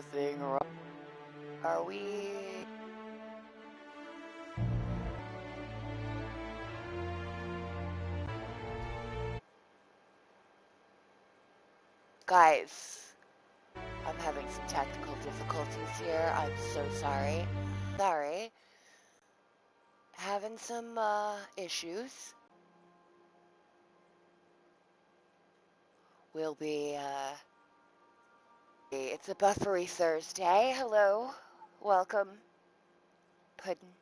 nothing wrong. Are we... Guys, I'm having some technical difficulties here. I'm so sorry. Sorry. Having some, issues. We'll be, It's a buffery Thursday. Hello. Welcome, Puddin',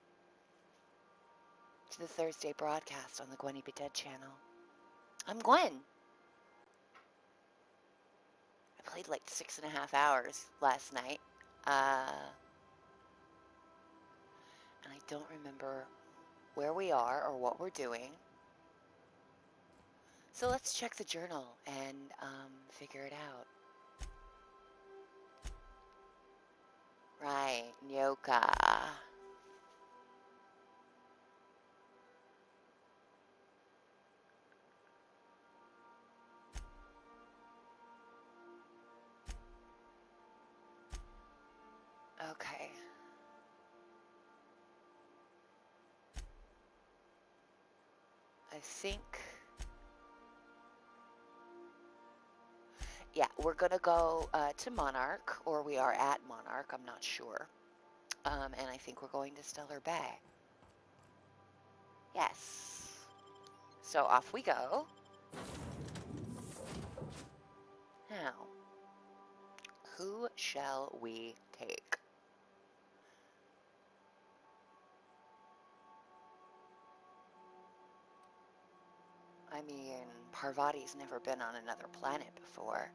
to the Thursday broadcast on the Gwenny Be Dead channel. I'm Gwen. I played like 6.5 hours last night. And I don't remember where we are or what we're doing. So let's check the journal and figure it out. Right, Nyoka. Okay. I think... Yeah, we're going to go to Monarch, or we are at Monarch, I'm not sure. And I think we're going to Stellar Bay. Yes. So off we go. Now, who shall we take? I mean, Parvati's never been on another planet before.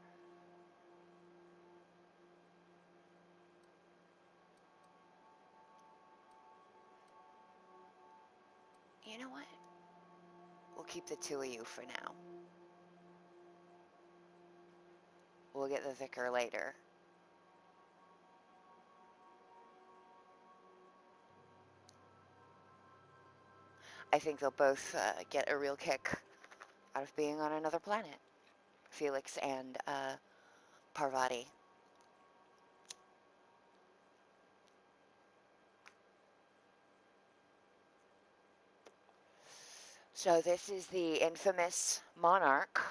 You know what? We'll keep the two of you for now. We'll get the vicar later. I think they'll both get a real kick out of being on another planet. Felix and Parvati. So this is the infamous Monarch.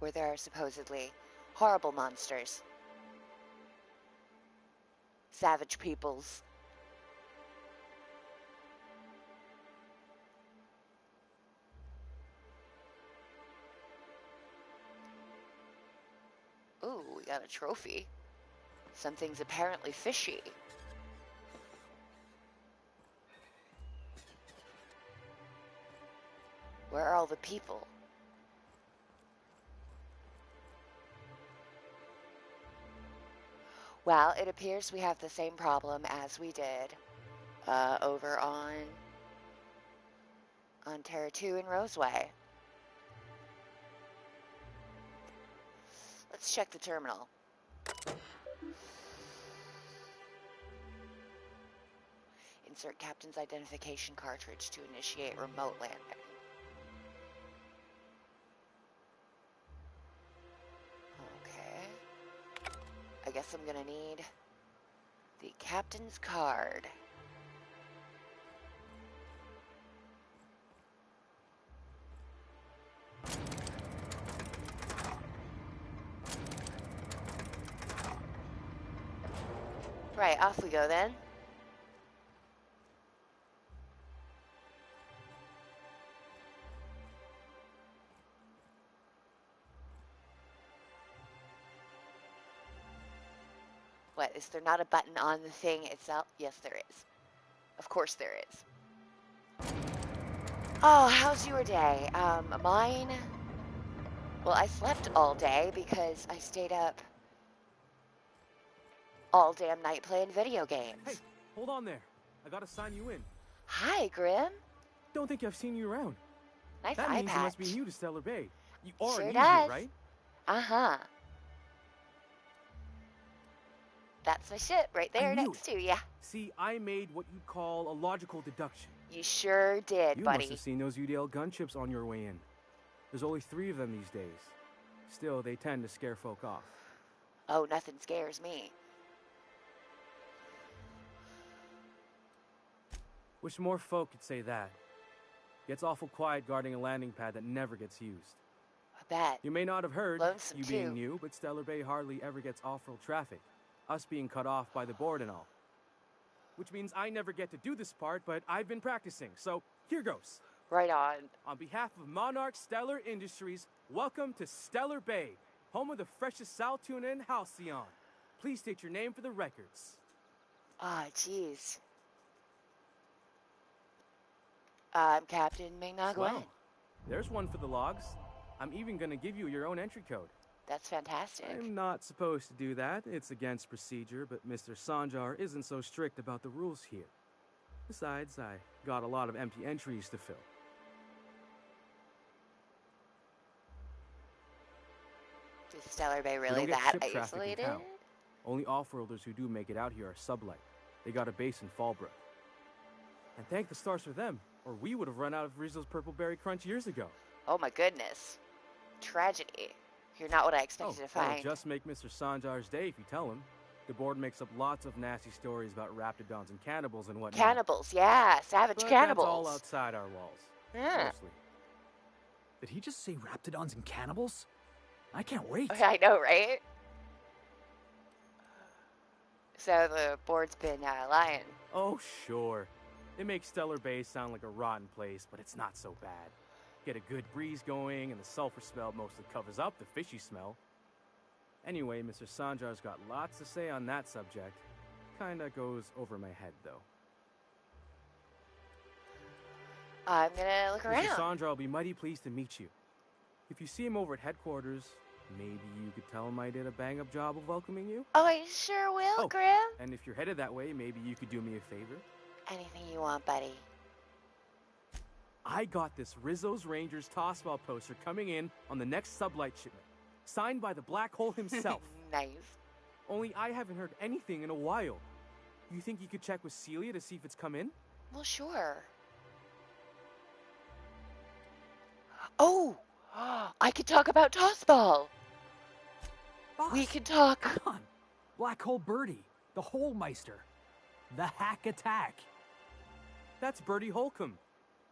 Where there are supposedly horrible monsters. Savage peoples. Ooh, we got a trophy. Something's apparently fishy. Where are all the people? Well, it appears we have the same problem as we did over on Terra 2 and Roseway. Let's check the terminal. Insert captain's identification cartridge to initiate remote landing. Okay. I guess I'm gonna need the captain's card. Right, off we go then. What, is there not a button on the thing itself? Yes, there is. Of course there is. Oh, how's your day? Mine... Well, I slept all day because I stayed up all damn night playing video games. Hey, hold on there. I gotta sign you in. Hi, Grim. Don't think I've seen you around. Nice that eye means patch. you must be new to Stellar Bay. You are Sure new does. here, right? Uh-huh. That's my ship right there knew next to you. See, I made what you'd call a logical deduction. You sure did, You buddy. must have seen those UDL gunships on your way in. There's only 3 of them these days. Still, they tend to scare folk off. Oh, nothing scares me. Wish more folk could say that. Gets awful quiet guarding a landing pad that never gets used. I bet. You may not have heard, Lonesome you too. being new, but Stellar Bay hardly ever gets off-road traffic. Us being cut off by the board and all. Which means I never get to do this part, but I've been practicing, so here goes. Right on. On behalf of Monarch Stellar Industries, welcome to Stellar Bay, home of the freshest sal tuna in Halcyon. Please state your name for the records. Ah, jeez. I'm Captain Ming-Na Gwen. Well, there's one for the logs. I'm even gonna give you your own entry code. That's fantastic. I'm not supposed to do that. It's against procedure, but Mr. Sanjar isn't so strict about the rules here. Besides, I got a lot of empty entries to fill. Is Stellar Bay We really don't get that ship traffic in isolated? town. Only off-worlders who do make it out here are Sublight. They got a base in Fallbrook. And thank the stars for them, or we would have run out of Rizzo's Purple Berry Crunch years ago. Oh my goodness. Tragedy. You're not what I expected to that'll find. just make Mr. Sanjar's day if you tell him. The board makes up lots of nasty stories about raptidons and cannibals and whatnot. Cannibals, yeah. Savage But cannibals. that's all outside our walls. Yeah. Mostly. Did he just say raptidons and cannibals? I can't wait. I know, right? So the board's been lying. Oh, sure. It makes Stellar Bay sound like a rotten place, but it's not so bad. Get a good breeze going, and the sulfur smell mostly covers up the fishy smell. Anyway, Mr. Sanjar's got lots to say on that subject. Kinda goes over my head, though. I'm gonna look Mr. around. Sanjar will be mighty pleased to meet you. If you see him over at headquarters, maybe you could tell him I did a bang-up job of welcoming you? Oh, I sure will, Oh. Grim. And if you're headed that way, maybe you could do me a favor? Anything you want, buddy. I got this Rizzo's Rangers tossball poster coming in on the next Sublight shipment, signed by the Black Hole himself. Nice. Only I haven't heard anything in a while. You think you could check with Celia to see if it's come in? Well, sure. Oh! I could talk about Tossball. Boss, We could talk. come on. Black Hole Birdie, the Hole Meister, the Hack Attack. That's Bertie Holcomb,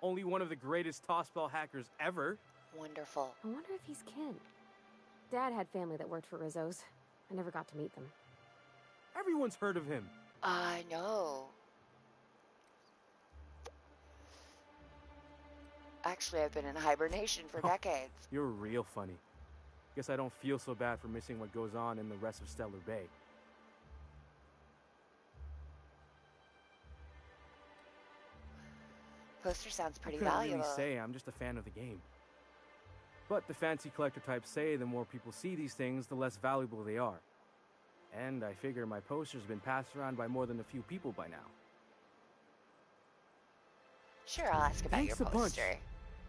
only one of the greatest tossball hackers ever. Wonderful. I wonder if he's kin. Dad had family that worked for Rizzo's. I never got to meet them. Everyone's heard of him. I know. Actually, I've been in hibernation for Oh. decades. You're real funny. Guess I don't feel so bad for missing what goes on in the rest of Stellar Bay. Poster sounds pretty I couldn't valuable. really say I'm just a fan of the game. But the fancy collector types say the more people see these things, the less valuable they are. And I figure my poster's been passed around by more than a few people by now. Sure, I'll ask about Thanks your a bunch. poster.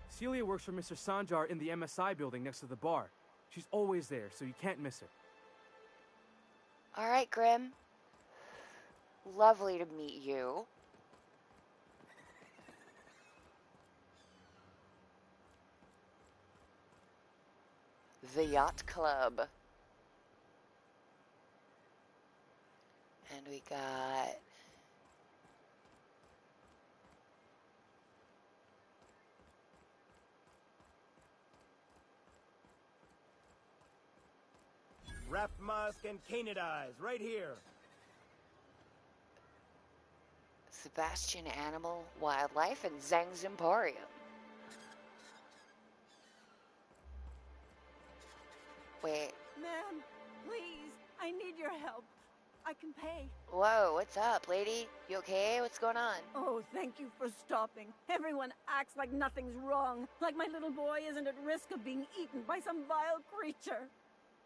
Celia works for Mr. Sanjar in the MSI building next to the bar. She's always there, so you can't miss her. All right, Grim. Lovely to meet you. The Yacht Club. And we got... Wrapped Musk and Canid Eyes, right here. Sebastian Animal, Wildlife, and Zhang's Emporium. Wait, Ma'am, please, I need your help. I can pay. whoa, what's up, lady? You okay? What's going on? Oh, thank you for stopping. Everyone acts like nothing's wrong, like my little boy isn't at risk of being eaten by some vile creature.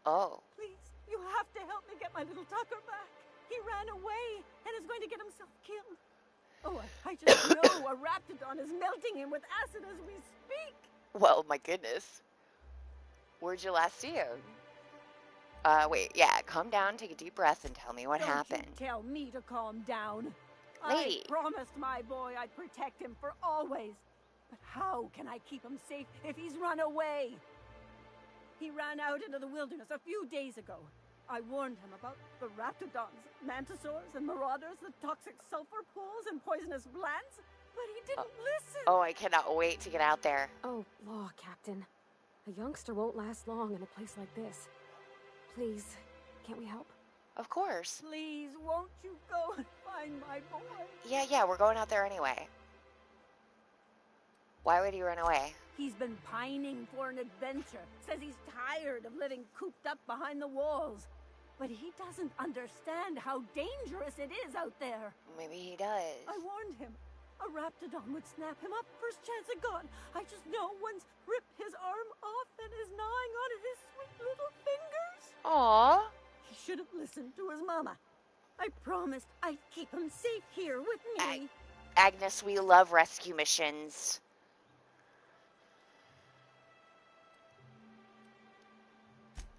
Oh, Please, you have to help me get my little Tucker back. He ran away and is going to get himself killed. Oh, I just know a raptidon is melting him with acid as we speak. well, my goodness. Where'd you last see him? Wait, yeah, calm down, take a deep breath, and tell me what Don't happened. you tell me to calm down. Lady. I promised my boy I'd protect him for always. But how can I keep him safe if he's run away? He ran out into the wilderness a few days ago. I warned him about the raptidons, mantisaurs, and marauders, the toxic sulfur pools, and poisonous glands, but he didn't listen. Oh, I cannot wait to get out there. Oh, law, Captain. A youngster won't last long in a place like this. Please, can't we help? Of course. Please, won't you go and find my boy? Yeah, we're going out there anyway. Why would he run away? He's been pining for an adventure. Says he's tired of living cooped up behind the walls. But he doesn't understand how dangerous it is out there. Maybe he does. I warned him. A raptidon would snap him up first chance it got. I just know one's ripped his arm off and is gnawing on his sweet little fingers. Aww. He should have listened to his mama. I promised I'd keep him safe here with me. Agnes, we love rescue missions.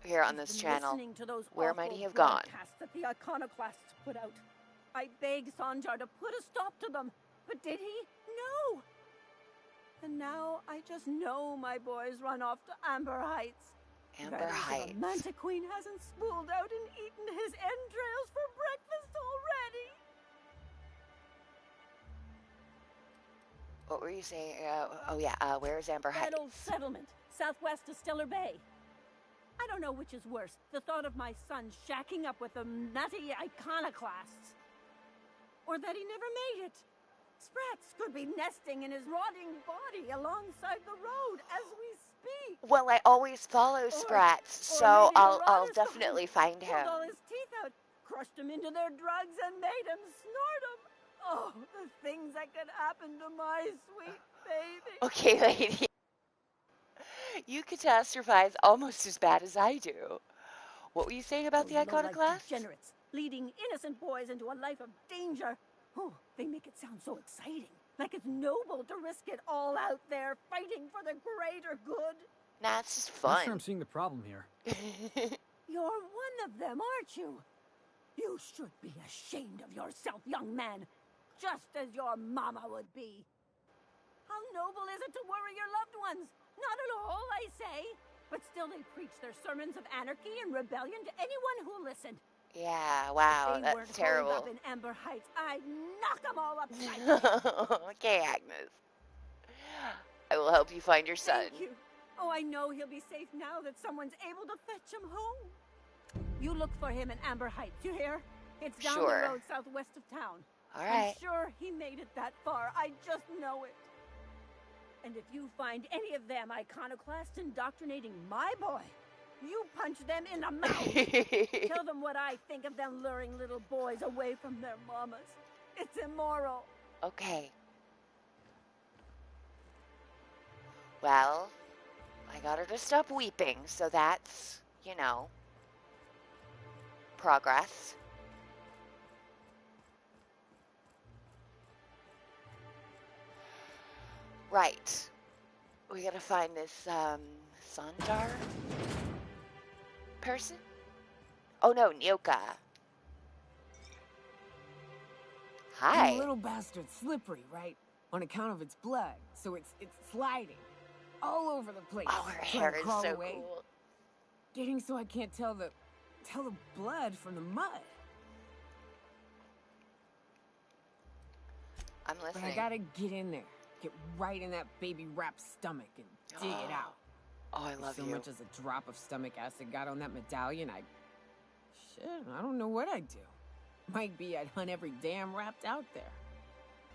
Here on this channel. Listening to those Where awful might he have gone? broadcasts that the iconoclasts put out. I begged Sanjar to put a stop to them, but did he? No. And now I just know my boy's run off to Amber Heights. Amber That is, if Heights. a mantiqueen hasn't spooled out and eaten his entrails for breakfast already. What were you saying? Where is Amber Heights? That old settlement, southwest of Stellar Bay. I don't know which is worse, the thought of my son shacking up with the nutty iconoclasts, or that he never made it. Sprats could be nesting in his rotting body alongside the road as we speak. Well, I always follow Sprats, so maybe the I'll Marauders definitely find him. Pulled all his teeth out, crushed him into their drugs, and made him snort them. Oh, the things that could happen to my sweet baby. Okay, lady. You catastrophize almost as bad as I do. What were you saying about the Those low-life iconoclast? degenerates, leading innocent boys into a life of danger. Oh, they make it sound so exciting. Like it's noble to risk it all out there, fighting for the greater good. Nah, it's just Not fun. sure I'm seeing the problem here. You're one of them, aren't you? You should be ashamed of yourself, young man. Just as your mama would be. How noble is it to worry your loved ones? Not at all, I say. But still they preach their sermons of anarchy and rebellion to anyone who listened. Yeah, wow, If they that's weren't holed terrible. up in Amber Heights, I'd knock them all upside down. Okay, Agnes. I will help you find your son. Thank you. Oh, I know he'll be safe now that someone's able to fetch him home. You look for him in Amber Heights, you hear? It's down Sure. the road southwest of town. All I'm right. sure he made it that far. I just know it. And if you find any of them iconoclasts indoctrinating my boy, you punch them in the mouth. Tell them what I think of them luring little boys away from their mamas. It's immoral. Okay. Well, I got her to stop weeping, so that's, progress. Right. We gotta find this, Sandar person? Oh no, Nyoka. Hi. And the little bastard's slippery, right? On account of its blood, so it's sliding all over the place. Oh, her trying hair to is crawl so away, cool. Getting so I can't tell the blood from the mud. I'm But listening. I gotta get in there, get right in that baby rap's stomach and dig it out. Oh, I If love so you. much as a drop of stomach acid got on that medallion, I don't know what I'd do. Might be I'd hunt every damn rapt out there.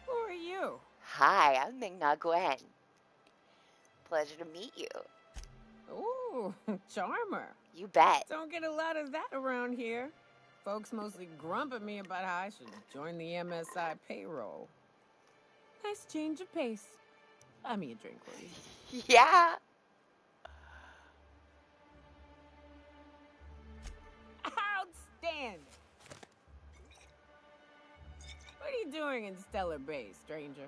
Who are you? Hi, I'm Ming-Na Gwen. Pleasure to meet you. Ooh, charmer. You bet. Don't get a lot of that around here. Folks mostly grump at me about how I should join the MSI payroll. Nice change of pace. Buy me a drink, will you? Yeah. Outstanding. What are you doing in Stellar Bay, stranger?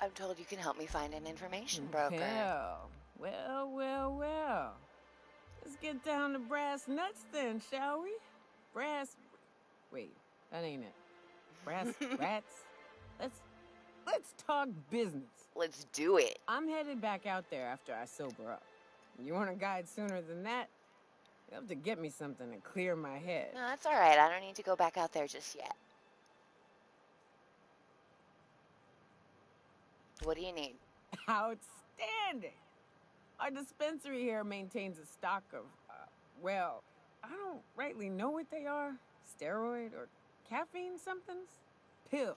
I'm told you can help me find an information broker. Hell, Well, well, well. Let's get down to brass nuts then, shall we? Wait, that ain't it. Brass rats? Let's talk business. Let's do it. I'm headed back out there after I sober up. You want a guide sooner than that? You have to get me something to clear my head. No, that's all right. I don't need to go back out there just yet. What do you need? Outstanding! Our dispensary here maintains a stock of, well, I don't rightly know what they are. Steroid or caffeine somethings? Pills.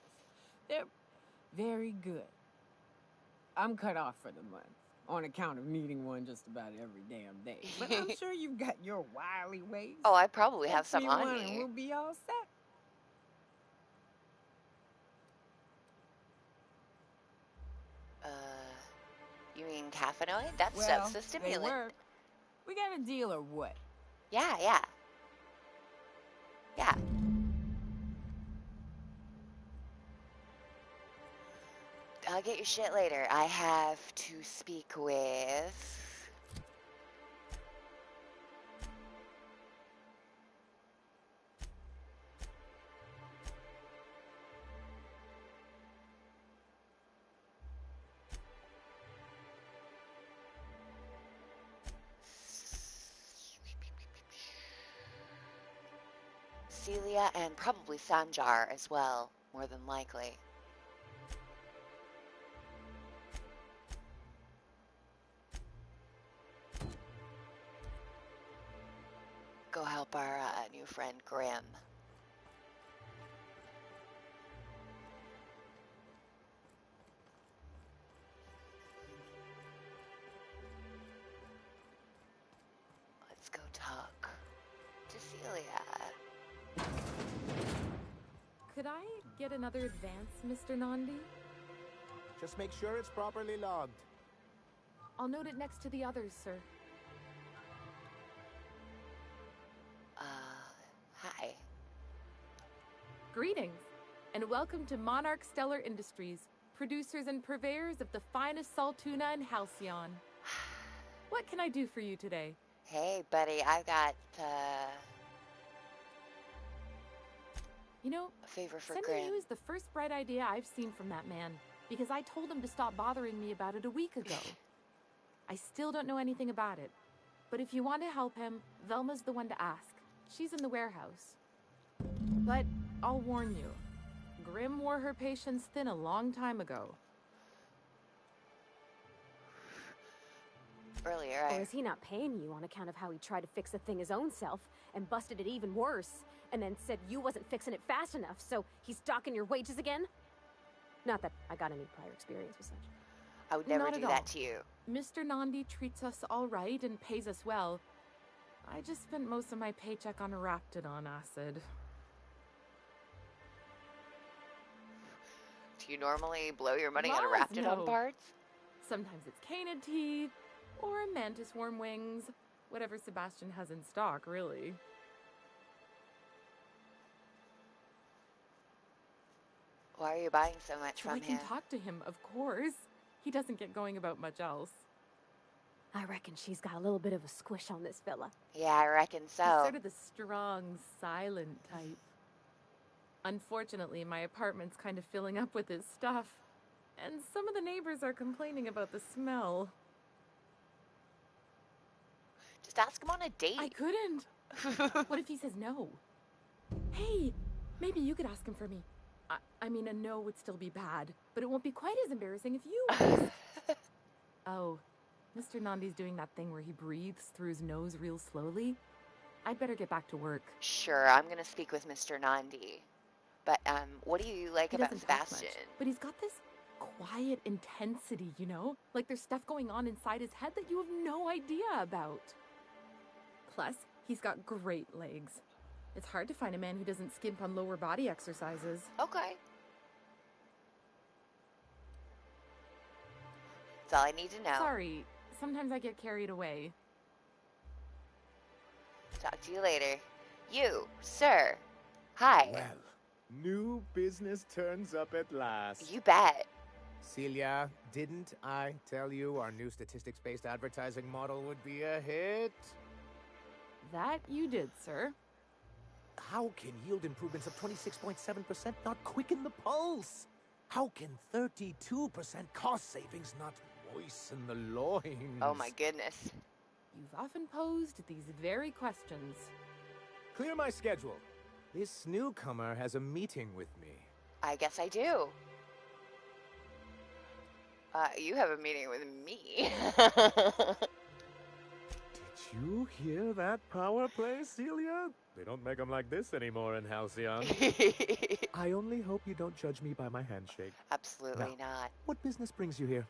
They're very good. I'm cut off for the month on account of needing one just about every damn day. But I'm sure you've got your wily ways. Oh, I probably have Get some me on one me. and we'll be all set. You mean caffeinoid? That Well, stuff's a they stimulant. work. We got a deal or what? Yeah. I'll get your shit later. I have to speak with... Celia and probably Sanjar as well, more than likely. Go help our new friend Grim. Let's go talk to Celia. Could I get another advance, Mr. Nandi? Just make sure it's properly logged. I'll note it next to the others, sir. Hi. Greetings, and welcome to Monarch Stellar Industries, producers and purveyors of the finest salt tuna in Halcyon. What can I do for you today? Hey, buddy, I've got, You know, a favor for sending Grim. you is the first bright idea I've seen from that man, because I told him to stop bothering me about it a week ago. I still don't know anything about it, but if you want to help him, Velma's the one to ask. She's in the warehouse. But I'll warn you, Grim wore her patience thin a long time ago. Earlier, Or is he not paying you on account of how he tried to fix the thing his own self and busted it even worse, and then said you wasn't fixing it fast enough, so he's docking your wages again? Not that I got any prior experience with such. I would never Not do at that all. to you. Mr. Nandi treats us all right and pays us well. I just spent most of my paycheck on Raptidon acid. Do you normally blow your money on Laws, Raptidon no. parts? Sometimes it's canid teeth, or mantis worm wings. Whatever Sebastian has in stock, really. Why are you buying so much So from I can him? talk to him, of course. He doesn't get going about much else. I reckon she's got a little bit of a squish on this fella. Yeah, I reckon He's so. sort of the strong, silent type. Unfortunately, my apartment's kind of filling up with his stuff. And some of the neighbors are complaining about the smell. Just ask him on a date. I couldn't. What if he says no? Hey, maybe you could ask him for me. I mean, a no would still be bad, but it won't be quite as embarrassing if you... Oh, Mr. Nandi's doing that thing where he breathes through his nose real slowly. I'd better get back to work. Sure, I'm gonna speak with Mr. Nandi. But, what do you like He about doesn't talk Sebastian? much, but he's got this quiet intensity, you know? Like there's stuff going on inside his head that you have no idea about. Plus, he's got great legs. It's hard to find a man who doesn't skimp on lower body exercises. Okay. That's all I need to know. Sorry, sometimes I get carried away. Talk to you later. You, sir. Hi. Well, new business turns up at last. You bet. Celia, didn't I tell you our new statistics-based advertising model would be a hit? That you did, sir. How can yield improvements of 26.7% not quicken the pulse? How can 32% cost savings not moisten the loins? Oh my goodness. You've often posed these very questions. Clear my schedule. This newcomer has a meeting with me. I guess I do. You have a meeting with me. Did you hear that power play, Celia? They don't make them like this anymore in Halcyon. I only hope you don't judge me by my handshake. Absolutely Now, not. what business brings you here?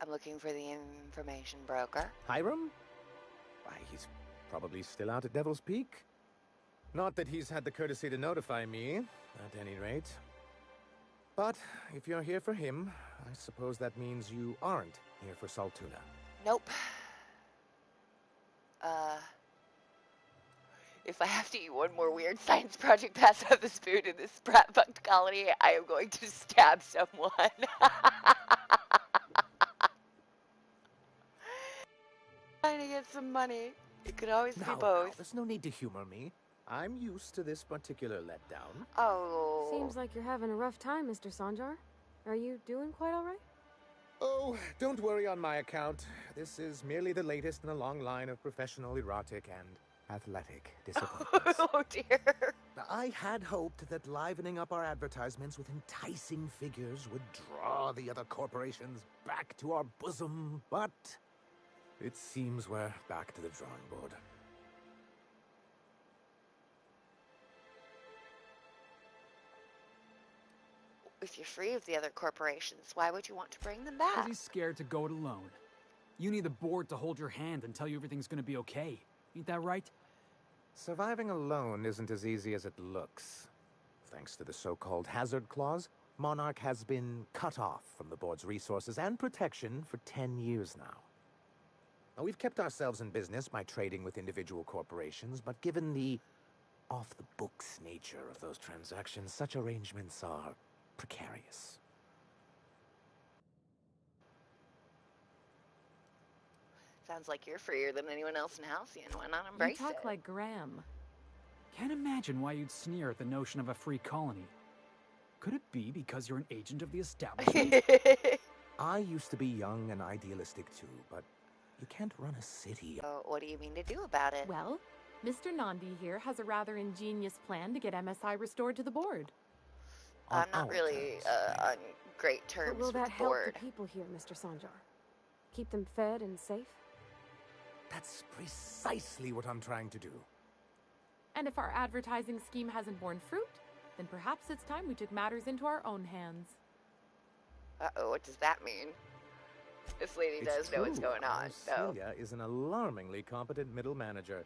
I'm looking for the information broker. Hiram? Why, he's probably still out at Devil's Peak. Not that he's had the courtesy to notify me, at any rate. But if you're here for him, I suppose that means you aren't here for Saltuna. Nope. If I have to eat one more weird science project pass out the spoon in this brat-fucked colony, I am going to stab someone. Trying to get some money. It could always be both. There's no need to humor me. I'm used to this particular letdown. Oh. Seems like you're having a rough time, Mr. Sanjar. Are you doing quite all right? Oh, don't worry on my account. This is merely the latest in a long line of professional erotic and athletic disappointments. Oh dear. I had hoped that livening up our advertisements with enticing figures would draw the other corporations back to our bosom, but it seems we're back to the drawing board. If you're free of the other corporations, why would you want to bring them Because back? he's scared to go it alone. You need the board to hold your hand and tell you everything's gonna be okay. Ain't that right? Surviving alone isn't as easy as it looks. Thanks to the so-called hazard clause, Monarch has been cut off from the board's resources and protection for 10 years now. Now, we've kept ourselves in business by trading with individual corporations, but given the off-the-books nature of those transactions, such arrangements are precarious. Sounds like you're freer than anyone else in Halcyon. Why not You embrace talk it? like Graham. Can't imagine why you'd sneer at the notion of a free colony. Could it be because you're an agent of the establishment? I used to be young and idealistic too, but you can't run a city. What do you mean to do about it? Well, Mr. Nandi here has a rather ingenious plan to get MSI restored to the board. on I'm not our really terms. on great But terms will with that the help board. the people here, Mr. Sanjar? Keep them fed and safe? That's precisely what I'm trying to do. And if our advertising scheme hasn't borne fruit, then perhaps it's time we took matters into our own hands. Uh-oh, what does that mean? This lady It's does know what's true. going on, Our so... Celia is an alarmingly competent middle manager.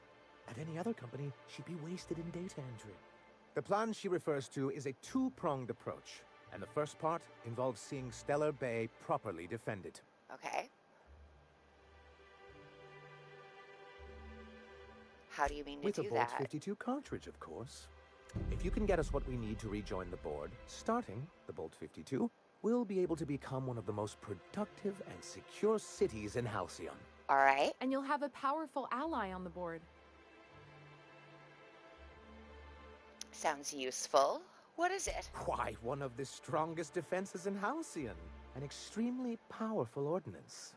At any other company, she'd be wasted in data entry. The plan she refers to is a two-pronged approach, and the first part involves seeing Stellar Bay properly defended. Okay. How do you mean to With a do Bolt that? 52 cartridge, of course. If you can get us what we need to rejoin the board, starting the Bolt 52, we'll be able to become one of the most productive and secure cities in Halcyon. All right. And you'll have a powerful ally on the board. Sounds useful. What is it? Why, one of the strongest defenses in Halcyon. An extremely powerful ordnance.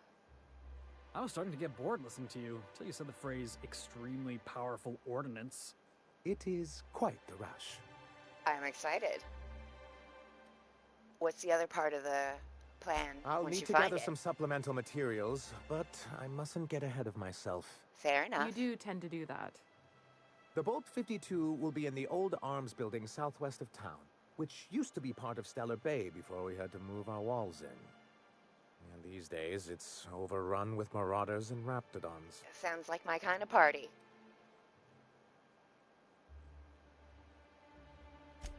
I was starting to get bored listening to you until you said the phrase extremely powerful ordnance. It is quite the rush. I'm excited. What's the other part of the plan I'll once need you to find gather it? some supplemental materials, but I mustn't get ahead of myself. Fair enough. You do tend to do that. The Bolt 52 will be in the old arms building southwest of town, which used to be part of Stellar Bay before we had to move our walls in. And these days, it's overrun with marauders and raptidons. Sounds like my kind of party.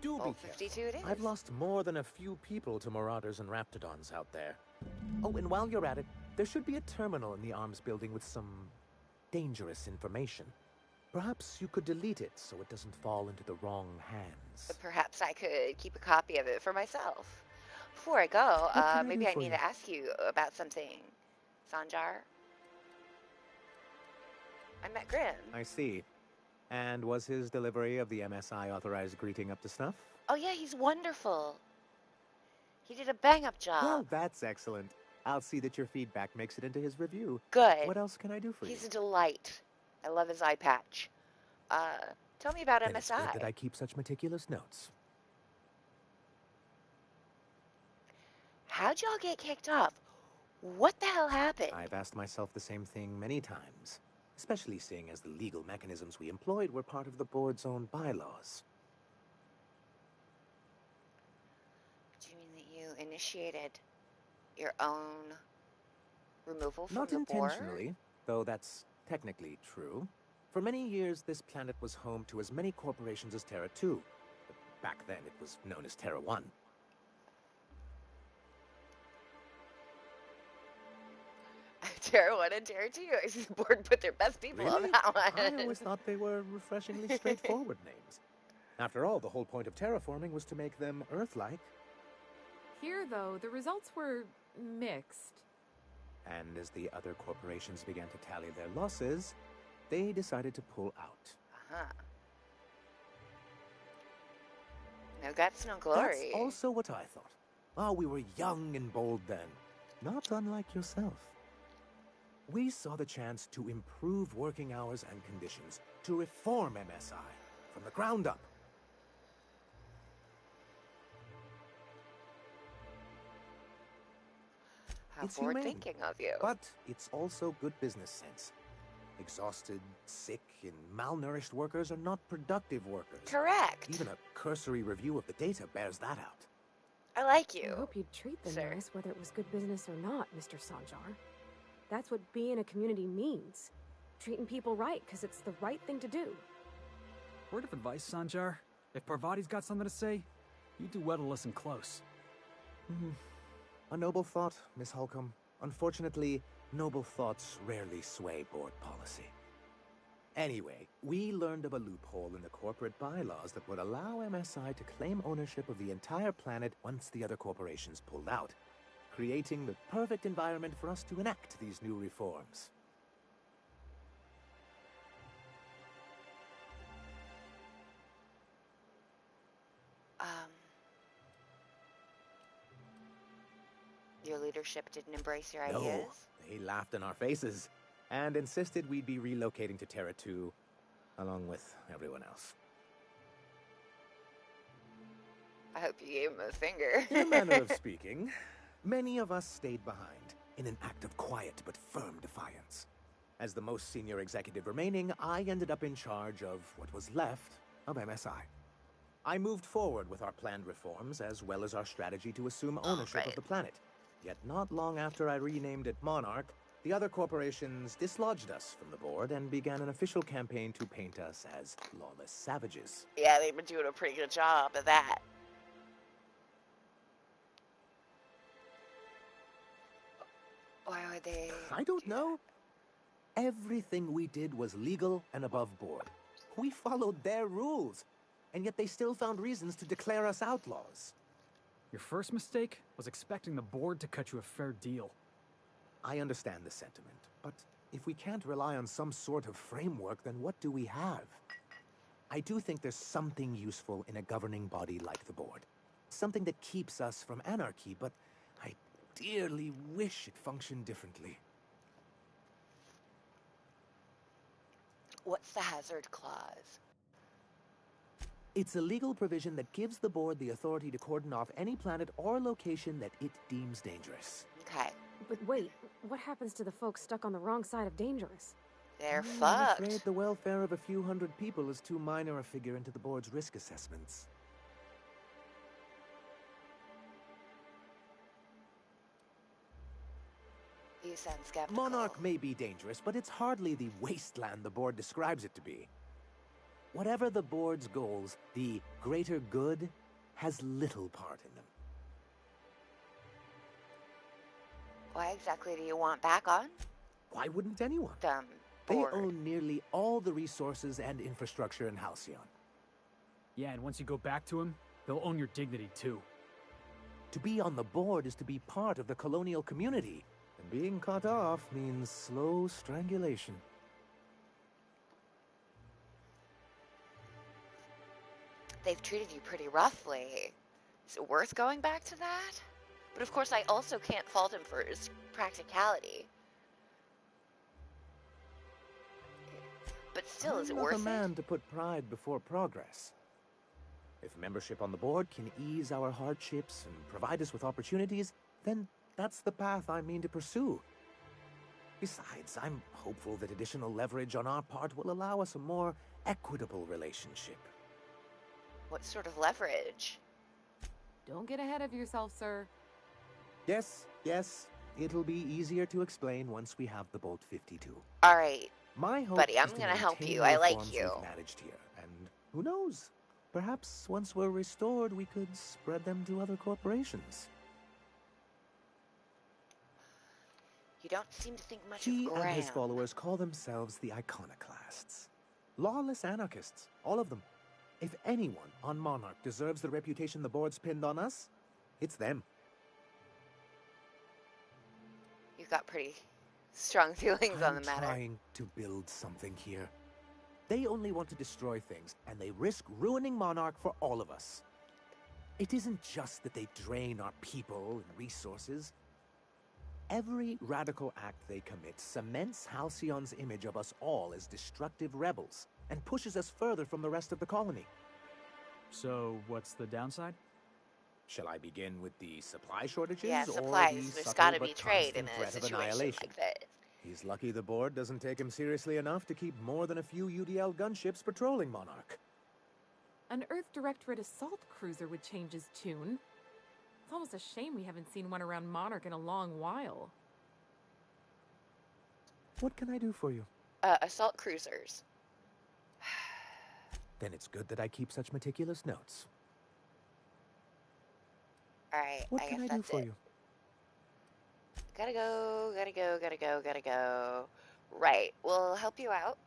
Do be Bolt careful. 52 it is. I've lost more than a few people to marauders and raptidons out there. Oh, and while you're at it, there should be a terminal in the arms building with some dangerous information. Perhaps you could delete it so it doesn't fall into the wrong hands. Perhaps I could keep a copy of it for myself. Before I go, What can I maybe do I for need you? to ask you about something. Sanjar? I met Grim. I see. And was his delivery of the MSI authorized greeting up to snuff? Oh yeah, he's wonderful. He did a bang-up job. Well, that's excellent. I'll see that your feedback makes it into his review. Good. What else can I do for He's you? a delight. I love his eye patch. Tell me about Then it's MSI. good that I keep such meticulous notes. How'd y'all get kicked off? What the hell happened? I've asked myself the same thing many times, especially seeing as the legal mechanisms we employed were part of the board's own bylaws. Do you mean that you initiated your own removal from Not the board? intentionally, though that's technically true. For many years, this planet was home to as many corporations as Terra 2. But back then, it was known as Terra 1. Terra 1 and Terra 2. I see the board put their best people on Really? that one. I always thought they were refreshingly straightforward names. After all, the whole point of terraforming was to make them Earth-like. Here, though, the results were mixed. And as the other corporations began to tally their losses, they decided to pull out. Uh-huh. No guts, no glory. That's also what I thought. Oh, we were young and bold then. Not unlike yourself. We saw the chance to improve working hours and conditions, to reform MSI from the ground up. How It's forward humane, thinking of you. But it's also good business sense. Exhausted, sick, and malnourished workers are not productive workers. Correct. Even a cursory review of the data bears that out. I like I you. hope you'd treat them sir. nice, whether it was good business or not, Mr. Sanjar. That's what being a community means. Treating people right, because it's the right thing to do. Word of advice, Sanjar. If Parvati's got something to say, you do well to listen close. A noble thought, Miss Holcomb. Unfortunately, noble thoughts rarely sway board policy. Anyway, we learned of a loophole in the corporate bylaws that would allow MSI to claim ownership of the entire planet once the other corporations pulled out, creating the perfect environment for us to enact these new reforms. Your leadership didn't embrace your No, ideas? they laughed in our faces and insisted we'd be relocating to Terra 2, along with everyone else. I hope you gave him a finger. In a manner of speaking, many of us stayed behind in an act of quiet but firm defiance. As the most senior executive remaining, I ended up in charge of what was left of MSI. I moved forward with our planned reforms, as well as our strategy to assume ownership of the planet. Yet not long after I renamed it Monarch, the other corporations dislodged us from the board and began an official campaign to paint us as lawless savages. Yeah, they've been doing a pretty good job of that. Why would they? I don't know. Everything we did was legal and above board. We followed their rules, and yet they still found reasons to declare us outlaws. Your first mistake was expecting the board to cut you a fair deal. I understand the sentiment, but if we can't rely on some sort of framework, then what do we have? I do think there's something useful in a governing body like the board. Something that keeps us from anarchy, but I dearly wish it functioned differently. What's the hazard clause? It's a legal provision that gives the board the authority to cordon off any planet or location that it deems dangerous. Okay. But wait, what happens to the folks stuck on the wrong side of dangerous? They're I'm fucked. afraid the welfare of a few hundred people is too minor a figure into the board's risk assessments. You sound skeptical. Monarch may be dangerous, but it's hardly the wasteland the board describes it to be. Whatever the board's goals, the greater good has little part in them. Why exactly do you want back on? Why wouldn't anyone? They board. own nearly all the resources and infrastructure in Halcyon. Yeah, and once you go back to him, they'll own your dignity too. To be on the board is to be part of the colonial community, and being cut off means slow strangulation. They've treated you pretty roughly. Is it worth going back to that? But of course, I also can't fault him for his practicality. But still, is it I'm not worth a it? man to put pride before progress. If membership on the board can ease our hardships and provide us with opportunities, then that's the path I mean to pursue. Besides, I'm hopeful that additional leverage on our part will allow us a more equitable relationship. What sort of leverage? Don't get ahead of yourself, sir. Yes, it'll be easier to explain once we have the Bolt 52. All right, My hope buddy, I'm is to gonna help maintain you. the I like reforms you. we've managed here, and who knows? Perhaps once we're restored, we could spread them to other corporations. You don't seem to think much He of and his Graham. followers call themselves the Iconoclasts. Lawless anarchists, all of them. If anyone on Monarch deserves the reputation the board's pinned on us, it's them. You've got pretty strong feelings on the matter. I'm trying to build something here. They only want to destroy things, and they risk ruining Monarch for all of us. It isn't just that they drain our people and resources. Every radical act they commit cements Halcyon's image of us all as destructive rebels, and pushes us further from the rest of the colony. So, what's the downside? Shall I begin with the supply shortages? Yeah, or supplies. the There's subtle gotta but be trade in constant a threat of situation annihilation? like this. He's lucky the board doesn't take him seriously enough to keep more than a few UDL gunships patrolling Monarch. An Earth Directorate assault cruiser would change his tune. It's almost a shame we haven't seen one around Monarch in a long while. What can I do for you? Assault cruisers. Then it's good that I keep such meticulous notes. All right, What I can guess I do that's for it. you? Gotta go. Right, we'll help you out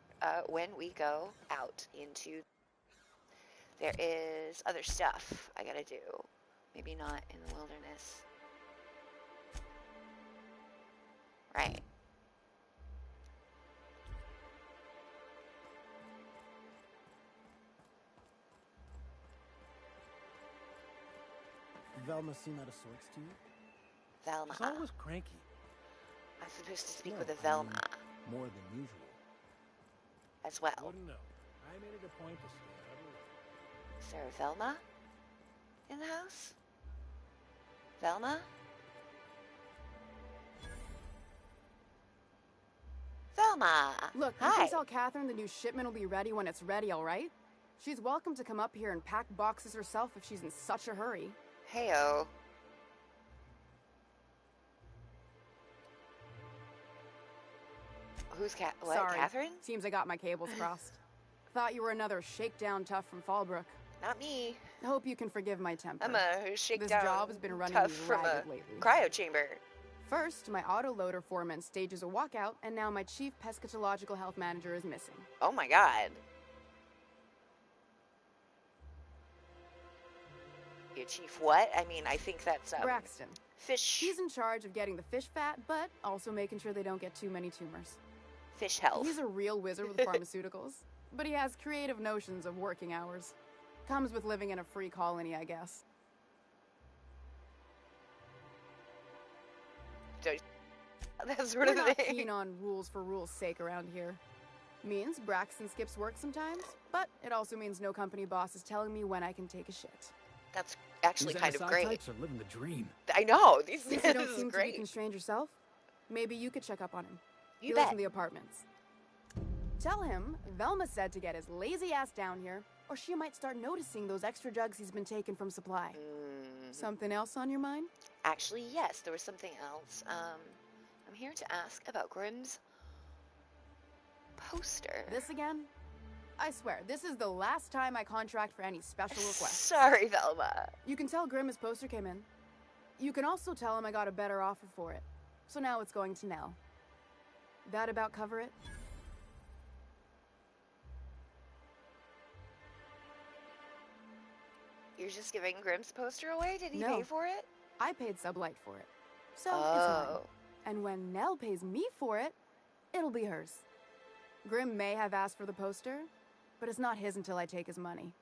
when we go out into... There is other stuff I gotta do. Maybe not in the wilderness. Right. Velma seem out of sorts to you? Velma. She's always cranky. I'm supposed to speak No, with a I mean, Velma more than usual. as well. Wouldn't know. I made it a point to stay out of the way. Is there a Velma in the house? Velma? Velma! Look, you hi. can tell Catherine the new shipment will be ready when it's ready, all right? She's welcome to come up here and pack boxes herself if she's in such a hurry. Heyo. Who's what? Sorry. Catherine? Seems I got my cables crossed. Thought you were another shakedown tough from Fallbrook. Not me. Hope you can forgive my temper. I'm a shakedown This job has been running tough me from a ragged lately. cryo chamber. First, my autoloader foreman stages a walkout, and now my chief pescatological health manager is missing. Oh my god. Your chief what? I mean, I think that's Braxton. fish He's in charge of getting the fish fat, but also making sure they don't get too many tumors. fish health. He's a real wizard with pharmaceuticals, but he has creative notions of working hours. Comes with living in a free colony, I guess. That sort We're of not thing. keen on rules for rules' sake around here. Means Braxton skips work sometimes, but it also means no company boss is telling me when I can take a shit. That's actually These kind of NSI great. types are living the dream. I know. This Since you don't is seem to be great. constrained yourself, maybe you could check up on him. You He lives bet. in the apartments. Tell him Velma said to get his lazy ass down here, or she might start noticing those extra jugs he's been taking from supply. Something else on your mind? Actually, yes, there was something else. I'm here to ask about Grimm's poster. This again? I swear, this is the last time I contract for any special requests. Sorry, Velma. You can tell Grimm his poster came in. You can also tell him I got a better offer for it. So now it's going to Nell. That about cover it? You're just giving Grimm's poster away? Did he No. pay for it? I paid Sublight for it. So it's Oh. mine. And when Nell pays me for it, it'll be hers. Grimm may have asked for the poster, but it's not his until I take his money.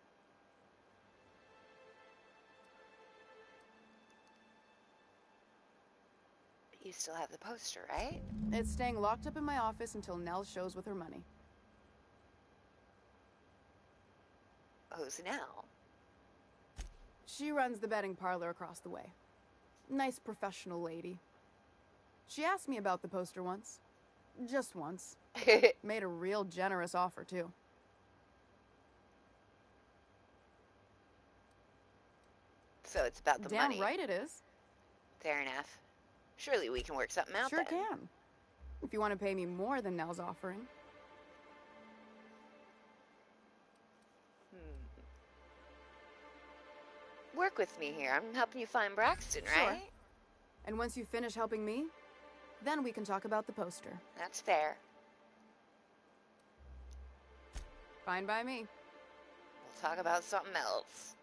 You still have the poster, right? It's staying locked up in my office until Nell shows with her money. Who's now? She runs the betting parlor across the way. Nice professional lady. She asked me about the poster once. Just once. Made a real generous offer, too. So it's about the Damn money. right it is. Fair enough. Surely we can work something out Sure then. can. If you want to pay me more than Nell's offering. Work with me here. I'm helping you find Braxton, Sure. right? And once you finish helping me, then we can talk about the poster. That's fair. Fine by me. We'll talk about something else.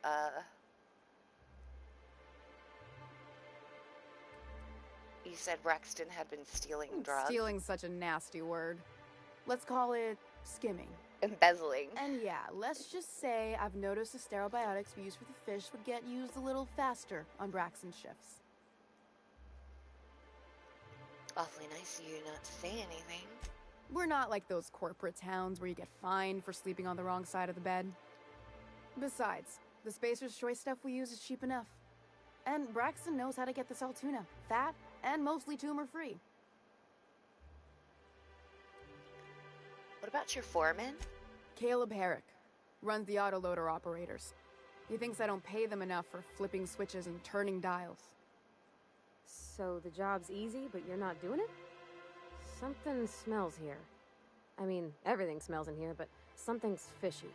You said Braxton had been stealing drugs? Stealing's such a nasty word. Let's call it skimming. Embezzling. And yeah, let's just say I've noticed the sterile biotics we use for the fish would get used a little faster on Braxton's shifts. Awfully nice of you not to say anything. We're not like those corporate towns where you get fined for sleeping on the wrong side of the bed. Besides, the Spacer's Choice stuff we use is cheap enough. And Braxton knows how to get the Saltuna, fat and mostly tumor-free. What about your foreman? Caleb Herrick runs the autoloader operators. He thinks I don't pay them enough for flipping switches and turning dials. So the job's easy, but you're not doing it? Something smells here. I mean, everything smells in here, but something's fishy.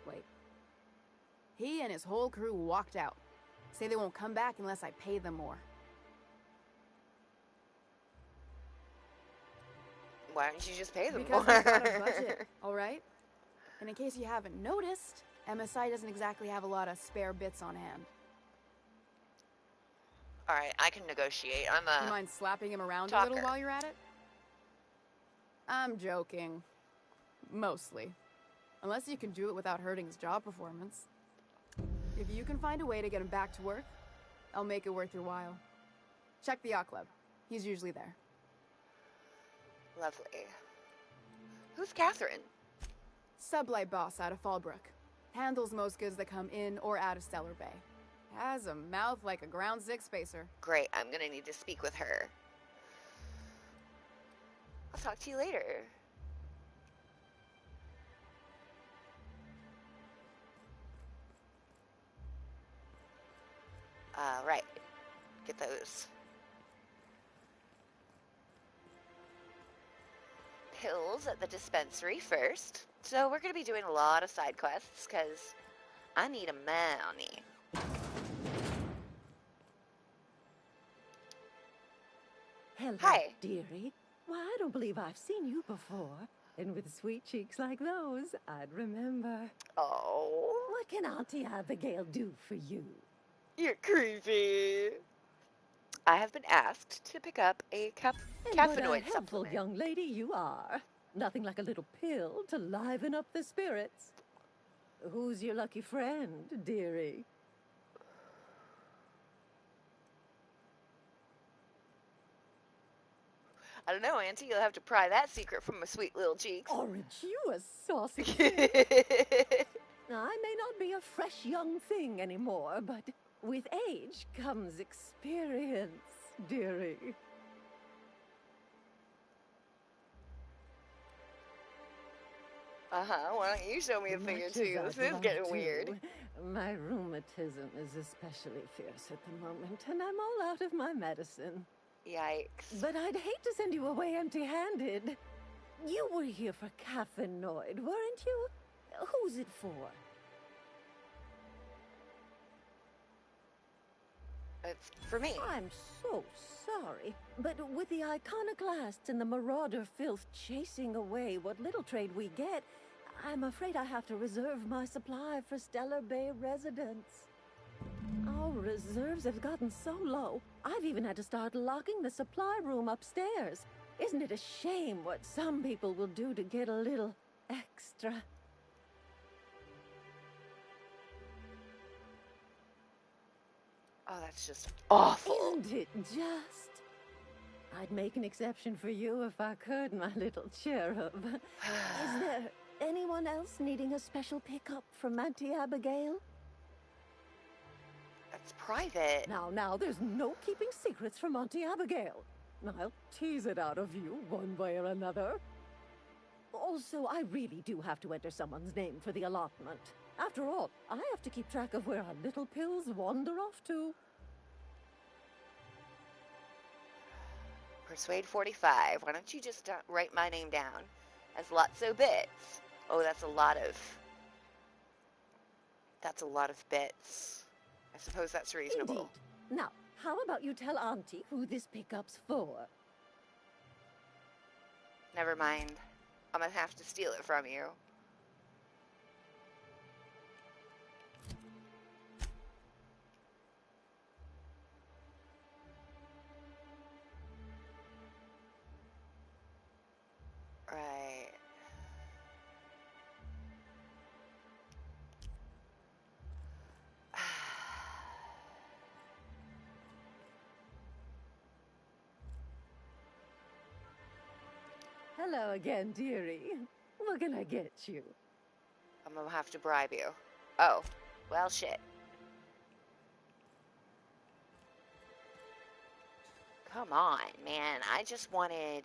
Wait. He and his whole crew walked out. Say they won't come back unless I pay them more. Why don't you just pay them Because more? we've got a budget, all right? And in case you haven't noticed, MSI doesn't exactly have a lot of spare bits on hand. All right, I can negotiate. I'm You a mind slapping him around a talker. little while you're at it? I'm joking. Mostly. Unless you can do it without hurting his job performance. If you can find a way to get him back to work, I'll make it worth your while. Check the yacht club. He's usually there. lovely. Who's Catherine? Sublight boss out of Fallbrook. Handles most goods that come in or out of Stellar Bay. Has a mouth like a ground six spacer. Great, I'm gonna need to speak with her. I'll talk to you later. Right. Get those pills at the dispensary first. So we're gonna be doing a lot of side quests because I need a money. Hello, Hi. dearie. Why, I don't believe I've seen you before. And with sweet cheeks like those, I'd remember. Oh, What can Auntie Abigail do for you? you're creepy. I have been asked to pick up a And what a caffeinoid helpful supplement. young lady you are. Nothing like a little pill to liven up the spirits. Who's your lucky friend, dearie? I don't know, Auntie. You'll have to pry that secret from my sweet little cheeks. Orange, you a saucy thing. I may not be a fresh young thing anymore, but with age comes experience, dearie. Uh-huh. Why don't you show me a thing or Much two? as This I'd is love getting to. weird. My rheumatism is especially fierce at the moment, and I'm all out of my medicine. Yikes. But I'd hate to send you away empty-handed. You were here for caffeinoid, weren't you? Who's it for? It's for me. I'm so sorry, but with the iconoclasts and the marauder filth chasing away what little trade we get, I'm afraid I have to reserve my supply for Stellar Bay residents. Our reserves have gotten so low, I've even had to start locking the supply room upstairs. Isn't it a shame what some people will do to get a little extra? Oh, that's just awful. Isn't it just? I'd make an exception for you if I could, my little cherub. Is there anyone else needing a special pickup from Auntie Abigail? That's private. Now, there's no keeping secrets from Auntie Abigail. I'll tease it out of you one way or another. Also, I really do have to enter someone's name for the allotment. After all, I have to keep track of where our little pills wander off to. Persuade 45. Why don't you just write my name down as Lotso Bits? Oh, that's a lot of bits. I suppose that's reasonable. Indeed. Now, how about you tell Auntie who this pickup's for? Never mind. I'm gonna have to steal it from you. Right. Hello again, dearie. What can I get you? I'm gonna have to bribe you. Oh, well, shit. Come on, man. I just wanted...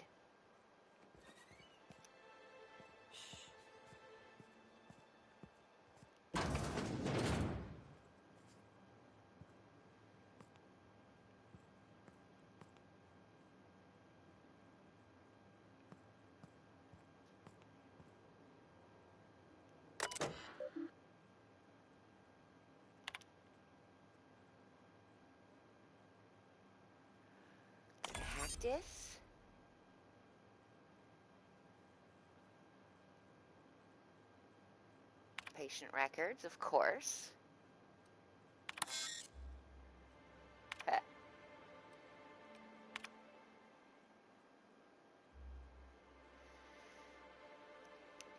Cactus? Patient records, of course. Heh.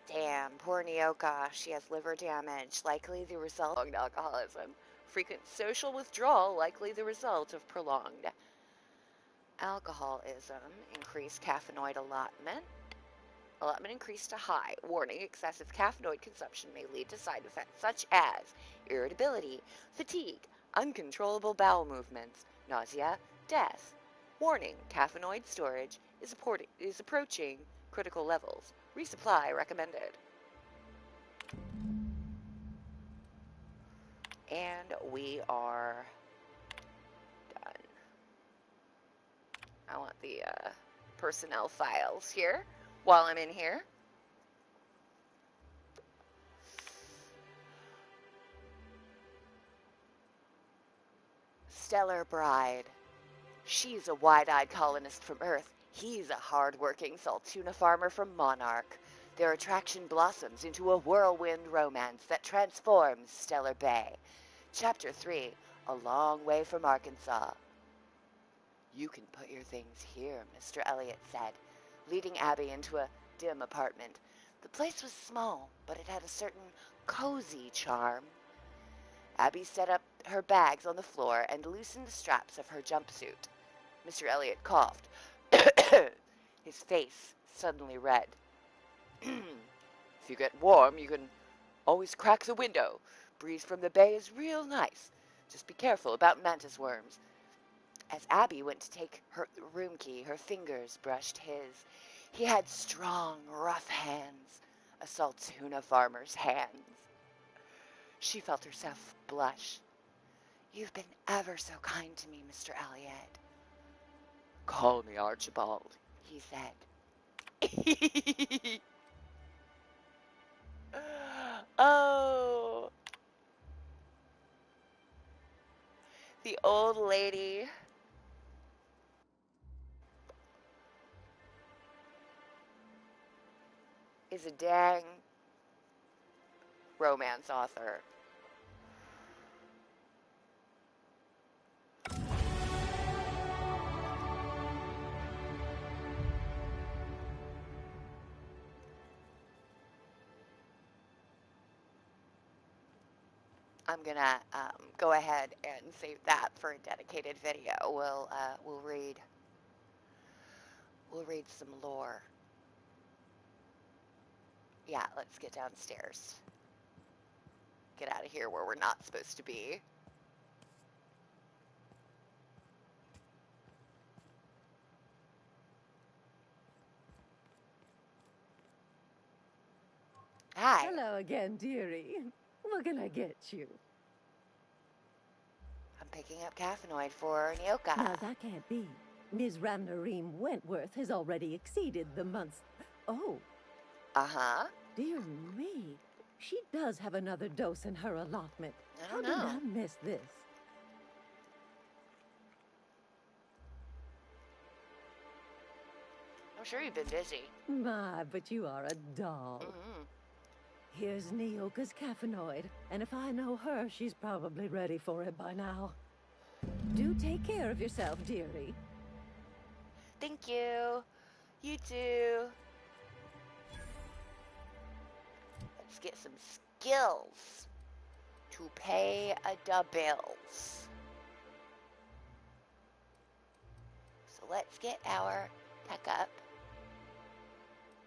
Damn, poor Nyoka. She has liver damage, likely the result of alcoholism. Frequent social withdrawal, likely the result of prolonged alcoholism. Increased caffeinoid allotment. Allotment increased to high. Warning, excessive caffeinoid consumption may lead to side effects such as irritability, fatigue, uncontrollable bowel movements, nausea, death. Warning, caffeinoid storage is approaching critical levels. Resupply recommended. And we are done. I want the personnel files here while I'm in here. Stellar Bride. She's a wide-eyed colonist from Earth. He's a hard-working Saltuna farmer from Monarch. Their attraction blossoms into a whirlwind romance that transforms Stellar Bay. Chapter 3, A Long Way from Arkansas. You can put your things here, Mr. Elliot said, leading Abby into a dim apartment. The place was small, but it had a certain cozy charm. Abby set up her bags on the floor and loosened the straps of her jumpsuit. Mr. Elliot coughed, his face suddenly red. If you get warm, you can always crack the window. Breeze from the bay is real nice. Just be careful about mantis worms. As Abby went to take her room key, her fingers brushed his. He had strong, rough hands, a Saltuna farmer's hands. She felt herself blush. You've been ever so kind to me, Mr. Elliot. Call me Archibald, he said. Oh. The old lady. Is a dang romance author. I'm gonna go ahead and save that for a dedicated video. We'll read some lore. Yeah, let's get downstairs. Get out of here where we're not supposed to be. Hi. Hello again, dearie. What can I get you? I'm picking up caffeinoid for Nyoka. Now that can't be. Ms. Ramnareem Wentworth has already exceeded the month's... Oh. Uh-huh. Dear me. She does have another dose in her allotment. I How don't know. did I miss this? I'm sure you've been busy. My, but you are a doll. Mm-hmm. Here's Nyoka's caffeinoid, and if I know her, she's probably ready for it by now. Do take care of yourself, dearie. Thank you. You too. Let's get some skills to pay the bills. So let's get our tech up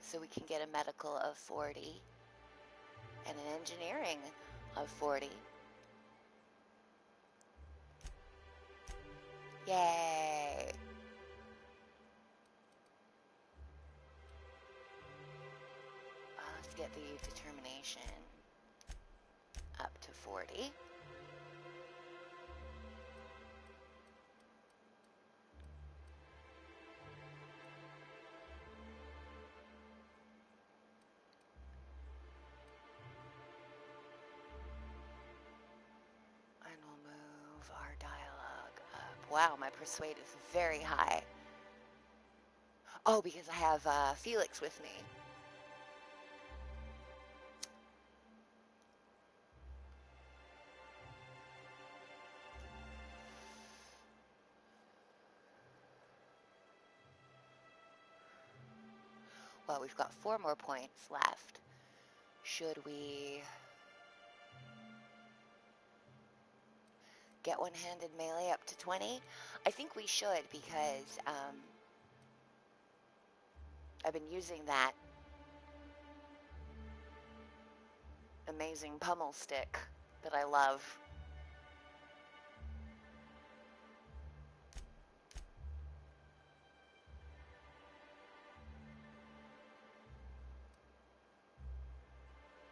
so we can get a medical of 40 and an engineering of 40. Yay! Let's get the determination up to 40. And we'll move our dialogue up. Wow, my persuade is very high. Oh, because I have Felix with me. Well, we've got 4 more points left. Should we get one-handed melee up to 20? I think we should because I've been using that amazing pummel stick that I love.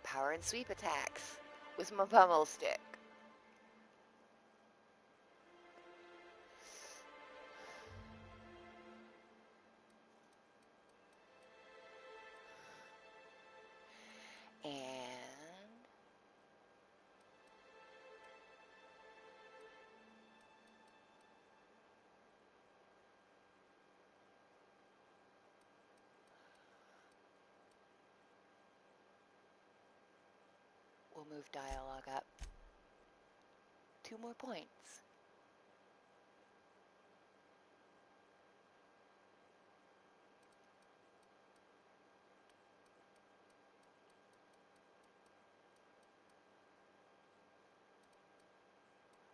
Power and sweep attacks with my pummel stick. And we'll move dialogue up 2 more points.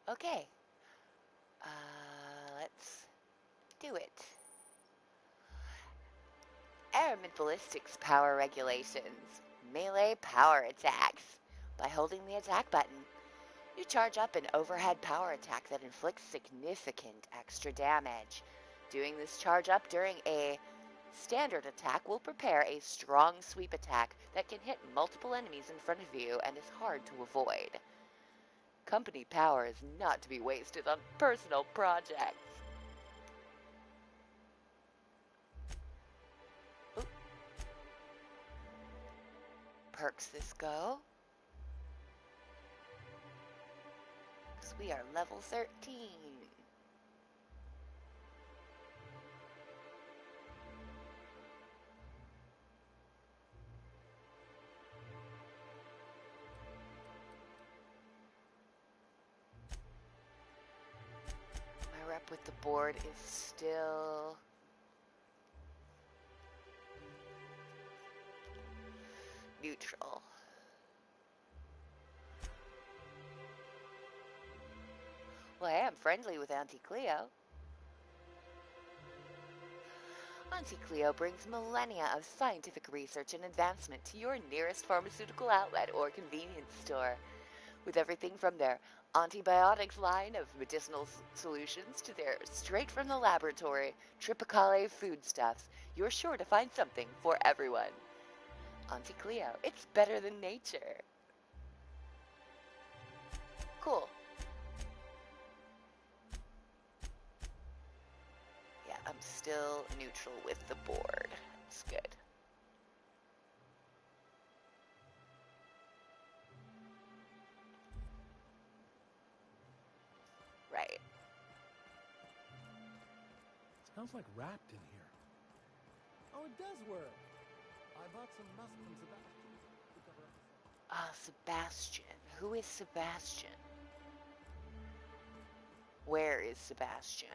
Okay, let's do it. Aramid Ballistics power regulations. Melee power attacks. By holding the attack button, you charge up an overhead power attack that inflicts significant extra damage. Doing this charge up during a standard attack will prepare a strong sweep attack that can hit multiple enemies in front of you and is hard to avoid. Company power is not to be wasted on personal projects. Oop. Perks this go. So we are level 13. grip with the board is still neutral. Well, I am friendly with Auntie Cleo. Auntie Cleo brings millennia of scientific research and advancement to your nearest pharmaceutical outlet or convenience store. With everything from their antibiotics line of medicinal solutions to their straight from the laboratory Tripicale foodstuffs, you're sure to find something for everyone. Auntie Cleo, it's better than nature. Cool. Yeah, I'm still neutral with the board. It's good. Right. Smells like wrapped in here. Oh, it does work. I bought some musk from Sebastian to cover up the... Ah, Sebastian. Who is Sebastian? Where is Sebastian?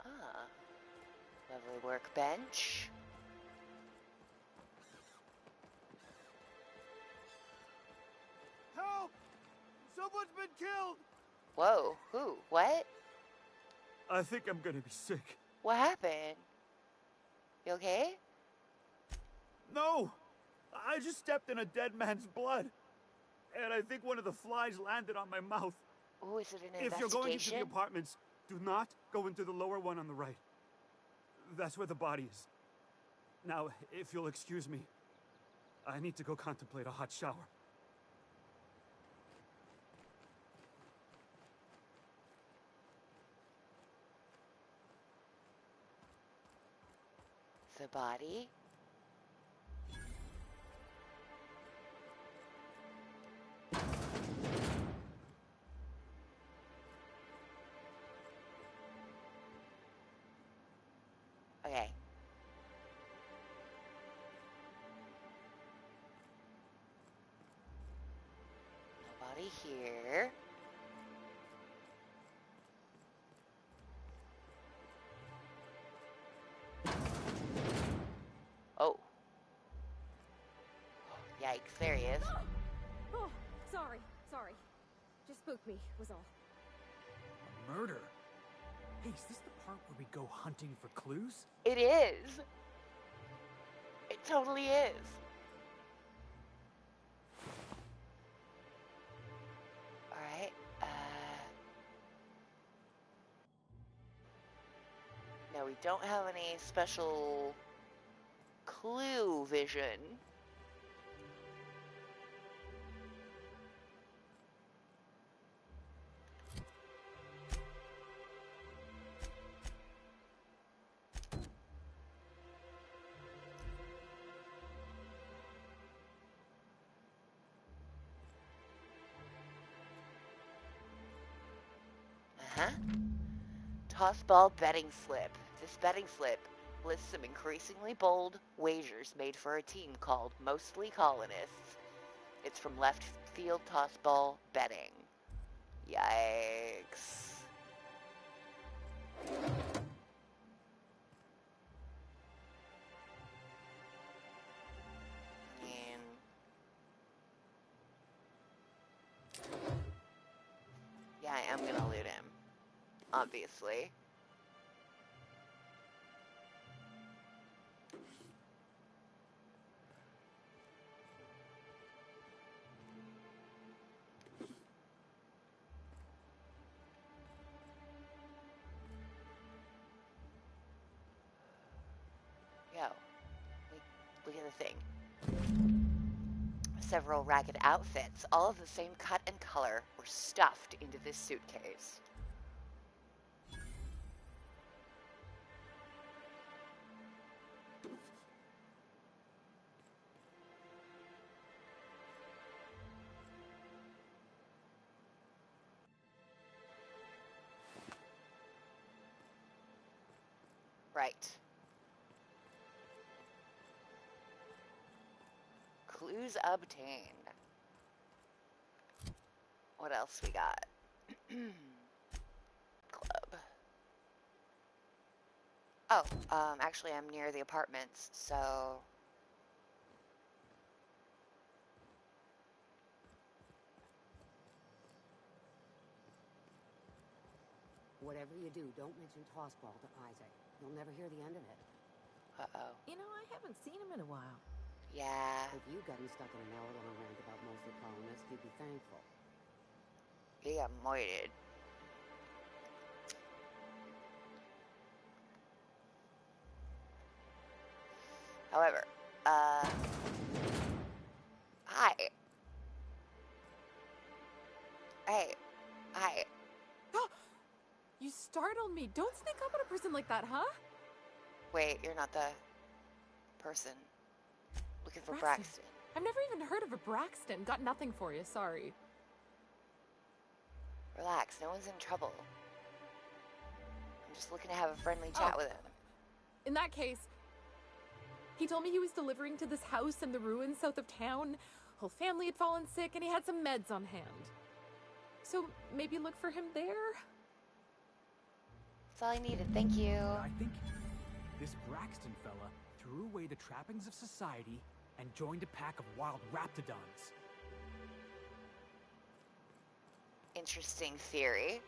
Ah, lovely workbench. Help! Someone's been killed! Whoa, who? What? I think I'm gonna be sick. What happened? You okay? No! I just stepped in a dead man's blood. And I think one of the flies landed on my mouth. Oh, is it an If you're going into the investigation? apartments, do not go into the lower one on the right. That's where the body is. Now, if you'll excuse me, I need to go contemplate a hot shower. The body? Okay. Nobody here. Oh. Yikes, there he is. Oh, sorry. Just spooked me, was all. Murder? Hey, is this the part where we go hunting for clues? It is. It totally is. Alright, no, we don't have any special clue vision. Tossball betting slip. This betting slip lists some increasingly bold wagers made for a team called Mostly Colonists. It's from left field tossball betting. Yikes. I mean, yeah, I am gonna loot him. Obviously. Yo, look at the thing. Several ragged outfits, all of the same cut and color, were stuffed into this suitcase. Right. Clues obtained. What else we got? Club. Oh, actually I'm near the apartments, so... Whatever you do, don't mention Tossball to Isaac. You'll never hear the end of it. Uh-oh. You know, I haven't seen him in a while. Yeah. If you got him stuck in an hour-long rant about mostly colonists, you'd be thankful. He got moited. However, hi. Hey. Hi. You startled me. Don't sneak up on a person like that, huh? Wait, you're not the person looking for Braxton. Braxton. I've never even heard of a Braxton. Got nothing for you, sorry. Relax, no one's in trouble. I'm just looking to have a friendly chat with him. In that case, he told me he was delivering to this house in the ruins south of town. Whole family had fallen sick and he had some meds on hand. So maybe look for him there? That's all I needed, thank you. I think this Braxton fella threw away the trappings of society and joined a pack of wild raptidons. Interesting theory.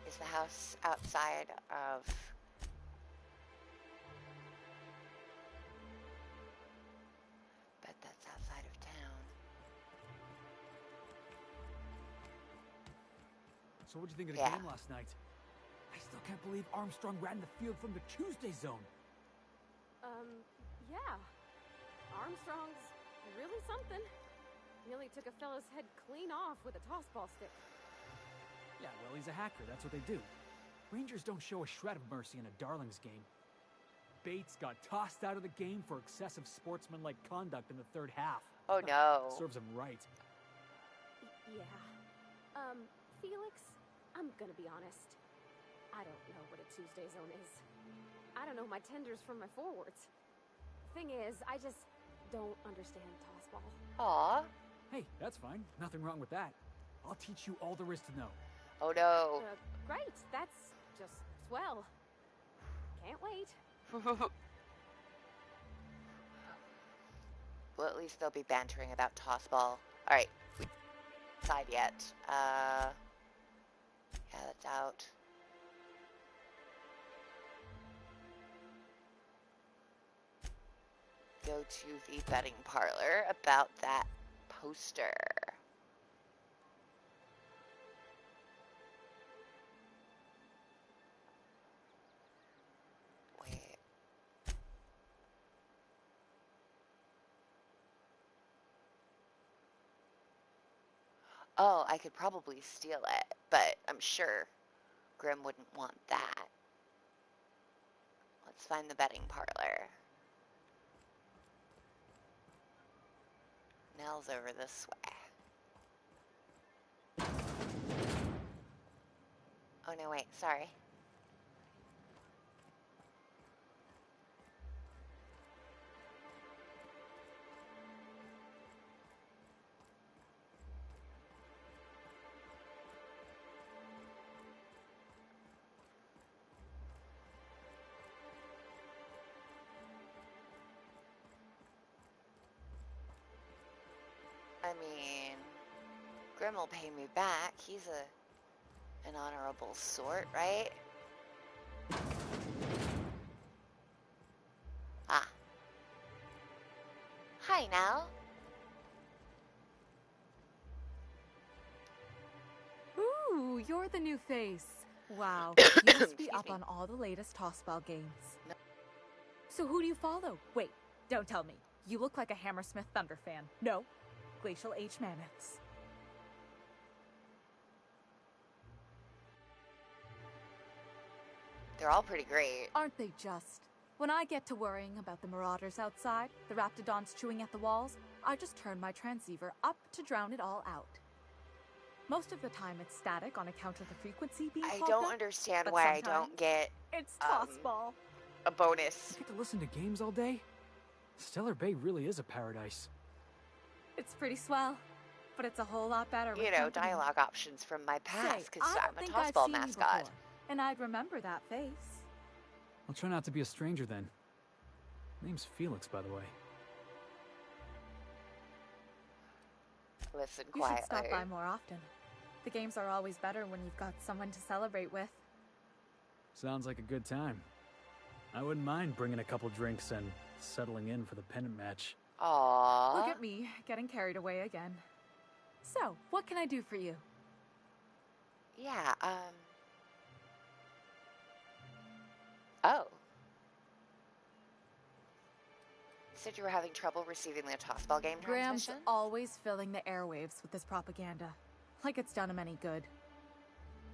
Is the house outside of... Bet that's outside of town. So what'd you think of the game last night? I still can't believe Armstrong ran the field from the Tuesday zone. Yeah. Armstrong's really something. Nearly took a fella's head clean off with a tossball stick. Yeah, well, he's a hacker. That's what they do. Rangers don't show a shred of mercy in a Darlings game. Bates got tossed out of the game for excessive sportsmanlike conduct in the third half. Oh, no. Serves him right. Yeah. Felix, I'm gonna be honest. I don't know what a Tuesday zone is. I don't know my tenders from my forwards. Thing is, I just don't understand tossball. Aw. Hey, that's fine. Nothing wrong with that. I'll teach you all there is to know. Oh, no. Great. That's just swell. Can't wait. Well, at least they'll be bantering about tossball. Alright. Side yet. Yeah, that's out. Go to the betting parlor about that poster. Wait. Oh, I could probably steal it, but I'm sure Grim wouldn't want that. Let's find the betting parlor. Nell's over this way. Oh no, wait, sorry. I mean, Grim will pay me back. He's an honorable sort, right? Ah. Hi, Nell. Ooh, you're the new face. Wow, you must be up on all the latest tossball games. No. So who do you follow? Wait, don't tell me. You look like a Hammersmith Thunder fan. No, Glacial H. Mammoths. They're all pretty great. Aren't they just? When I get to worrying about the marauders outside, the raptidons chewing at the walls, I just turn my transceiver up to drown it all out. Most of the time it's static on account of the frequency being I clogged don't up, understand but why I sometimes don't get it's tossball. a bonus. You get to listen to games all day? Stellar Bay really is a paradise. It's pretty swell, but it's a whole lot better with You know, company. dialogue options from my past, Say, because I I'm don't a think I've tossball seen you mascot. before, and I'd remember that face. I'll try not to be a stranger then. Name's Felix, by the way. Listen You quietly. should stop by more often. The games are always better when you've got someone to celebrate with. Sounds like a good time. I wouldn't mind bringing a couple drinks and settling in for the pennant match. Aww. Look at me, getting carried away again. So, what can I do for you? Yeah, oh. Said you were having trouble receiving the tossball game Graham's transmission? always filling the airwaves with this propaganda. Like it's done him any good.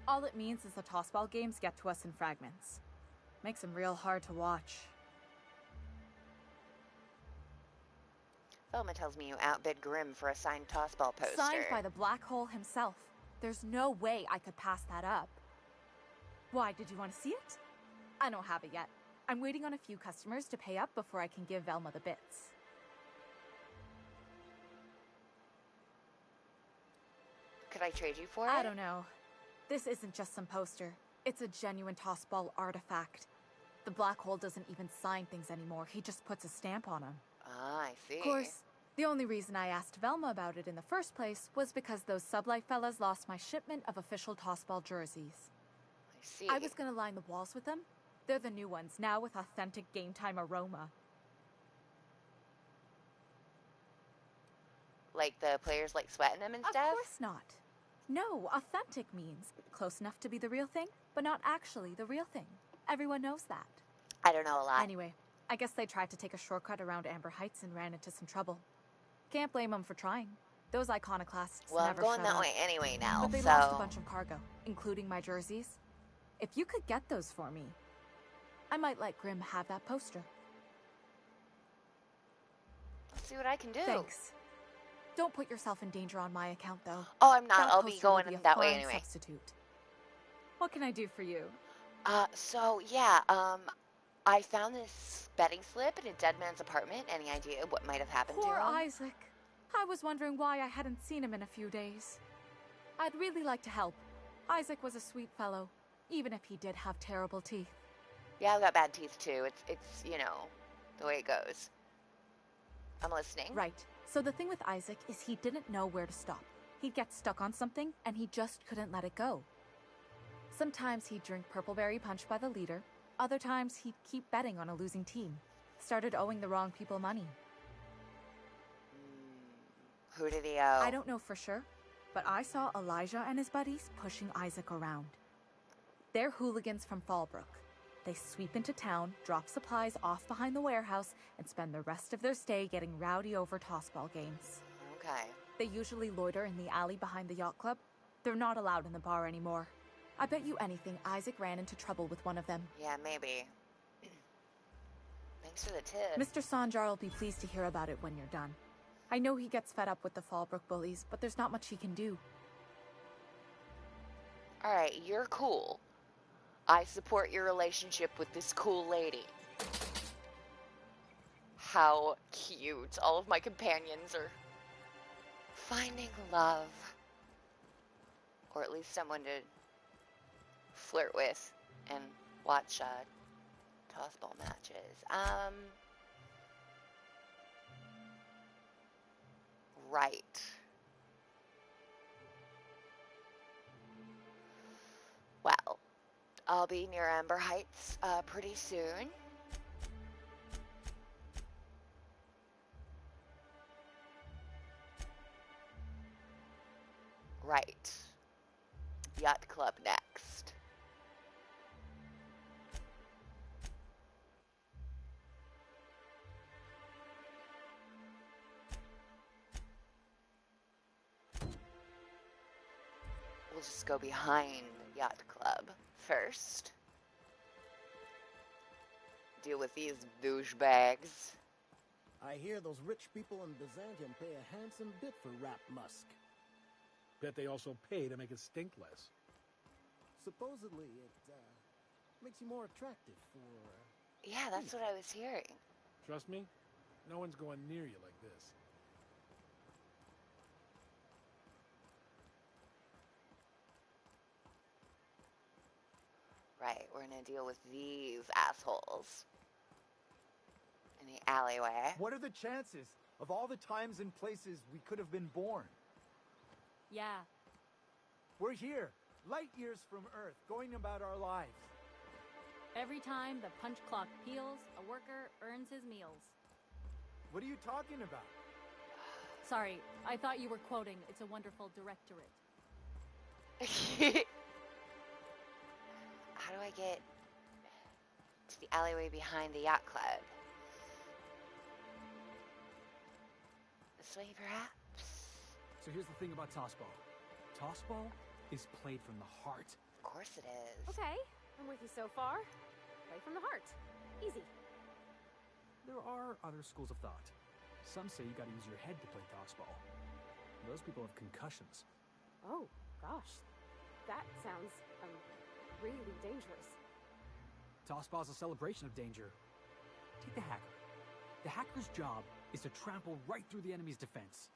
All it means is the tossball games get to us in fragments. Makes them real hard to watch. Velma tells me you outbid Grimm for a signed tossball poster. Signed by the Black Hole himself. There's no way I could pass that up. Why, did you want to see it? I don't have it yet. I'm waiting on a few customers to pay up before I can give Velma the bits. Could I trade you for it? I don't know. This isn't just some poster. It's a genuine tossball artifact. The Black Hole doesn't even sign things anymore. He just puts a stamp on them. Ah, I see. Of course, the only reason I asked Velma about it in the first place was because those Sublight fellas lost my shipment of official tossball jerseys. I see. I was gonna line the walls with them. They're the new ones, now with authentic game time aroma. Like the players like sweating them and Of stuff? course not. No, authentic means close enough to be the real thing, but not actually the real thing. Everyone knows that. I don't know a lot. Anyway, I guess they tried to take a shortcut around Amber Heights and ran into some trouble. Can't blame them for trying. Those iconoclasts Well, I'm never going shut that up. way anyway now, But they so... lost a bunch of cargo, including my jerseys. If you could get those for me, I might let Grimm have that poster. Let's see what I can do. Thanks. Don't put yourself in danger on my account, though. Oh, I'm not. That I'll be poster will going a that way fine anyway. Substitute. What can I do for you? So, yeah, I found this betting slip in a dead man's apartment. Any idea what might have happened Poor to him? Isaac. I was wondering why I hadn't seen him in a few days. I'd really like to help. Isaac was a sweet fellow, even if he did have terrible teeth. Yeah, I've got bad teeth, too. It's, you know, the way it goes. I'm listening. Right. So the thing with Isaac is he didn't know where to stop. He'd get stuck on something, and he just couldn't let it go. Sometimes he'd drink Purpleberry Punch by the liter. Other times he'd keep betting on a losing team. Started owing the wrong people money. Who did he owe? I don't know for sure, but I saw Elijah and his buddies pushing Isaac around. They're hooligans from Fallbrook. They sweep into town, drop supplies off behind the warehouse, and spend the rest of their stay getting rowdy over tossball games. Okay. They usually loiter in the alley behind the yacht club. They're not allowed in the bar anymore. I bet you anything Isaac ran into trouble with one of them. Yeah, maybe. Thanks for the tip. Mr. Sanjar will be pleased to hear about it when you're done. I know he gets fed up with the Fallbrook bullies, but there's not much he can do. Alright, you're cool. I support your relationship with this cool lady. How cute. All of my companions are finding love. Or at least someone to flirt with and watch tossball matches. Right. Well, I'll be near Amber Heights pretty soon. Right. Yacht Club next. We'll just go behind the Yacht Club first. Deal with these douchebags. I hear those rich people in Byzantium pay a handsome bit for Rap Musk. Bet they also pay to make it stink less. Supposedly, it makes you more attractive for. Yeah, that's what I was hearing. Trust me, no one's going near you like this. Right, we're gonna deal with these assholes in the alleyway. What are the chances of all the times and places we could have been born? Yeah. We're here, light years from Earth, going about our lives. Every time the punch clock peals, a worker earns his meals. What are you talking about? Sorry, I thought you were quoting It's a Wonderful Directorate. How do I get to the alleyway behind the yacht club? This way, perhaps? So here's the thing about Tossball. Tossball is played from the heart. Of course it is. Okay, I'm with you so far. Play from the heart. Easy. There are other schools of thought. Some say you gotta use your head to play Tossball. Those people have concussions. Oh, gosh. That sounds, really dangerous. Tossball's a celebration of danger. Take the hacker. The hacker's job is to trample right through the enemy's defense.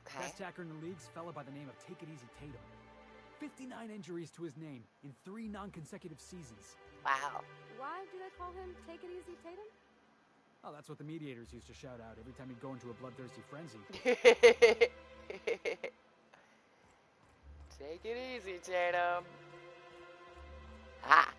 Okay. Best hacker in the league's a fella by the name of Take It Easy Tatum. 59 injuries to his name in 3 non-consecutive seasons. Wow. Why do they call him Take It Easy Tatum? Oh, that's what the mediators used to shout out every time he'd go into a bloodthirsty frenzy. Take it easy, Tatum. Ah.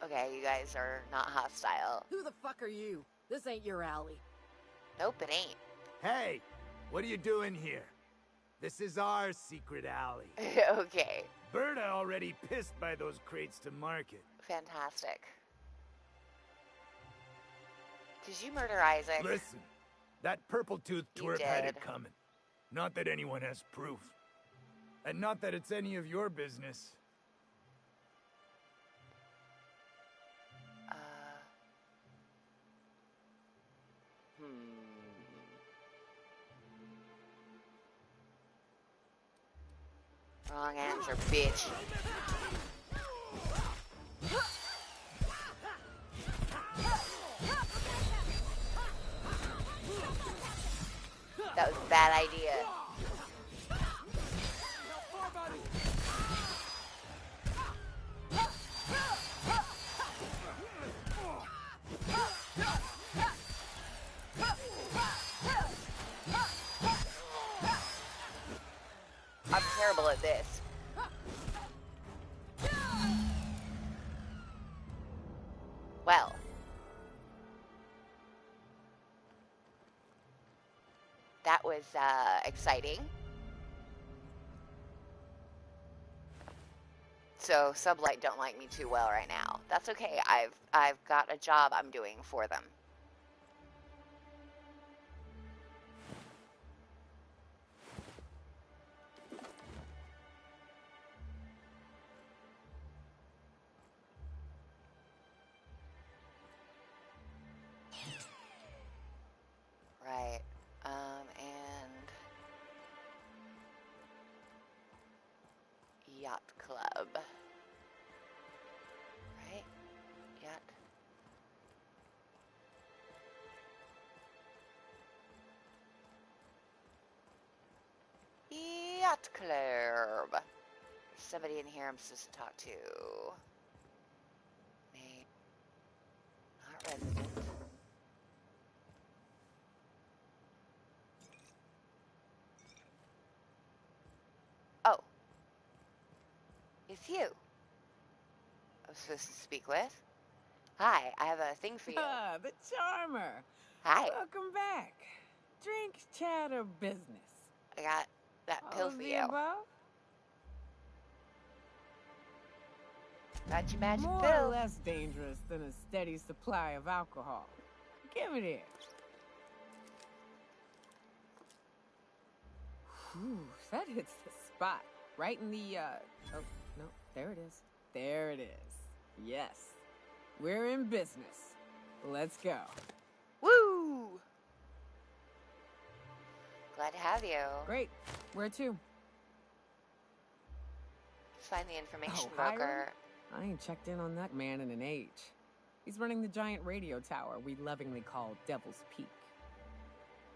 Okay, you guys are not hostile. Who the fuck are you? This ain't your alley. Nope, it ain't. Hey, what are you doing here? This is our secret alley. Okay. Berta already pissed by those crates to market. Fantastic. Did you murder Isaac? Listen, that purple-toothed You twerp had it did. coming. Not that anyone has proof. And not that it's any of your business. Wrong answer, bitch. That was a bad idea. I'm terrible at this. Well. That was exciting. So Sublight don't like me too well right now. That's okay. I've got a job I'm doing for them. Right. And yacht club. Right? Yacht. Yacht club. There's somebody in here I'm supposed to talk to. Name. Not resident. Oh. It's you. I'm supposed to speak with. Hi, I have a thing for you. Ah, the charmer. Hi. Welcome back. Drink, chat, or business? I got that All pill of for the you. above? Got your magic More pill. or less dangerous than a steady supply of alcohol. Give it here. Whew, that hits the spot. Right in the, oh, no, there it is. There it is. Yes, We're in business. Let's go. Woo! Glad to have you. Great. Where to? Find the information Hiram? broker. I ain't checked in on that man in an age. He's running the giant radio tower we lovingly call Devil's Peak.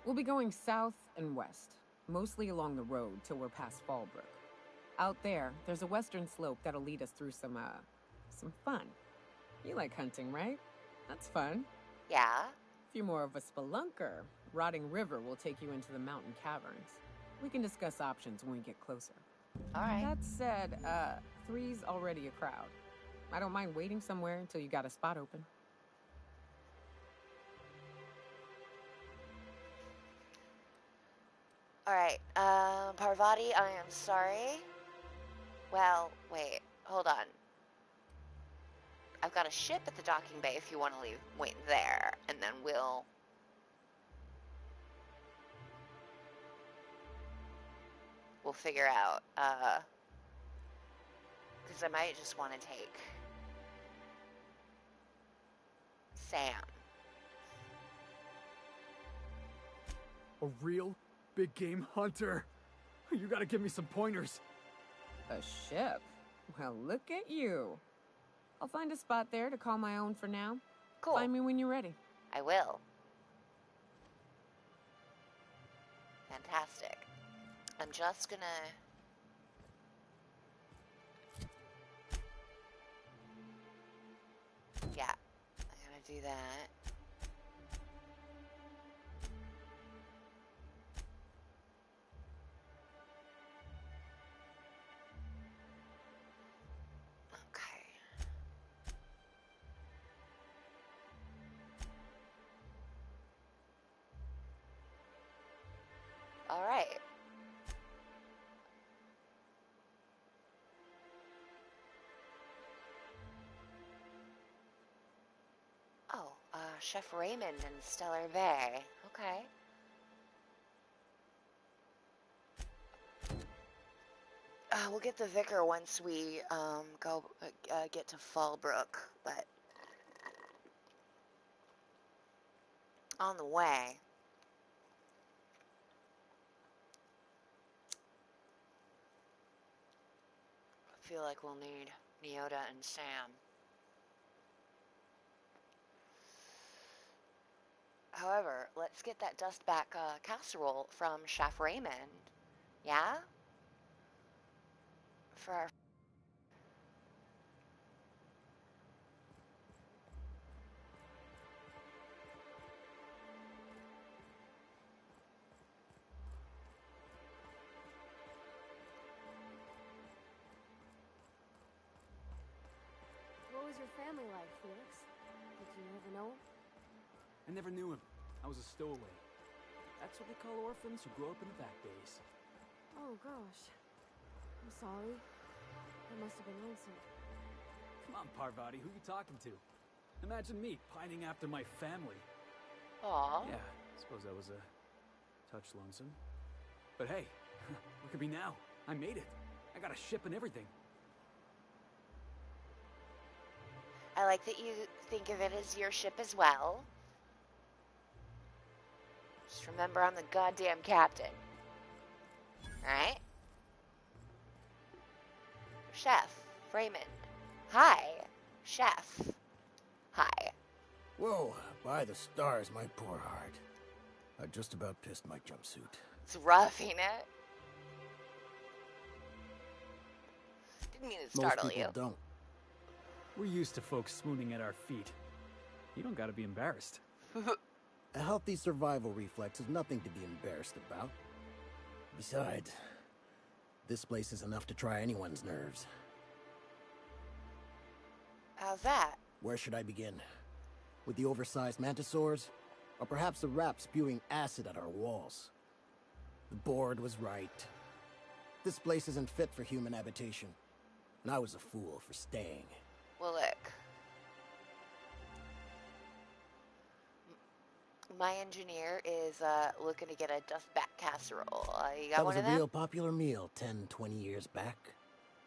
We'll be going south and west, mostly along the road till we're past Fallbrook. Out there, there's a western slope that'll lead us through some fun. You like hunting, right? That's fun. Yeah? If you're more of a spelunker, Rotting River will take you into the mountain caverns. We can discuss options when we get closer. All right. That said, 3's already a crowd. I don't mind waiting somewhere until you got a spot open. All right. Parvati, I am sorry. Well, wait. Hold on. I've got a ship at the docking bay if you want to leave. Wait there, and then we'll figure out. Because I might just want to take Sam. A real big game hunter. You gotta give me some pointers. A ship? Well, look at you. I'll find a spot there to call my own for now. Cool. Find me when you're ready. I will. Fantastic. I'm just gonna... Yeah, I'm gonna do that. Okay. All right. Oh, Chef Raymond in Stellar Bay. Okay. We'll get the vicar once we get to Fallbrook, but on the way. I feel like we'll need Neota and Sam. However, let's get that dustback casserole from Chef Raymond. Yeah? For our... What was your family like, Felix? Did you ever know him? I never knew him. I was a stowaway. That's what they call orphans who grow up in the back days. Oh, gosh. I'm sorry. That must have been lonesome. Come on, Parvati, who you talking to? Imagine me pining after my family. Aw. Yeah, I suppose that was a touch lonesome. But hey, look at me now. I made it. I got a ship and everything. I like that you think of it as your ship as well. Just remember, I'm the goddamn captain. Alright? Chef Raymond. Hi. Chef. Hi. Whoa, by the stars, my poor heart. I just about pissed my jumpsuit. It's rough, ain't it? Didn't mean to startle Most people you. don't. We're used to folks swooning at our feet. You don't gotta be embarrassed. A healthy survival reflex is nothing to be embarrassed about. Besides, this place is enough to try anyone's nerves. How's that? Where should I begin? With the oversized mantisaurs? Or perhaps the rap spewing acid at our walls? The board was right. This place isn't fit for human habitation. And I was a fool for staying. Well, look. My engineer is looking to get a dustback casserole. You got That was one a of them? real popular meal 10, 20 years back.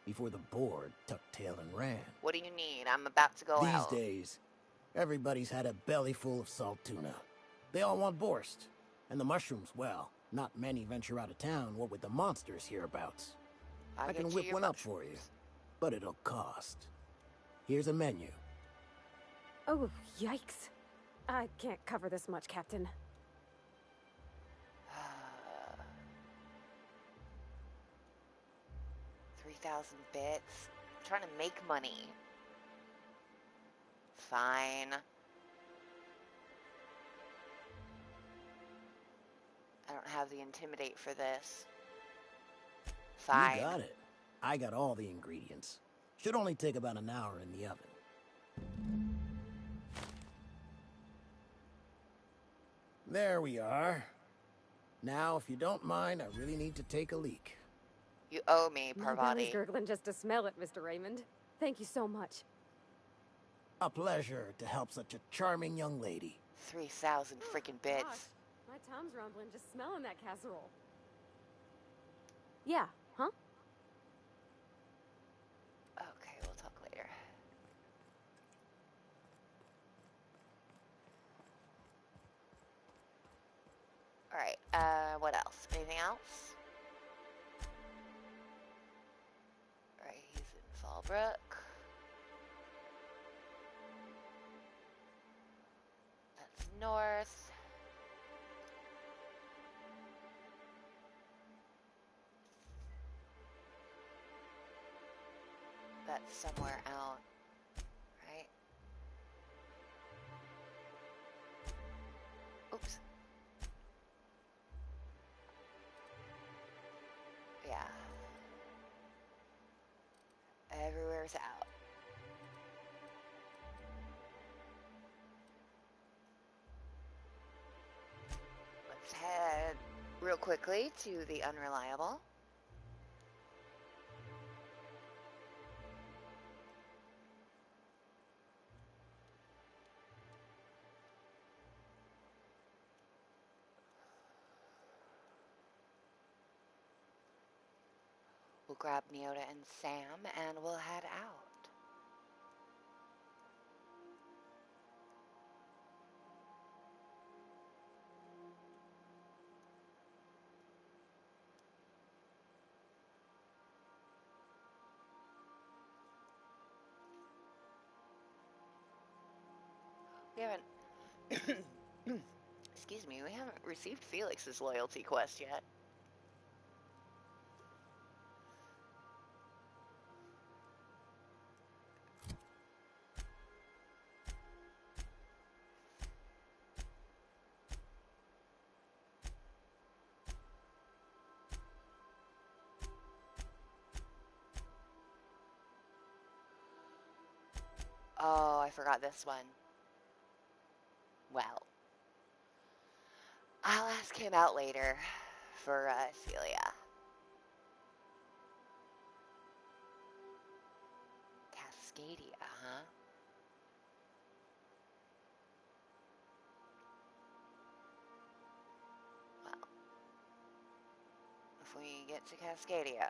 before the board tucked tail and ran. What do you need? I'm about to go These out. days, everybody's had a belly full of salt tuna. They all want borscht. And the mushrooms, well, not many venture out of town, what with the monsters hereabouts. I can whip one up for you, but it'll cost. Here's a menu. Oh, yikes. I can't cover this much, Captain. 3,000 bits. I'm trying to make money. Fine. I don't have the intimidate for this. Fine. You got it. I got all the ingredients. Should only take about an hour in the oven. There we are. Now, if you don't mind, I really need to take a leak. You owe me, My belly's Parvati. gurgling just to smell it, Mr. Raymond. Thank you so much. A pleasure to help such a charming young lady. 3,000 freaking bits. Gosh, my tum's rumbling just smelling that casserole. Yeah, huh? Okay, we'll talk later. Alright, what else? Anything else? Alright, he's in Fallbrook. That's north. That's somewhere out, right? Oops. Yeah. Everywhere's out. Let's head real quickly to the Unreliable. We'll grab Neota and Sam and we'll head out. We haven't, excuse me, we haven't received Felix's loyalty quest yet. Oh, I forgot this one. Well, I'll ask him out later for Celia. Cascadia, huh? Well, if we get to Cascadia,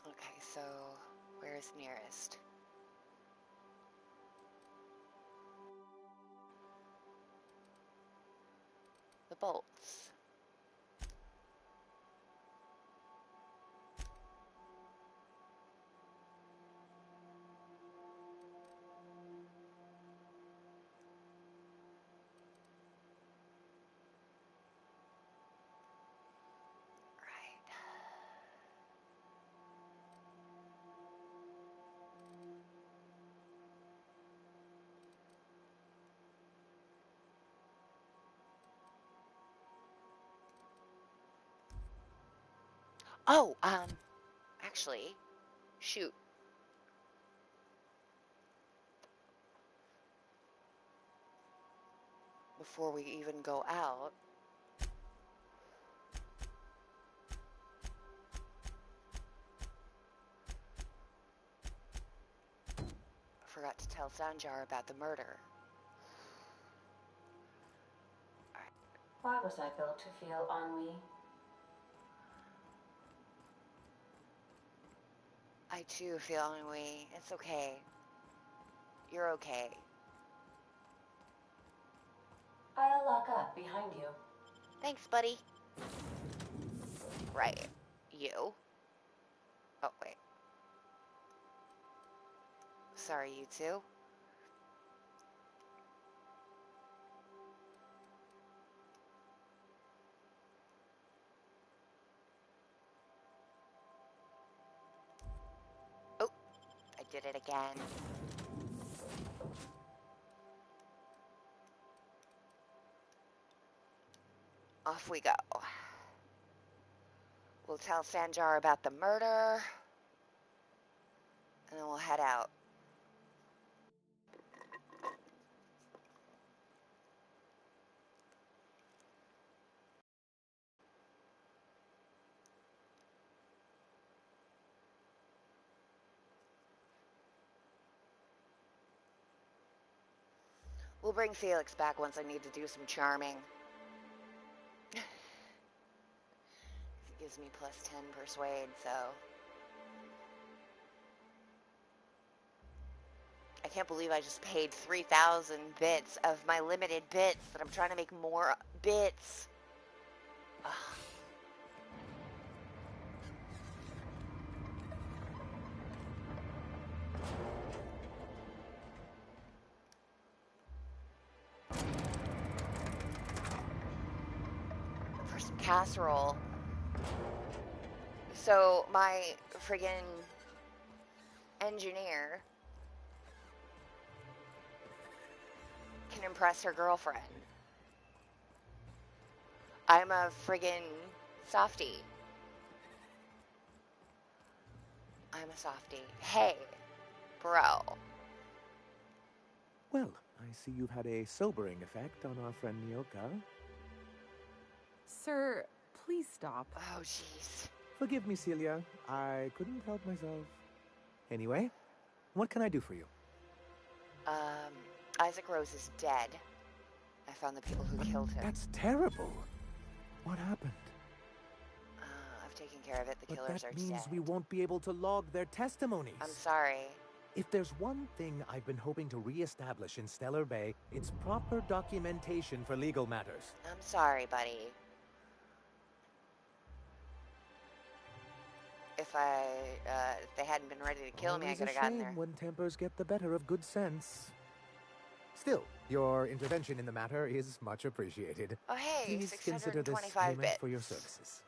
okay, so where's nearest? The bolts. Oh, actually, shoot. Before we even go out, tell Sanjar about the murder. Why was I built to feel ennui? I too feel ennui. It's okay. You're okay. I'll lock up behind you. Thanks, buddy. Right. You. Oh, wait. Sorry, you two. Oh, I did it again. Off we go. We'll tell Sanjar about the murder, and then we'll head out. We'll bring Felix back once I need to do some charming. It gives me plus 10 persuade, so... I can't believe I just paid 3,000 bits of my limited bits that I'm trying to make more bits. Ugh. For some casserole. So my friggin' engineer can impress her girlfriend. I'm a friggin' softie. I'm a softie. Hey, bro. Well, I see you've had a sobering effect on our friend Nyoka. Sir, please stop. Oh, jeez. Forgive me, Celia. I couldn't help myself. Anyway, what can I do for you? Isaac Rose is dead. I found the people who killed him. That's terrible. What happened? I've taken care of it. The killers that are means dead. we won't be able to log their testimonies. I'm sorry. If there's one thing I've been hoping to re-establish in Stellar Bay, it's proper documentation for legal matters. I'm sorry, buddy. If they hadn't been ready to kill me, I could have gotten there. When tempers get the better of good sense. Still, your intervention in the matter is much appreciated. Oh, hey, Please consider this 625 payment bits. for your services.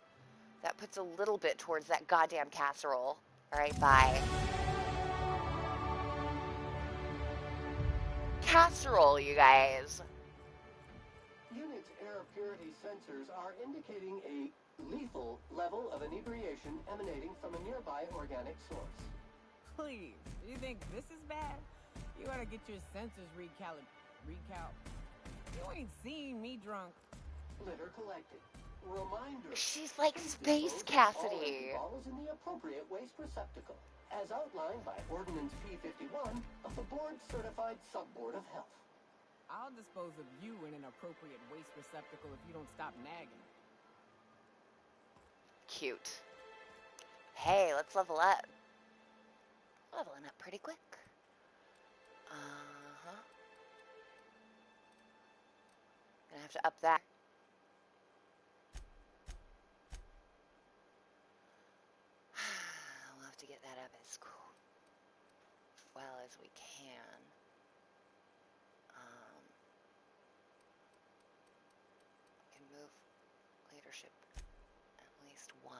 That puts a little bit towards that goddamn casserole. All right, bye. Casserole, you guys. Unit's air purity sensors are indicating a lethal level of inebriation emanating from a nearby organic source. Please, you think this is bad? You ought to get your sensors recal. You ain't seen me drunk. Litter collected. Reminder. She's like Space Cassidy. All is in the appropriate waste receptacle, as outlined by Ordinance P51 of the Board-Certified Sub-Board of Health. I'll dispose of you in an appropriate waste receptacle if you don't stop nagging. Cute. Hey, let's level up. Leveling up pretty quick. Uh-huh. Gonna have to up that. We'll have to get that up as well as we can. Can move leadership at least one.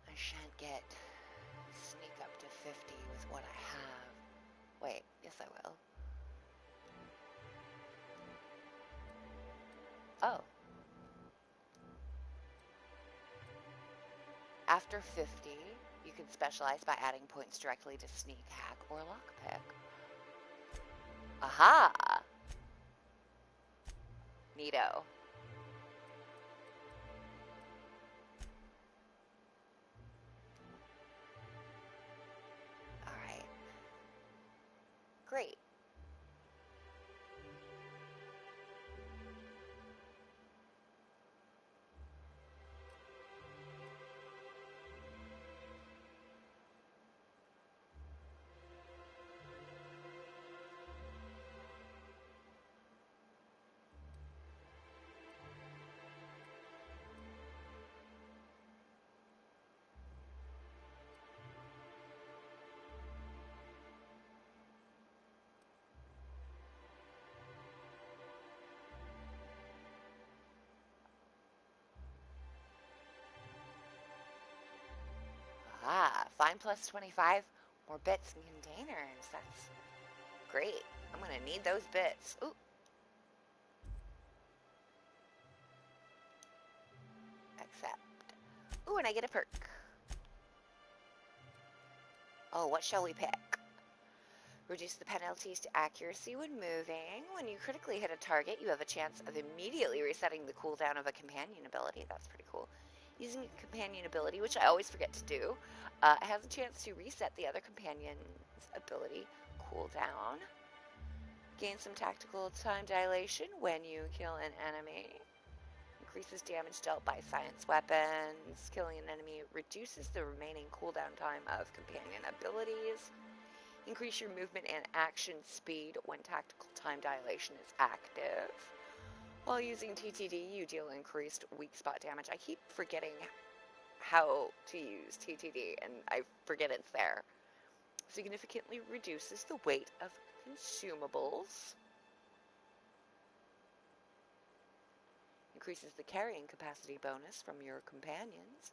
I shan't sneak up to 50 with what I have. Wait, yes I will. Oh. After 50, you can specialize by adding points directly to sneak, hack, or lockpick. Aha! Neato. Alright. Great. Ah, find plus 25 more bits and containers. That's great. I'm gonna need those bits. Ooh. Accept. Ooh, and I get a perk. Oh, what shall we pick? Reduce the penalties to accuracy when moving. When you critically hit a target, you have a chance of immediately resetting the cooldown of a companion ability. That's pretty cool. Using a companion ability, which I always forget to do, has a chance to reset the other companion's ability cooldown. Gain some tactical time dilation when you kill an enemy. Increases damage dealt by science weapons. Killing an enemy reduces the remaining cooldown time of companion abilities. Increase your movement and action speed when tactical time dilation is active. While using TTD, you deal increased weak spot damage. I keep forgetting how to use TTD, and I forget it's there. Significantly reduces the weight of consumables. Increases the carrying capacity bonus from your companions.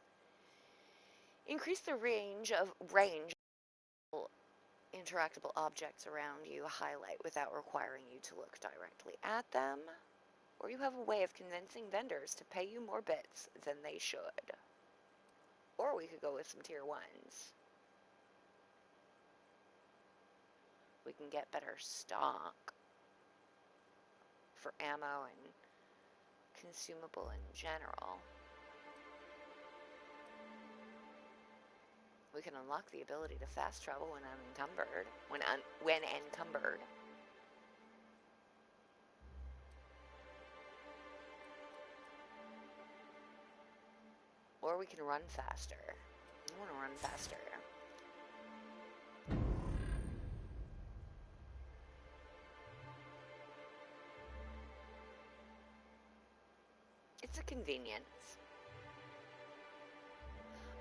Increase the range interactable objects around you highlight without requiring you to look directly at them. Or you have a way of convincing vendors to pay you more bits than they should. Or we could go with some tier 1s. We can get better stock for ammo and consumable in general. We can unlock the ability to fast travel when unencumbered. When encumbered. Or we can run faster. I want to run faster. It's a convenience.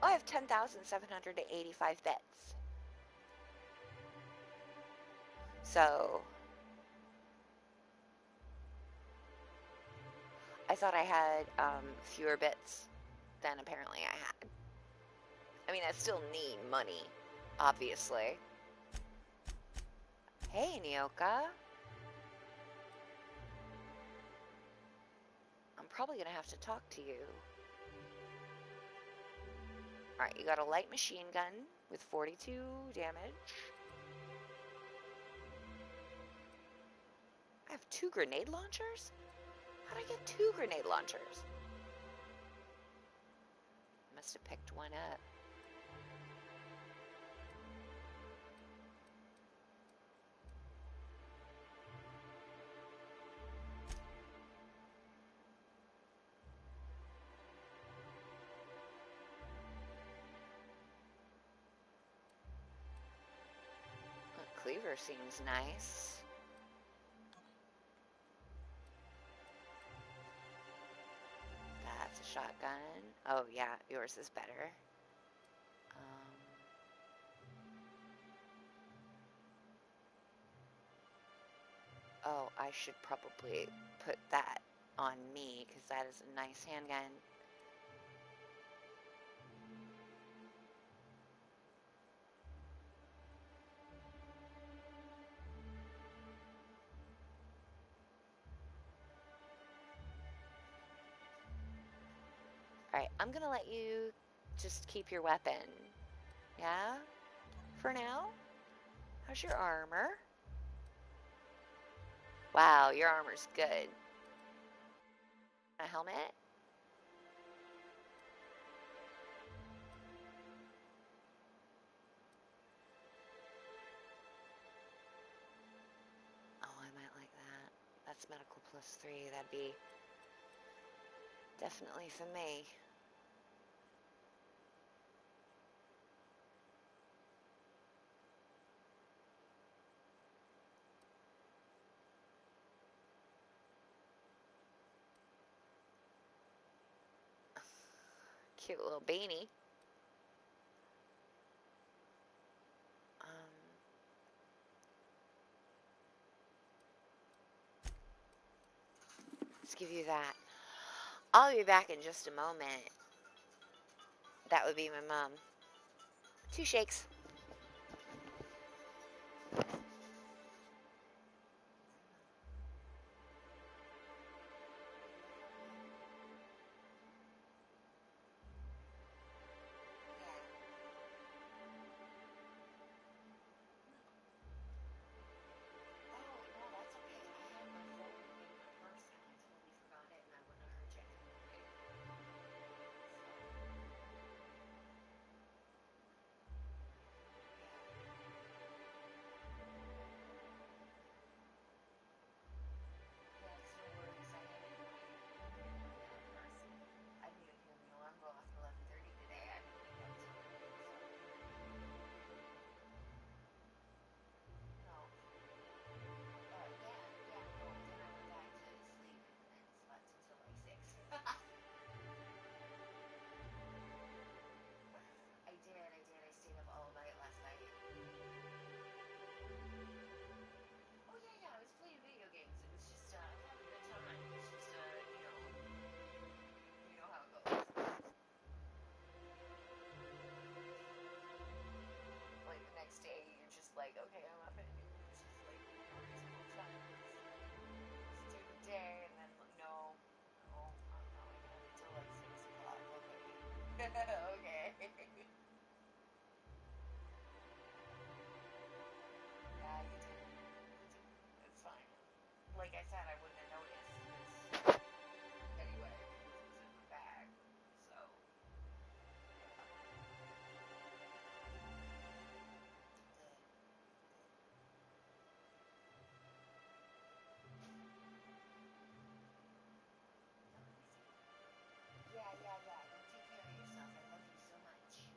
Oh, I have 10,785 bits. So I thought I had fewer bits than apparently I had. I mean, I still need money, obviously. Hey, Nyoka. I'm probably gonna have to talk to you. Alright, you got a light machine gun with 42 damage. I have 2 grenade launchers? How'd I get 2 grenade launchers? Must have picked one up. Cleaver seems nice. That's a shotgun. Oh yeah, yours is better. Oh, I should probably put that on me because that is a nice handgun. Alright, I'm gonna let you just keep your weapon. Yeah? For now? How's your armor? Wow, your armor's good. A helmet? Oh, I might like that. That's medical +3. That'd be definitely for me. Cute little beanie. Let's give you that. I'll be back in just a moment. That would be my mom. 2 shakes. Like, okay, I'm up at noon. It's just like reasonable time. Let's do the day, and then no, I'm not waking up until like 6 o'clock. Okay. Okay. Yeah, you do. It's fine. Like I said, I wouldn't have noticed. Anyway, it's in the bag. So. Yeah. You take care of yourself. I love you so much.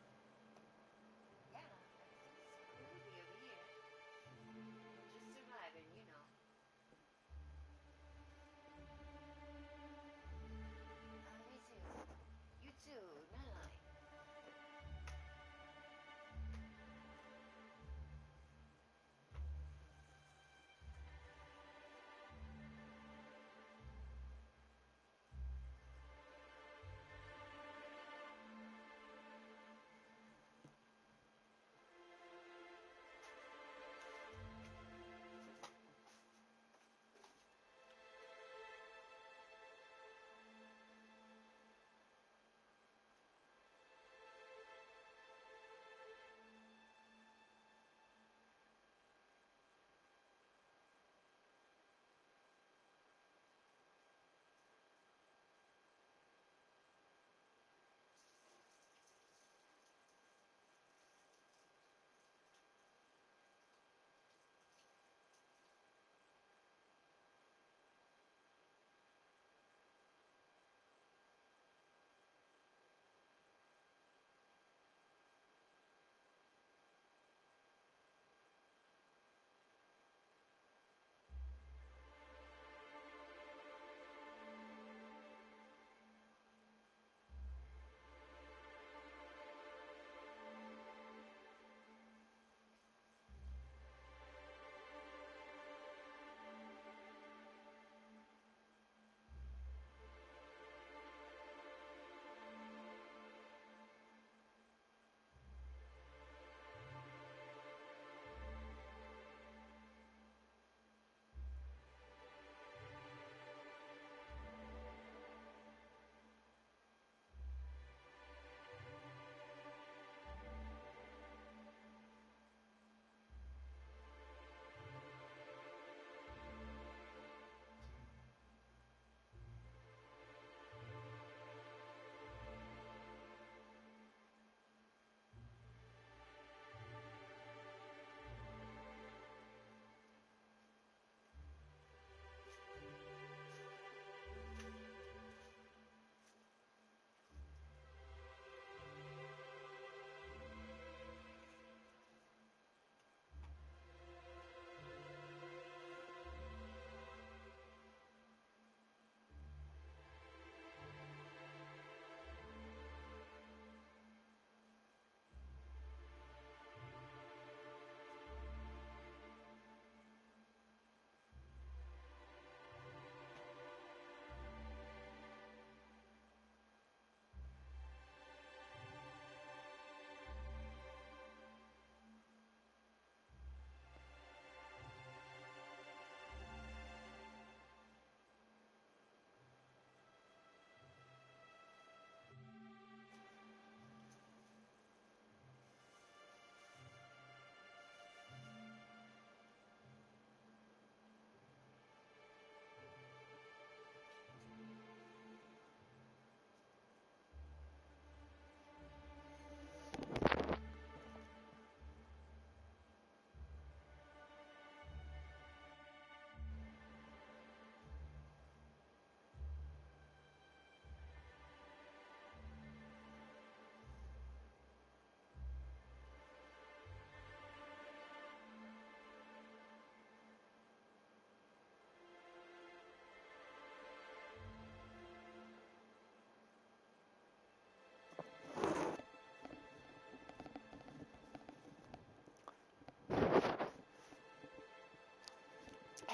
Yeah, everything's groovy over here. We're just surviving, you know.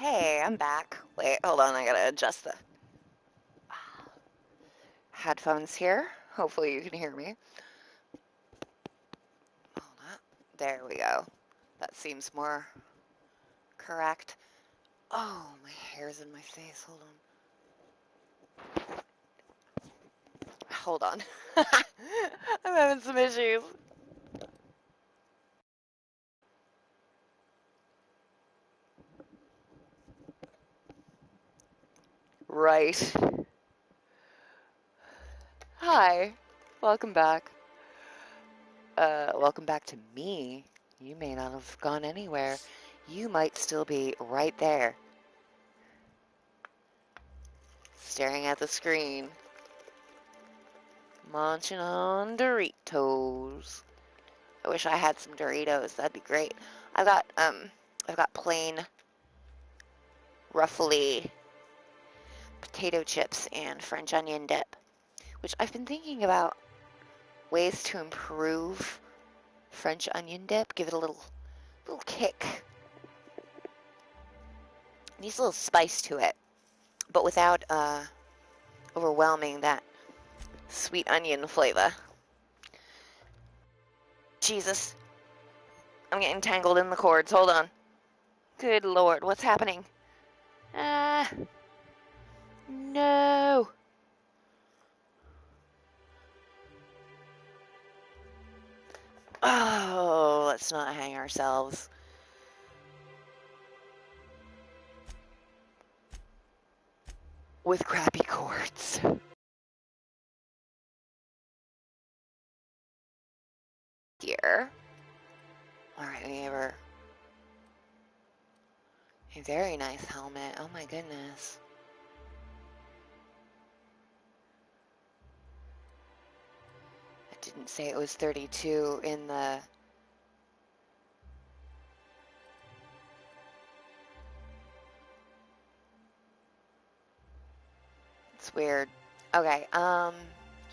Hey, I'm back. Wait, hold on, I gotta adjust the headphones here. Hopefully you can hear me. Hold on. There we go. That seems more correct. Oh, my hair's in my face. Hold on. I'm having some issues. Right. Hi. Welcome back. Welcome back to me. You may not have gone anywhere. You might still be right there, staring at the screen, munching on Doritos. I wish I had some Doritos. That'd be great. I've got plain, ruffly potato chips and French onion dip, which I've been thinking about ways to improve French onion dip. Give it a little kick. Needs a little spice to it, but without overwhelming that sweet onion flavor. Jesus. I'm getting tangled in the cords. Hold on. Good Lord, what's happening? No. Oh, let's not hang ourselves. With crappy cords. Here. Alright, we have a very nice helmet. Oh my goodness. I didn't say it was 32 in the... It's weird. Okay,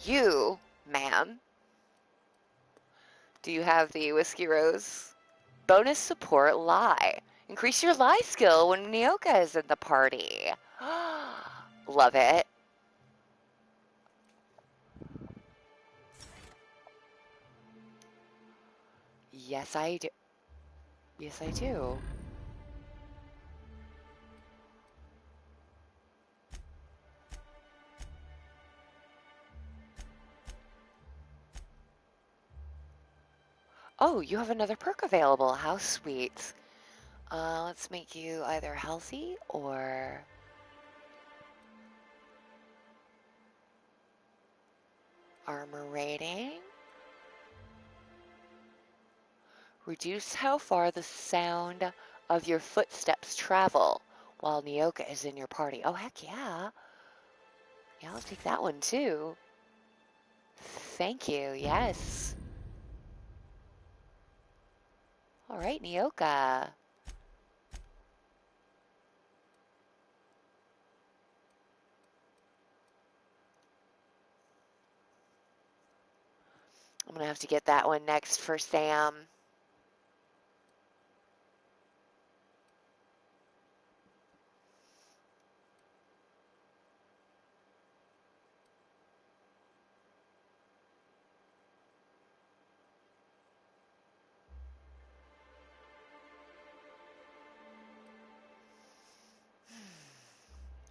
you, ma'am, do you have the Whiskey Rose bonus support lie? Increase your lie skill when Nyoka is in the party. Love it. Yes, I do. Yes, I do. Oh, you have another perk available. How sweet. Let's make you either healthy or... armor rating. Reduce how far the sound of your footsteps travel while Nyoka is in your party. Oh, heck yeah. Yeah, I'll take that one too. Thank you, yes. All right, Nyoka. I'm gonna have to get that one next for Sam.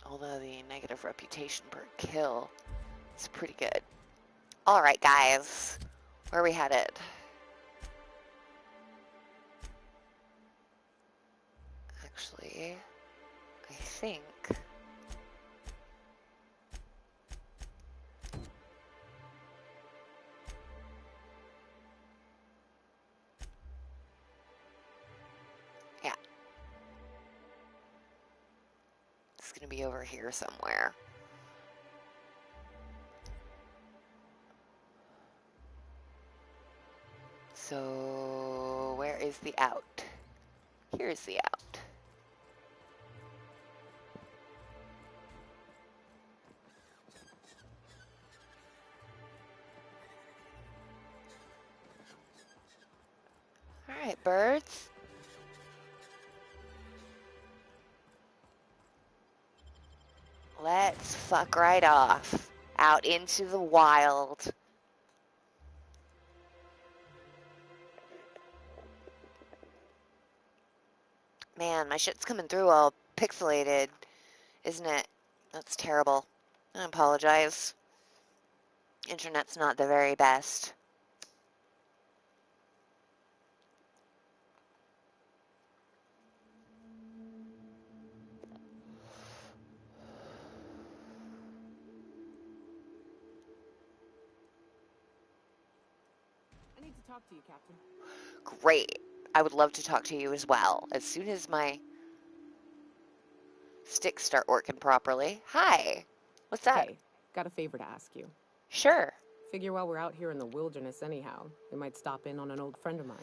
Although the negative reputation per kill is pretty good. All right, guys, where are we headed? Actually, I think... yeah. It's gonna be over here somewhere. So, where is the out? Here's the out. All right, birds. Let's fuck right off. Out into the wild. Man, my shit's coming through all pixelated, isn't it? That's terrible. I apologize. Internet's not the very best. I need to talk to you, Captain. Great. I would love to talk to you as well, as soon as my sticks start working properly. Hi. What's up? Hey, got a favor to ask you. Sure. Figure while we're out here in the wilderness anyhow, we might stop in on an old friend of mine.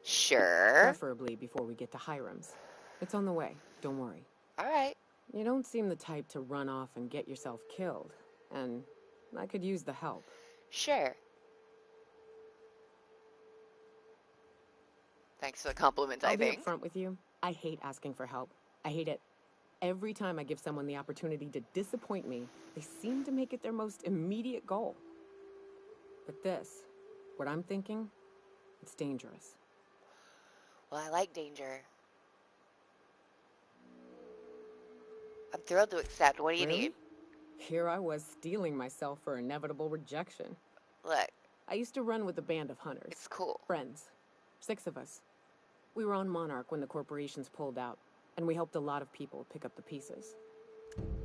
Sure. Preferably before we get to Hiram's. It's on the way, don't worry. Alright. You don't seem the type to run off and get yourself killed, and I could use the help. Sure. Thanks for the compliment, I I'll be think. upfront with you. I hate asking for help. I hate it. Every time I give someone the opportunity to disappoint me, they seem to make it their most immediate goal. But this, what I'm thinking, it's dangerous. Well, I like danger. I'm thrilled to accept. What do you Really? need? Here I was steeling myself for inevitable rejection. Look. I used to run with a band of hunters. It's cool. Friends. 6 of us. We were on Monarch when the corporations pulled out, and we helped a lot of people pick up the pieces.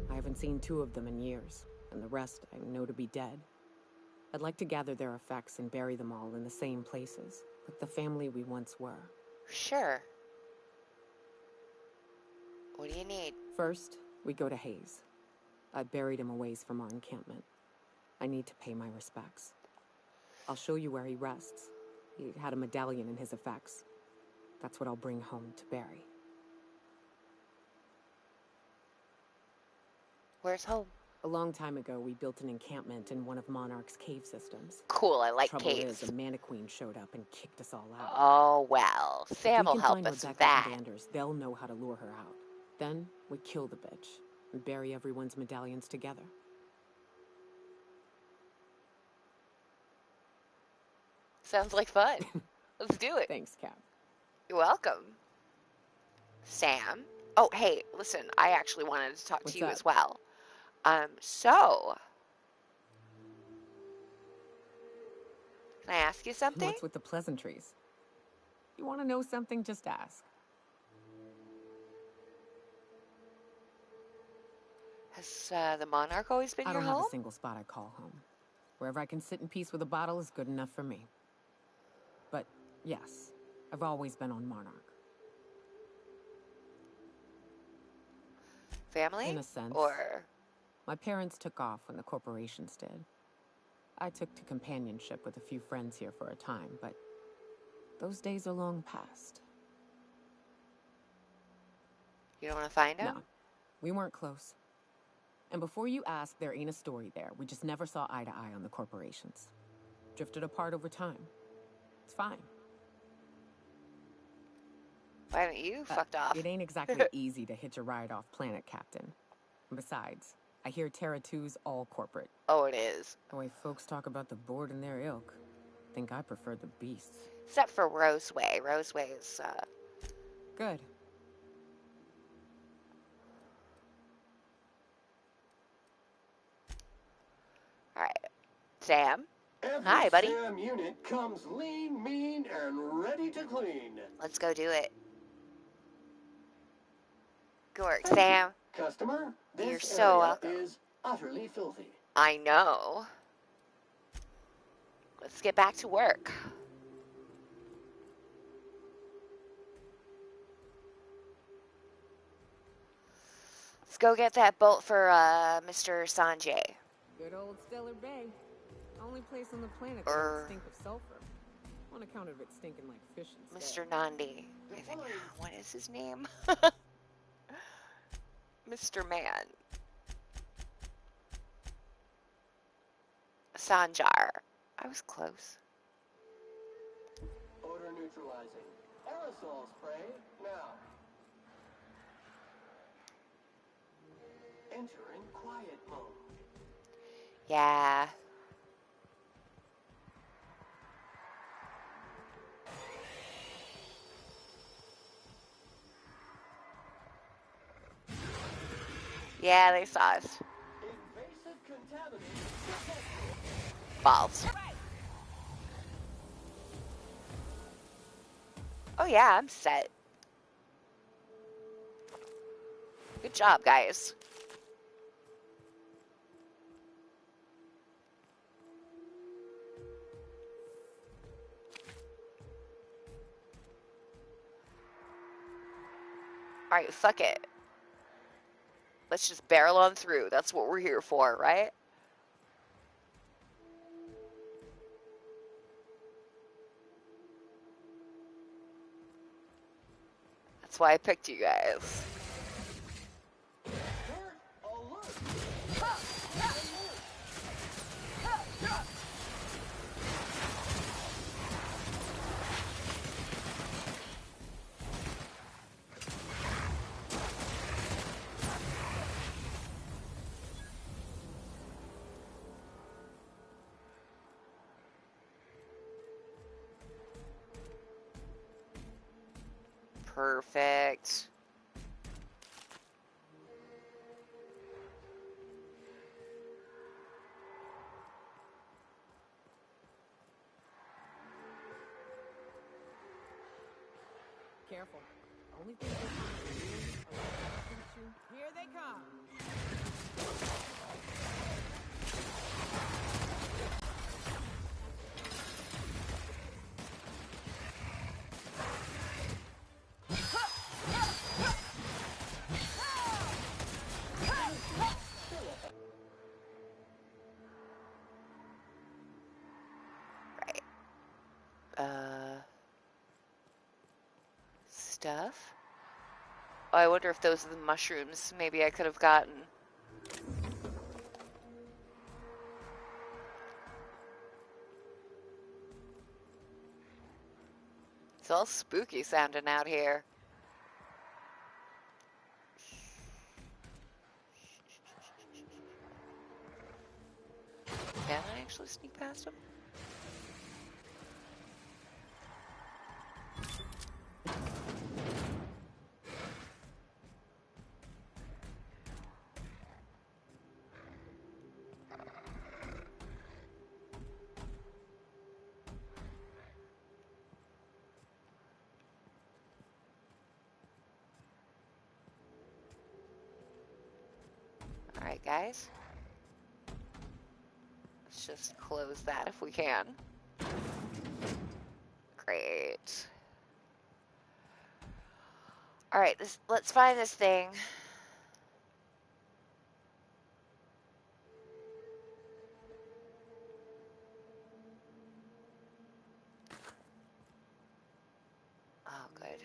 I haven't seen 2 of them in years, and the rest I know to be dead. I'd like to gather their effects and bury them all in the same places, like the family we once were. Sure. What do you need? First, we go to Hayes. I buried him a ways from our encampment. I need to pay my respects. I'll show you where he rests. He had a medallion in his effects. That's what I'll bring home to bury. Where's home? A long time ago, we built an encampment in one of Monarch's cave systems. Cool, I like Trouble caves. is, a Mantiqueen showed up and kicked us all out. Oh, well. If Sam we will can help find us with Rebecca that. and Anders, they'll know how to lure her out. Then, we kill the bitch and bury everyone's medallions together. Sounds like fun. Let's do it. Thanks, Cap. You're welcome. Sam? Oh, hey, listen, I actually wanted to talk What's to you up? as well. So... Can I ask you something? What's with the pleasantries? You want to know something? Just ask. Has the Monarch always been I your don't have home? a single spot I call home. Wherever I can sit in peace with a bottle is good enough for me. But, yes, I've always been on Monarch. Family? In a sense. Or... My parents took off when the corporations did. I took to companionship with a few friends here for a time, but those days are long past. You don't want to find him? No, we weren't close. And before you ask, there ain't a story there. We just never saw eye to eye on the corporations. Drifted apart over time. It's fine. Why haven't you fucked off? It ain't exactly easy to hitch a ride off planet, Captain. And besides, I hear Terra 2's all corporate. Oh, it is. The way folks talk about the board and their ilk, think I prefer the beasts. Except for Roseway. Roseway is, Good. Alright. Sam? Every Hi, buddy. SAM unit comes lean, mean, and ready to clean. Let's go do it. Good work, Sam. Customer, this You're so area welcome. is utterly filthy. I know. Let's get back to work. Let's go get that bolt for Mr. Sanjay. Good old Stellar Bay. Only place on the planet that Or- doesn't stink of sulfur. On account of it stinking like fish instead. Mr. Nandi. I think, what is his name? Mr. Man. Sanjar. I was close. Odor neutralizing. Aerosol spray now. enter in quiet mode. Yeah. Yeah, they saw us. Invasive contaminants detected. Balls. Oh yeah, I'm set. Good job, guys. Alright, fuck it. Let's just barrel on through. That's what we're here for, right? That's why I picked you guys. Perfect. Careful. Only thing here they come. Stuff. Oh, I wonder if those are the mushrooms maybe I could have gotten. It's all spooky sounding out here. Can I actually sneak past them? Alright, guys. Let's just close that if we can. Great. Alright, let's find this thing. Oh, good.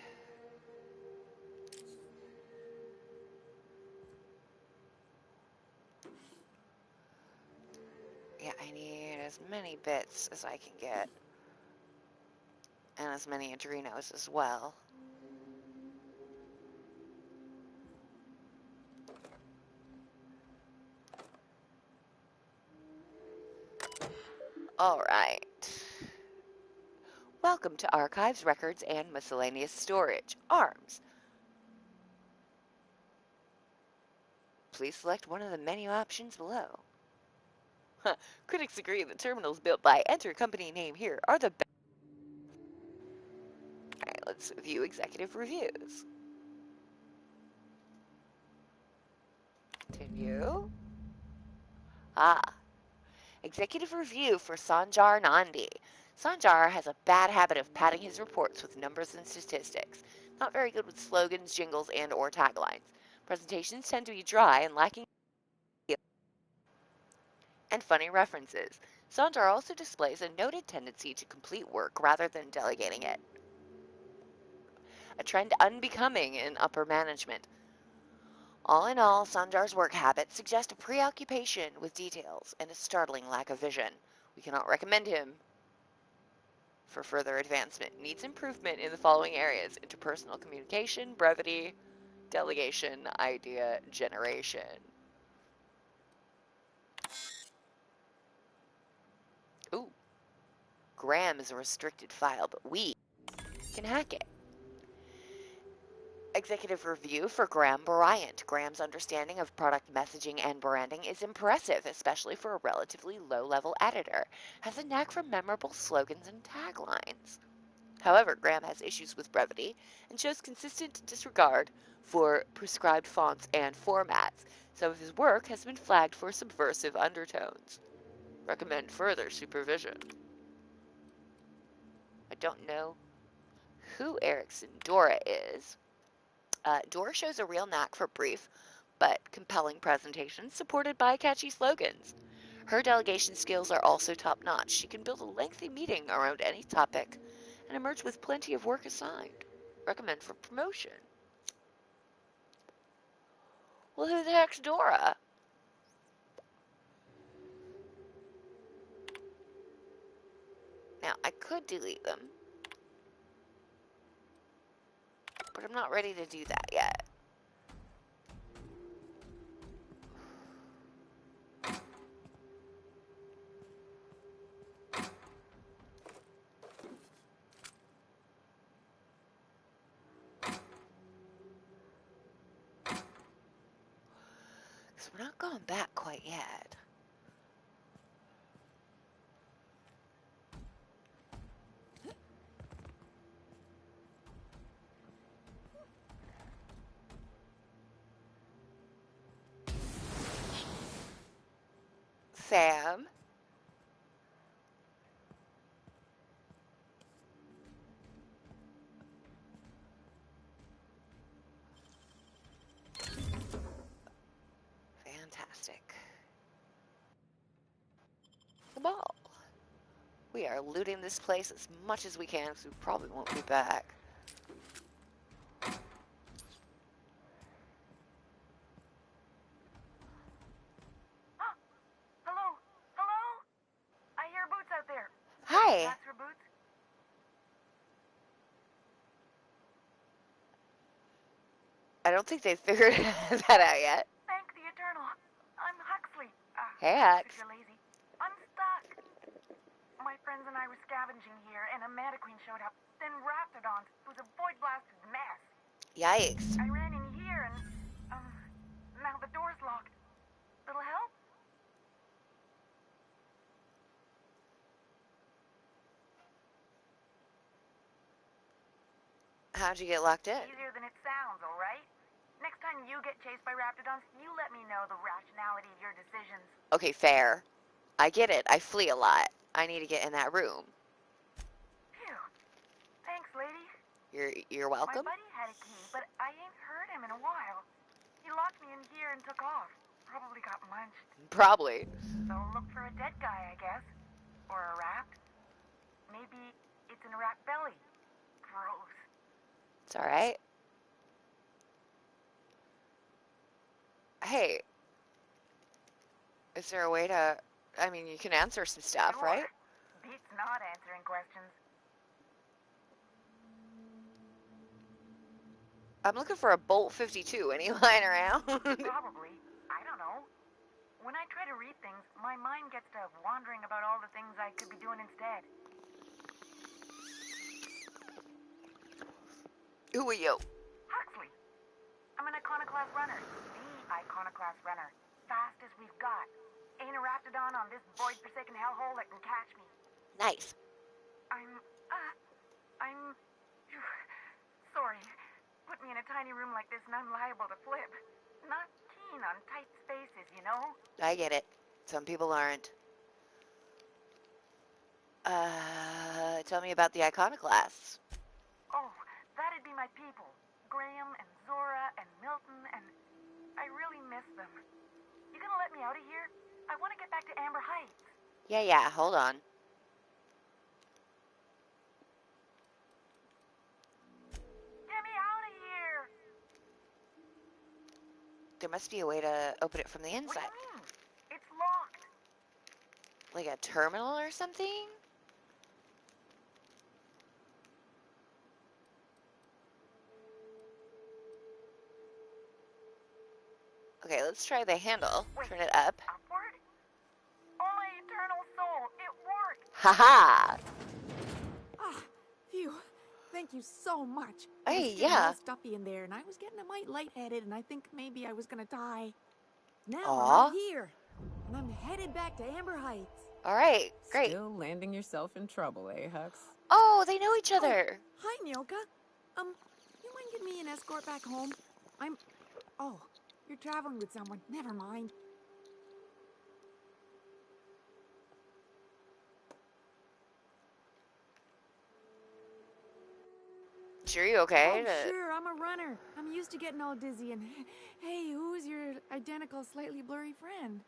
Yeah, I need as many bits as I can get. And as many adrenos as well. Alright. Welcome to Archives, Records, and Miscellaneous Storage. ARMS. Please select one of the menu options below. Critics agree the terminals built by enter company name here are the best. Alright, let's view executive reviews. Continue. Executive review for Sanjar Nandi. Sanjar has a bad habit of padding his reports with numbers and statistics. Not very good with slogans, jingles, and or taglines. Presentations tend to be dry and lacking and funny references. Sanjar also displays a noted tendency to complete work rather than delegating it. A trend unbecoming in upper management. All in all, Sanjar's work habits suggest a preoccupation with details and a startling lack of vision. We cannot recommend him for further advancement. Needs improvement in the following areas: interpersonal communication, brevity, delegation, idea generation. Graham is a restricted file, but we can hack it. Executive review for Graham Bryant. Graham's understanding of product messaging and branding is impressive, especially for a relatively low-level editor. Has a knack for memorable slogans and taglines. However, Graham has issues with brevity and shows consistent disregard for prescribed fonts and formats. Some of his work has been flagged for subversive undertones. Recommend further supervision. I don't know who Erickson Dora is. Dora shows a real knack for brief but compelling presentations supported by catchy slogans. Her delegation skills are also top-notch. She can build a lengthy meeting around any topic and emerge with plenty of work assigned. Recommend for promotion. Well, who the heck's Dora? Now, I could delete them, but I'm not ready to do that yet. Because we're not going back quite yet. Sam? Fantastic. The ball. We are looting this place as much as we can because we probably won't be back. Hello? Hello? I hear Boots out there. Hi. That's for Boots? I don't think they've figured that out yet. Thank the Eternal. I'm Huxley. Hey, Hux. If you're lazy. I'm stuck. My friends and I were scavenging here, and a Manta Queen showed up. Then Raptidons. It was a void-blasted mess. Yikes. I ran in here, and, now the door's locked. Little help? How'd you get locked in? Easier than it sounds, all right? Next time you get chased by Raptidons, you let me know the rationality of your decisions. Okay, fair. I get it. I flee a lot. I need to get in that room. Phew. Thanks, lady. You're welcome. My buddy had a key, but I ain't heard him in a while. He locked me in here and took off. Probably got munched. Probably. So look for a dead guy, I guess. Or a rat. Maybe it's in a rat belly. Gross. It's alright. Hey. Is there a way to... I mean, you can answer some stuff, Sure. right? Beats not answering questions. I'm looking for a Bolt 52. Any lying around? Probably. I don't know. When I try to read things, my mind gets to wandering about all the things I could be doing instead. Who are you? Huxley. I'm an Iconoclast runner. The Iconoclast runner. Fastest we've got. Ain't a Raptidon on this void-forsaken hellhole that can catch me. Nice. I'm sorry. Put me in a tiny room like this and I'm liable to flip. Not keen on tight spaces, you know? I get it. Some people aren't. Tell me about the Iconoclasts. Oh, that'd be my people. Graham and Zora and Milton, and I really miss them. You gonna let me out of here? I want to get back to Amber Heights. Yeah, hold on. Get me out of here! There must be a way to open it from the inside. What do you mean? It's locked. Like a terminal or something? Okay, let's try the handle. Turn it up. Upward? Oh, my eternal soul, it worked! Haha! thank you so much. Hey, It was getting yeah. real stuffy in there, and I was getting a mite lightheaded, and I think maybe I was gonna die. Now Aw. I'm out here, and I'm headed back to Amber Heights. All right, great. Still landing yourself in trouble, eh, Hux? Oh, they know each other. Hi, Nyoka. You mind giving me an escort back home? Oh, you're traveling with someone. Never mind. Sure, you okay? Oh, sure, I'm a runner. I'm used to getting all dizzy and... Hey, who's your identical, slightly blurry friend?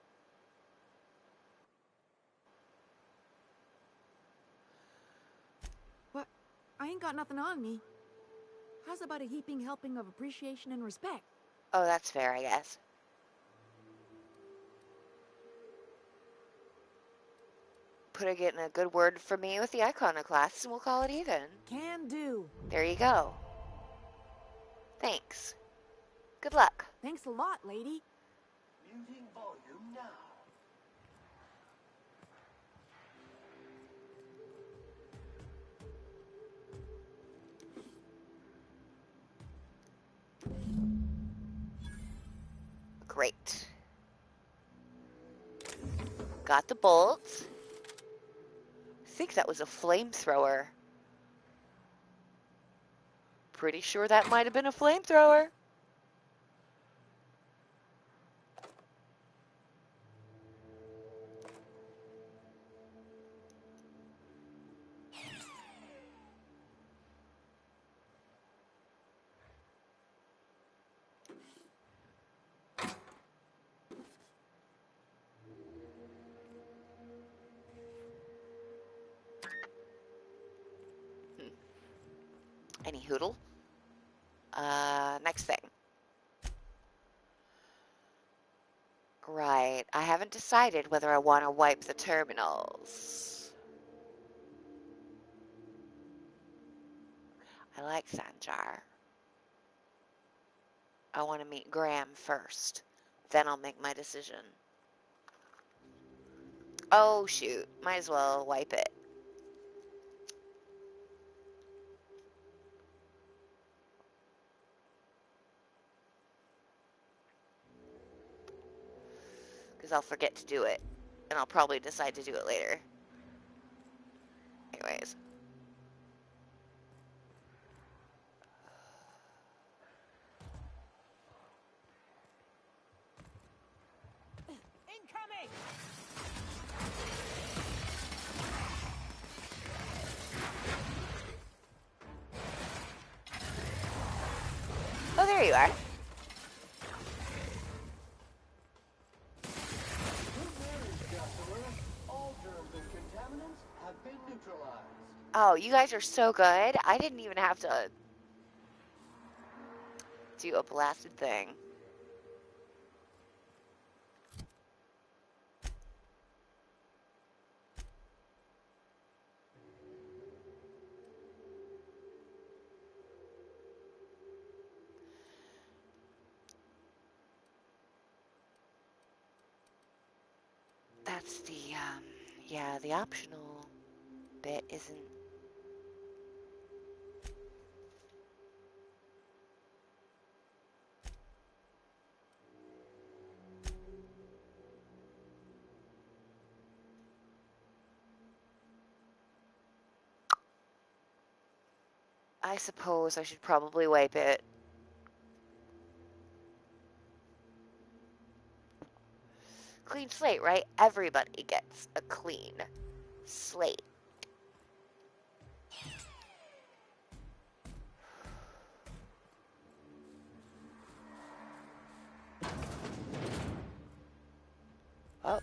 What? I ain't got nothing on me. How's about a heaping helping of appreciation and respect? Oh, that's fair, I guess. Put a getting a good word for me with the iconoclasts, and we'll call it even. Can do. There you go. Thanks. Good luck. Thanks a lot, lady. Muting volume now. Great. Got the bolts. I think that was a flamethrower. Pretty sure that might have been a flamethrower. Any hoodle? Next thing. Right, I haven't decided whether I want to wipe the terminals. I like Sanjar. I want to meet Graham first. Then I'll make my decision. Oh, shoot. Might as well wipe it. Because I'll forget to do it. And I'll probably decide to do it later. Anyways. Incoming! Oh, there you are. All germs and contaminants have been neutralized. Oh, you guys are so good. I didn't even have to do a blasted thing. That's the, yeah, the optional bit isn't... I suppose I should probably wipe it. Clean slate, right? Everybody gets a clean slate. Oh.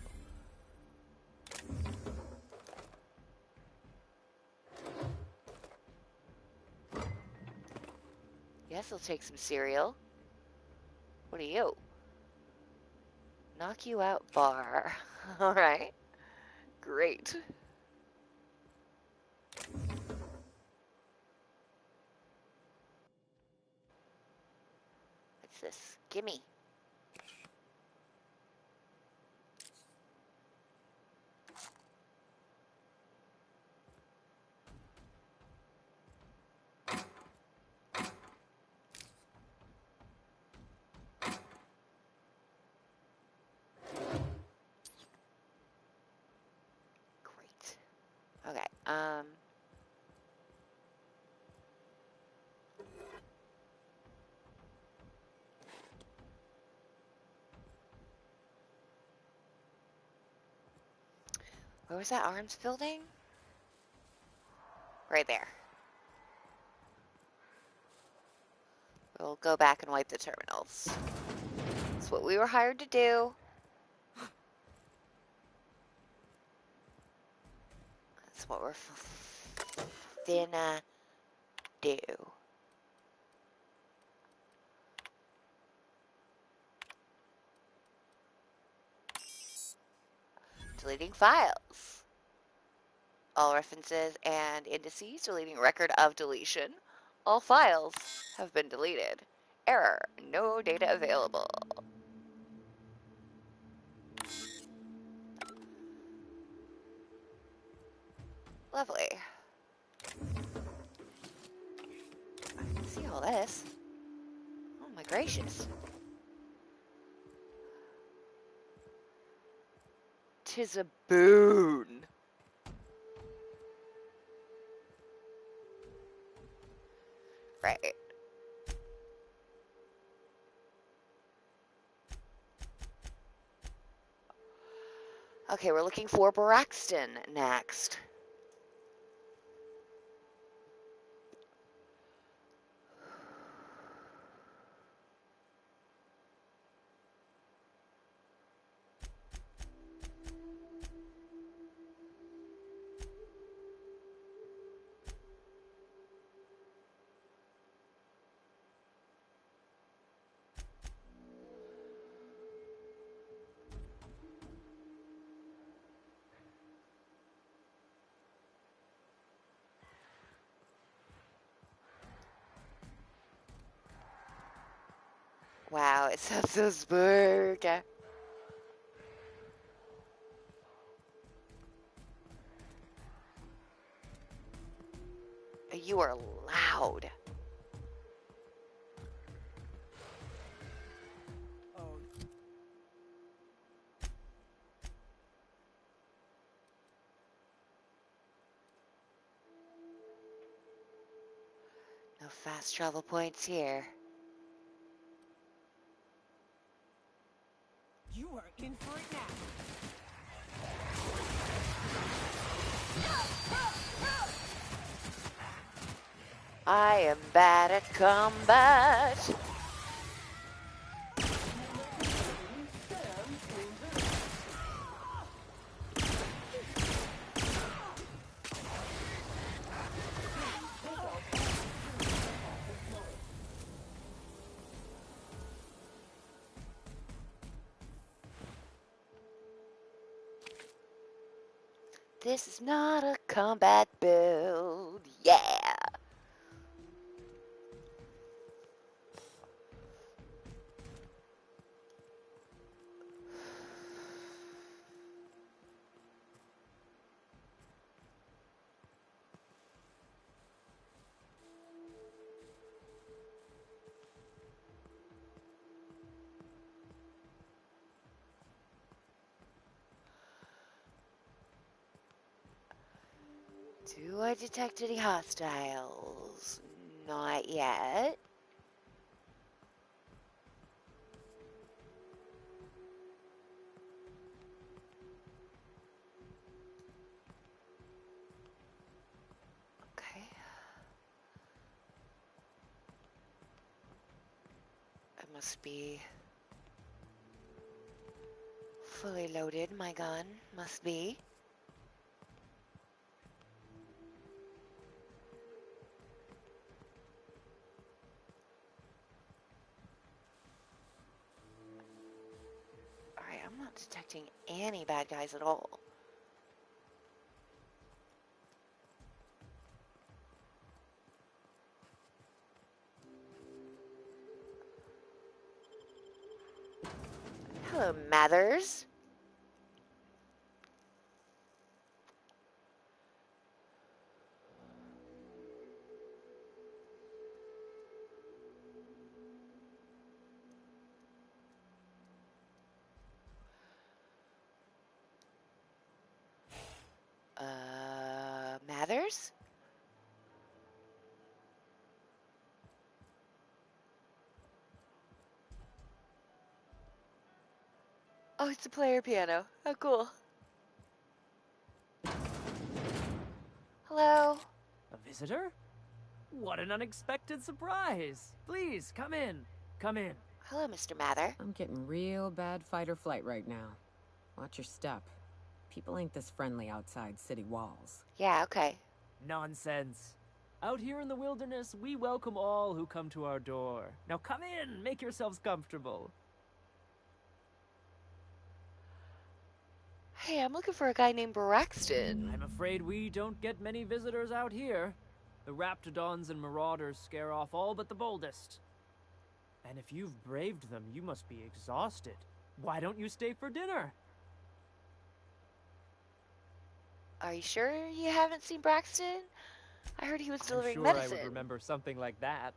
Yes, I'll take some cereal. What are you? Knock you out bar. All right. Great. What's this? Gimme. Where was that arms building? Right there. We'll go back and wipe the terminals. That's what we were hired to do. That's what we're finna do. Deleting files. All references and indices deleting record of deletion. All files have been deleted. Error. No data available. Lovely. I can see all this. Oh my gracious. 'Tis a boon. Right. Okay, we're looking for Braxton next. Wow, it's Salzburg. You are loud. No fast travel points here. You are in for it now. I am bad at combat. This is not a combat build. Yeah. Do I detect any hostiles? Not yet. Okay. It must be fully loaded, my gun must be. Alright, I'm not detecting any bad guys at all. Hello, Mathers. others? Oh, it's a player piano. Oh, cool. Hello? A visitor? What an unexpected surprise! Please, come in. Come in. Hello, Mr. Mather. I'm getting real bad fight or flight right now. Watch your step. People ain't this friendly outside city walls. Yeah, okay. Nonsense. Out here in the wilderness, we welcome all who come to our door. Now come in, make yourselves comfortable. Hey, I'm looking for a guy named Braxton. I'm afraid we don't get many visitors out here. The Raptidons and Marauders scare off all but the boldest. And if you've braved them, you must be exhausted. Why don't you stay for dinner? Are you sure you haven't seen Braxton? I heard he was delivering I'm sure medicine. I would remember something like that.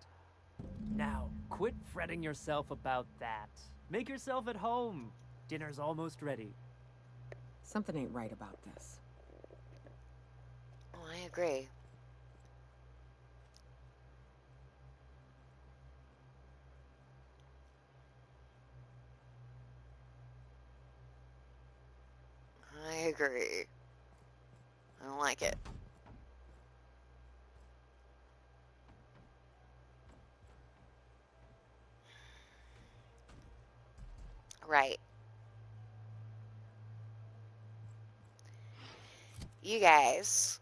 Now, quit fretting yourself about that. Make yourself at home. Dinner's almost ready. Something ain't right about this. Oh, I agree. I agree. I don't like it. Right. You guys.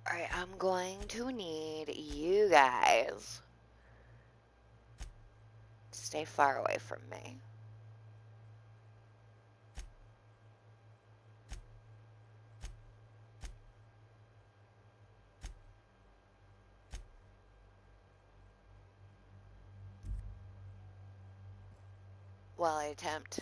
Alright, I'm going to need you guys to stay far away from me. While I attempt.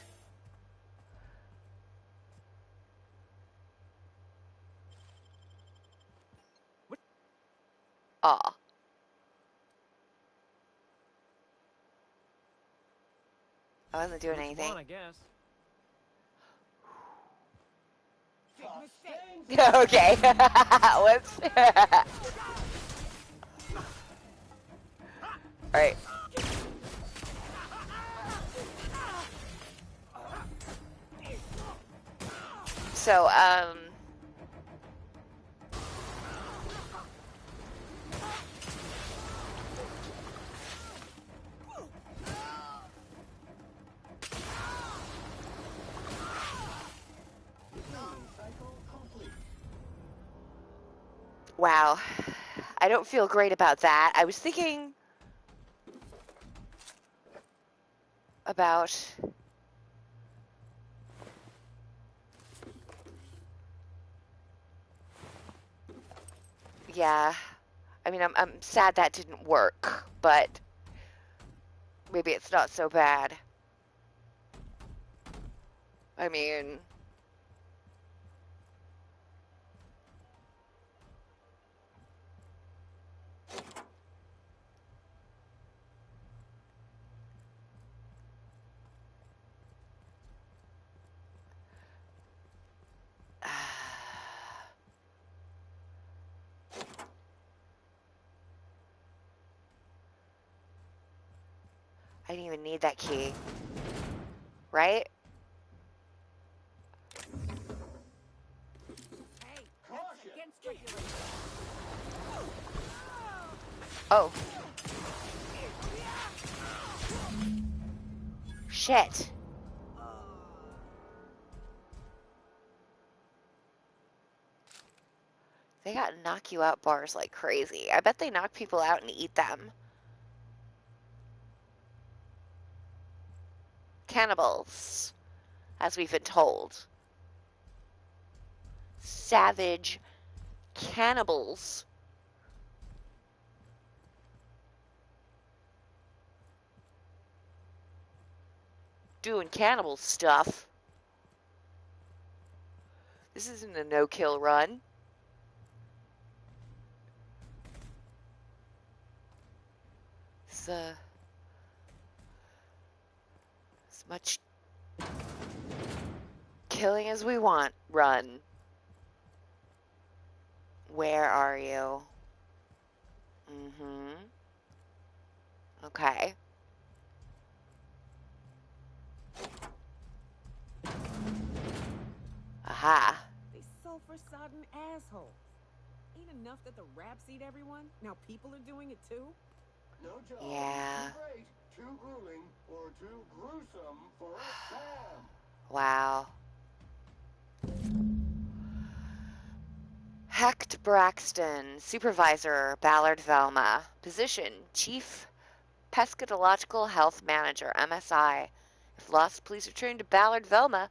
What? Aw. I wasn't doing anything. I guess. Okay. Whoops. Alright. So, wow. I don't feel great about that. I was thinking about yeah. I mean, I'm sad that didn't work, but maybe it's not so bad. I mean, I didn't even need that key. Right? Oh. Shit. They got knock you out bars like crazy. I bet they knock people out and eat them. Cannibals, as we've been told. Savage cannibals. Doing cannibal stuff. This isn't a no-kill run. It's as much killing as we want run. Where are you? Mm-hmm. Okay. Aha. They sulfur-sodden assholes. Ain't enough that the raps eat everyone? Now people are doing it too? No job Yeah. is too great, too grueling, or too gruesome for a Sam. Wow. Hecht Braxton, Supervisor, Ballard Velma. Position, Chief Pescatological Health Manager, MSI. If lost, please return to Ballard Velma,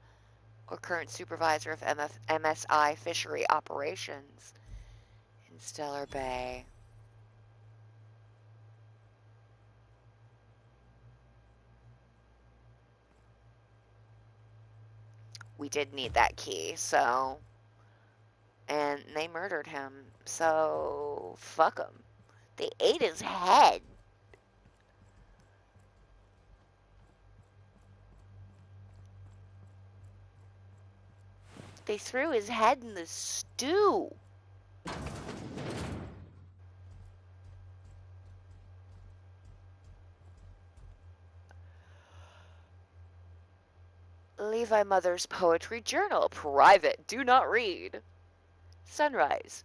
or current Supervisor of MSI Fishery Operations in Stellar Bay. We did need that key, so... And they murdered him, so fuck him. They ate his head. They threw his head in the stew. Levi Mother's Poetry Journal. Private. Do not read. Sunrise.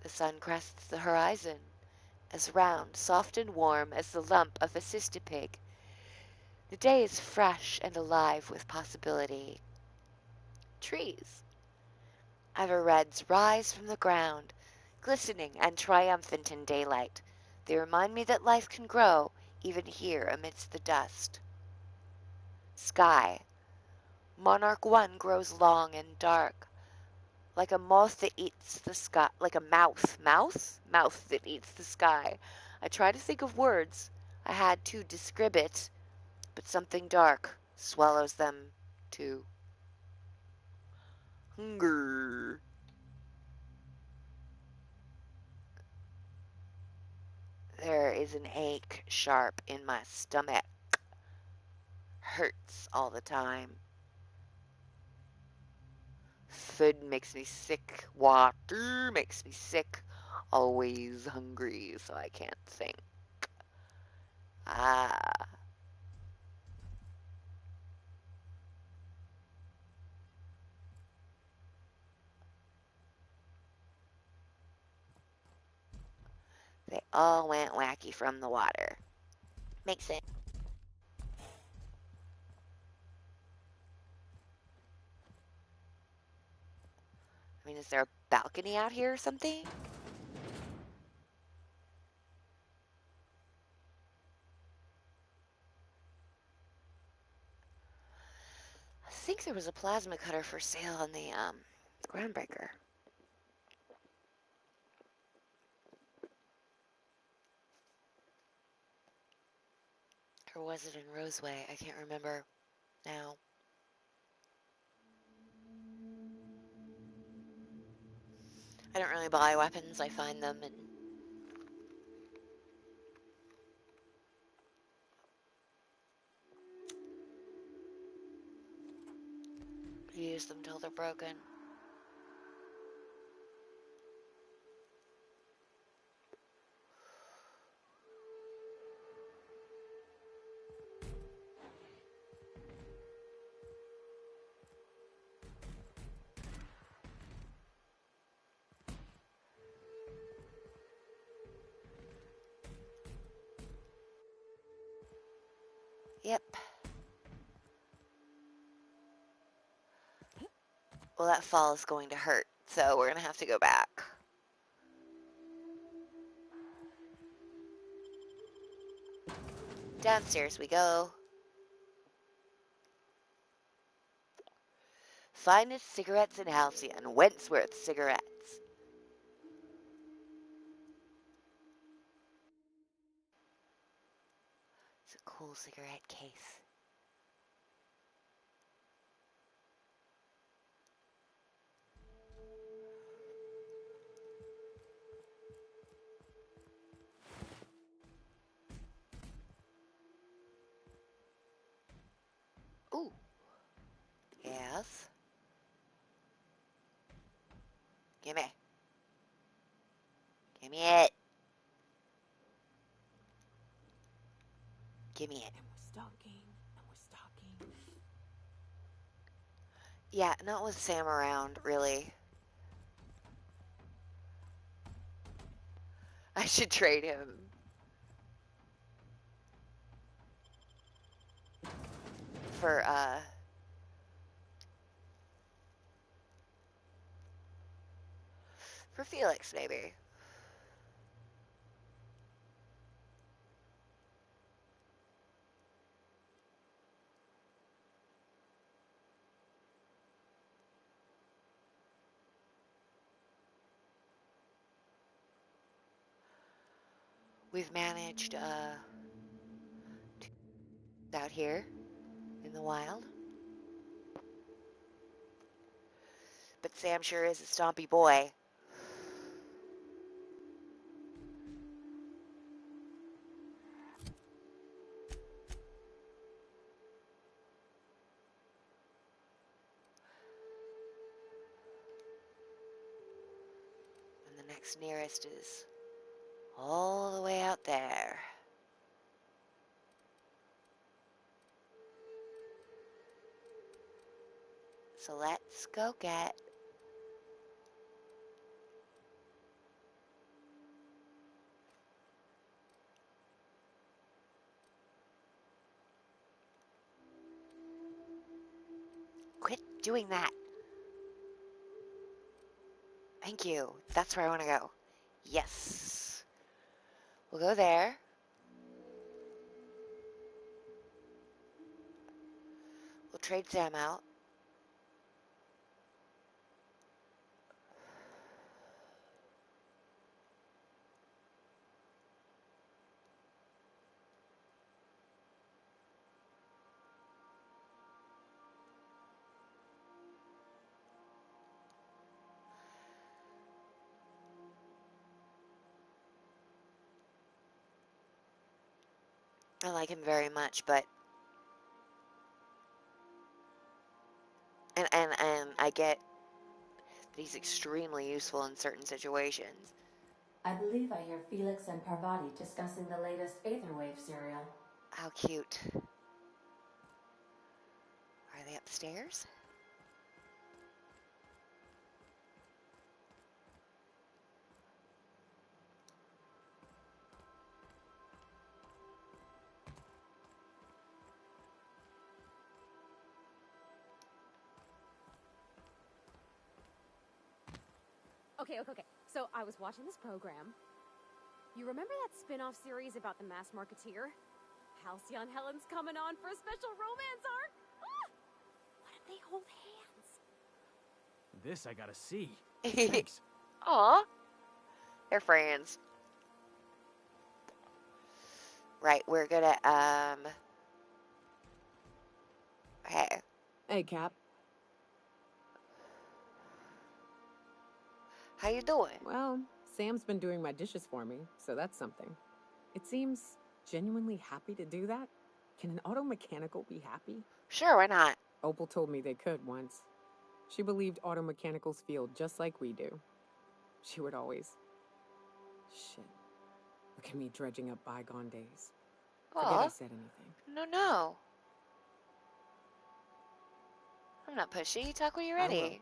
The sun crests the horizon, as round, soft, and warm as the lump of a cystipig. The day is fresh and alive with possibility. Trees. Ever reds rise from the ground, glistening and triumphant in daylight. They remind me that life can grow, even here amidst the dust. Sky. Monarch 1 grows long and dark, like a moth that eats the sky, like a mouth that eats the sky. I try to think of words I had to describe it, but something dark swallows them too. Hunger. There is an ache sharp in my stomach. Hurts all the time. Food makes me sick. Water makes me sick. Always hungry, so I can't think. Ah. They all went wacky from the water. Makes sense. I mean, is there a balcony out here or something? I think there was a plasma cutter for sale on the Groundbreaker. Or was it in Roseway? I can't remember now. I don't really buy weapons. I find them and use them till they're broken. Yep. Well, that fall is going to hurt, so we're going to have to go back. Downstairs we go. Finest cigarettes in Halcyon. Wentworth cigarettes. It's a cool cigarette case. Ooh. Yes. Gimme. Give me it. And we're stalking. And we're stalking. Yeah, not with Sam around, really. I should trade him. For Felix, maybe. We've managed, out here in the wild. But Sam sure is a stompy boy. And the next nearest is all the way out there. So let's go get Quit doing that. Thank you. That's where I want to go. Yes. We'll go there. We'll trade Sam out. I like him very much, but and I get that he's extremely useful in certain situations. I believe I hear Felix and Parvati discussing the latest Aetherwave serial. How cute. Are they upstairs? Okay. So I was watching this program. You remember that spin-off series about the Mass Marketeer? Halcyon Helen's coming on for a special romance arc. Ah! What if they hold hands? This I gotta see. Thanks. Aw. They're friends. Right, we're gonna, hey. Hey, Cap. How you doing? Well, Sam's been doing my dishes for me, so that's something. It seems genuinely happy to do that. Can an auto mechanical be happy? Sure, why not? Opal told me they could once. She believed auto mechanicals feel just like we do. She would always... Shit. Look at me dredging up bygone days. Forget I said anything. No. I'm not pushy. Talk when you're ready.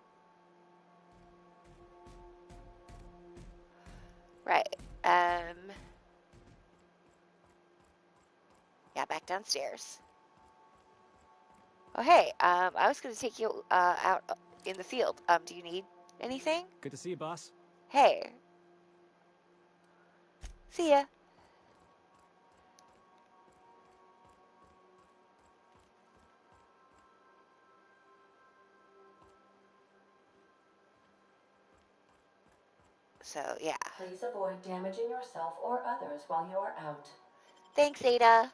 Right. Yeah, back downstairs. Oh, hey, I was going to take you out in the field. Do you need anything? Good to see you, boss. Hey. See ya. So, yeah. Please avoid damaging yourself or others while you are out. Thanks, Ada.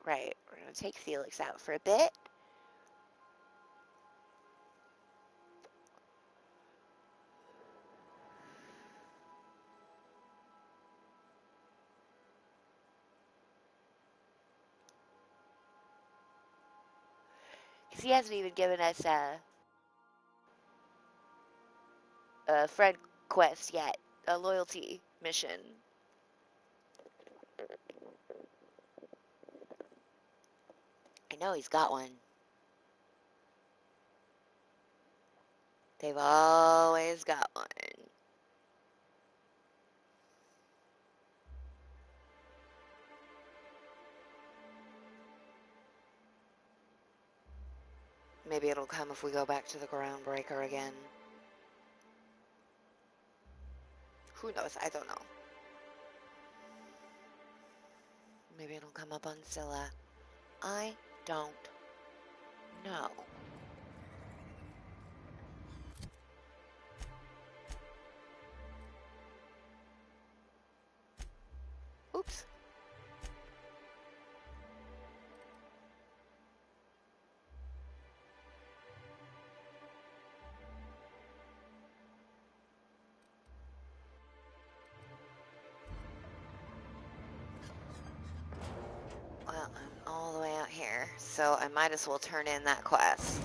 Right, we're going to take Felix out for a bit. Because he hasn't even given us a friend quest yet. A loyalty mission. I know he's got one. They've always got one. Maybe it'll come if we go back to the Groundbreaker again. Who knows? I don't know. Maybe it'll come up on Scylla. I don't know. Oops. Well, I'm all the way out here, so I might as well turn in that quest.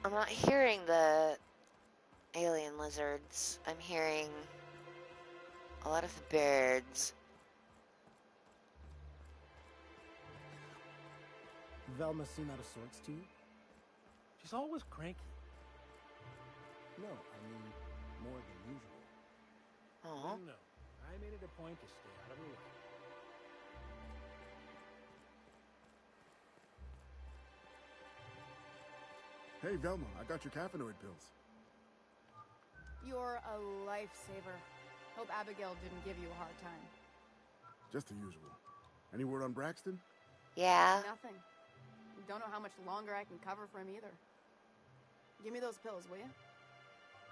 I'm not hearing the alien lizards. I'm hearing a lot of the birds. Velma seem out of sorts to you? She's always cranky. No, I mean more than usual. Aw. No, I made it a point to stay out of her way. Hey, Velma, I got your caffeinoid pills. You're a lifesaver. Hope Abigail didn't give you a hard time. Just the usual. Any word on Braxton? Yeah. Nothing. Don't know how much longer I can cover for him either. Give me those pills, will you?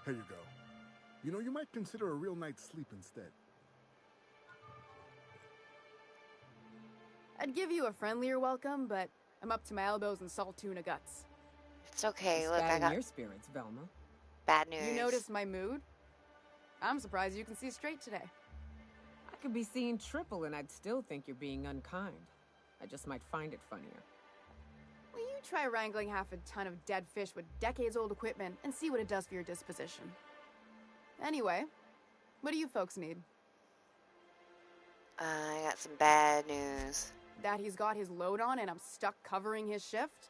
Here you go. You know, you might consider a real night's sleep instead. I'd give you a friendlier welcome, but I'm up to my elbows in salt tuna guts. It's okay. It's Look, bad I in got your spirits, Velma. bad news. You noticed my mood? I'm surprised you can see straight today. I could be seeing triple and I'd still think you're being unkind. I just might find it funnier. Will you try wrangling half a ton of dead fish with decades-old equipment and see what it does for your disposition? Anyway, what do you folks need? I got some bad news. That he's got his load on and I'm stuck covering his shift?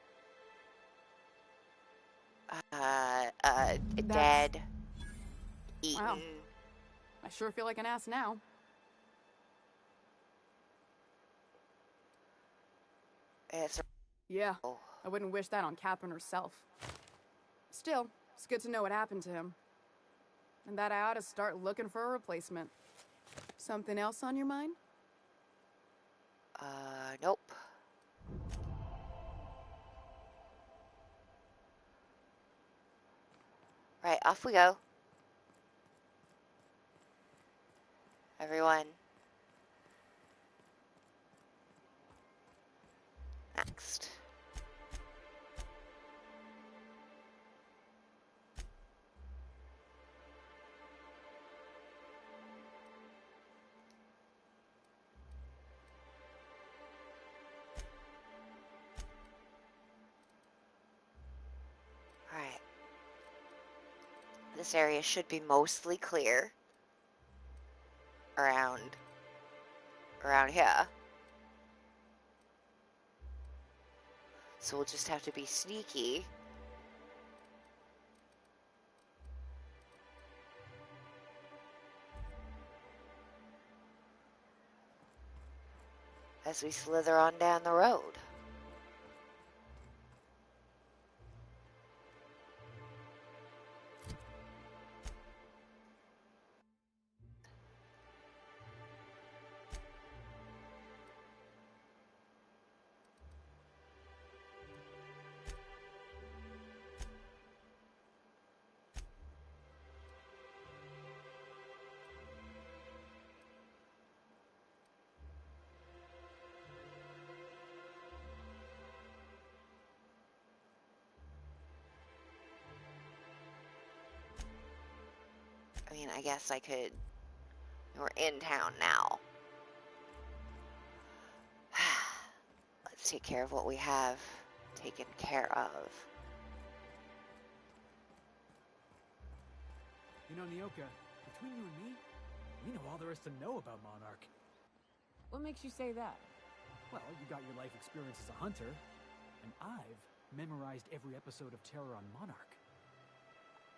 Dead. Eaten. Wow. I sure feel like an ass now. It's Yeah, I wouldn't wish that on Catherine herself. Still, it's good to know what happened to him. And that I ought to start looking for a replacement. Something else on your mind? Nope. Right, off we go. Everyone. Next. All right. This area should be mostly clear around here. So we'll just have to be sneaky. As we slither on down the road. mean, I guess I could... We're in town now. Let's take care of what we have taken care of. You know, Nyoka, between you and me, we know all there is to know about Monarch. What makes you say that? Well, you got your life experience as a hunter, and I've memorized every episode of Terror on Monarch.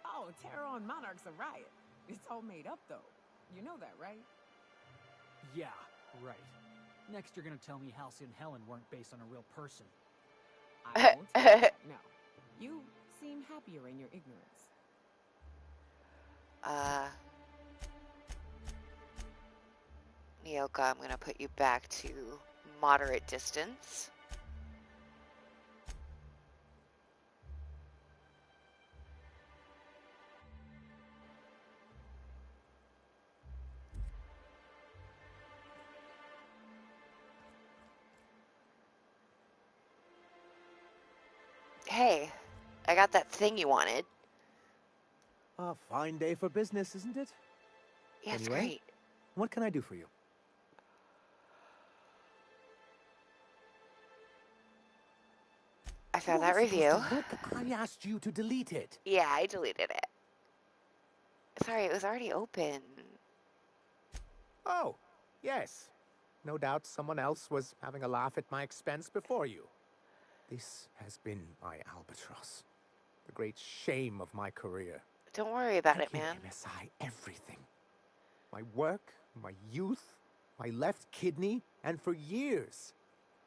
Oh, Terror on Monarch's a riot. It's all made up, though. You know that, right? Yeah, right. Next, you're gonna tell me Halsey and Helen weren't based on a real person. I won't say that. No. You seem happier in your ignorance. Nyoka, I'm gonna put you back to moderate distance. Hey, I got that thing you wanted. A fine day for business, isn't it? Yeah, it's Anyway, great. What can I do for you? I found You that weren't supposed review. to look. I asked you to delete it. Yeah, I deleted it. Sorry, it was already open. Oh, yes. No doubt someone else was having a laugh at my expense before you. This has been my albatross. The great shame of my career. Don't worry about I it, give man. MSI everything. My work, my youth, my left kidney, and for years,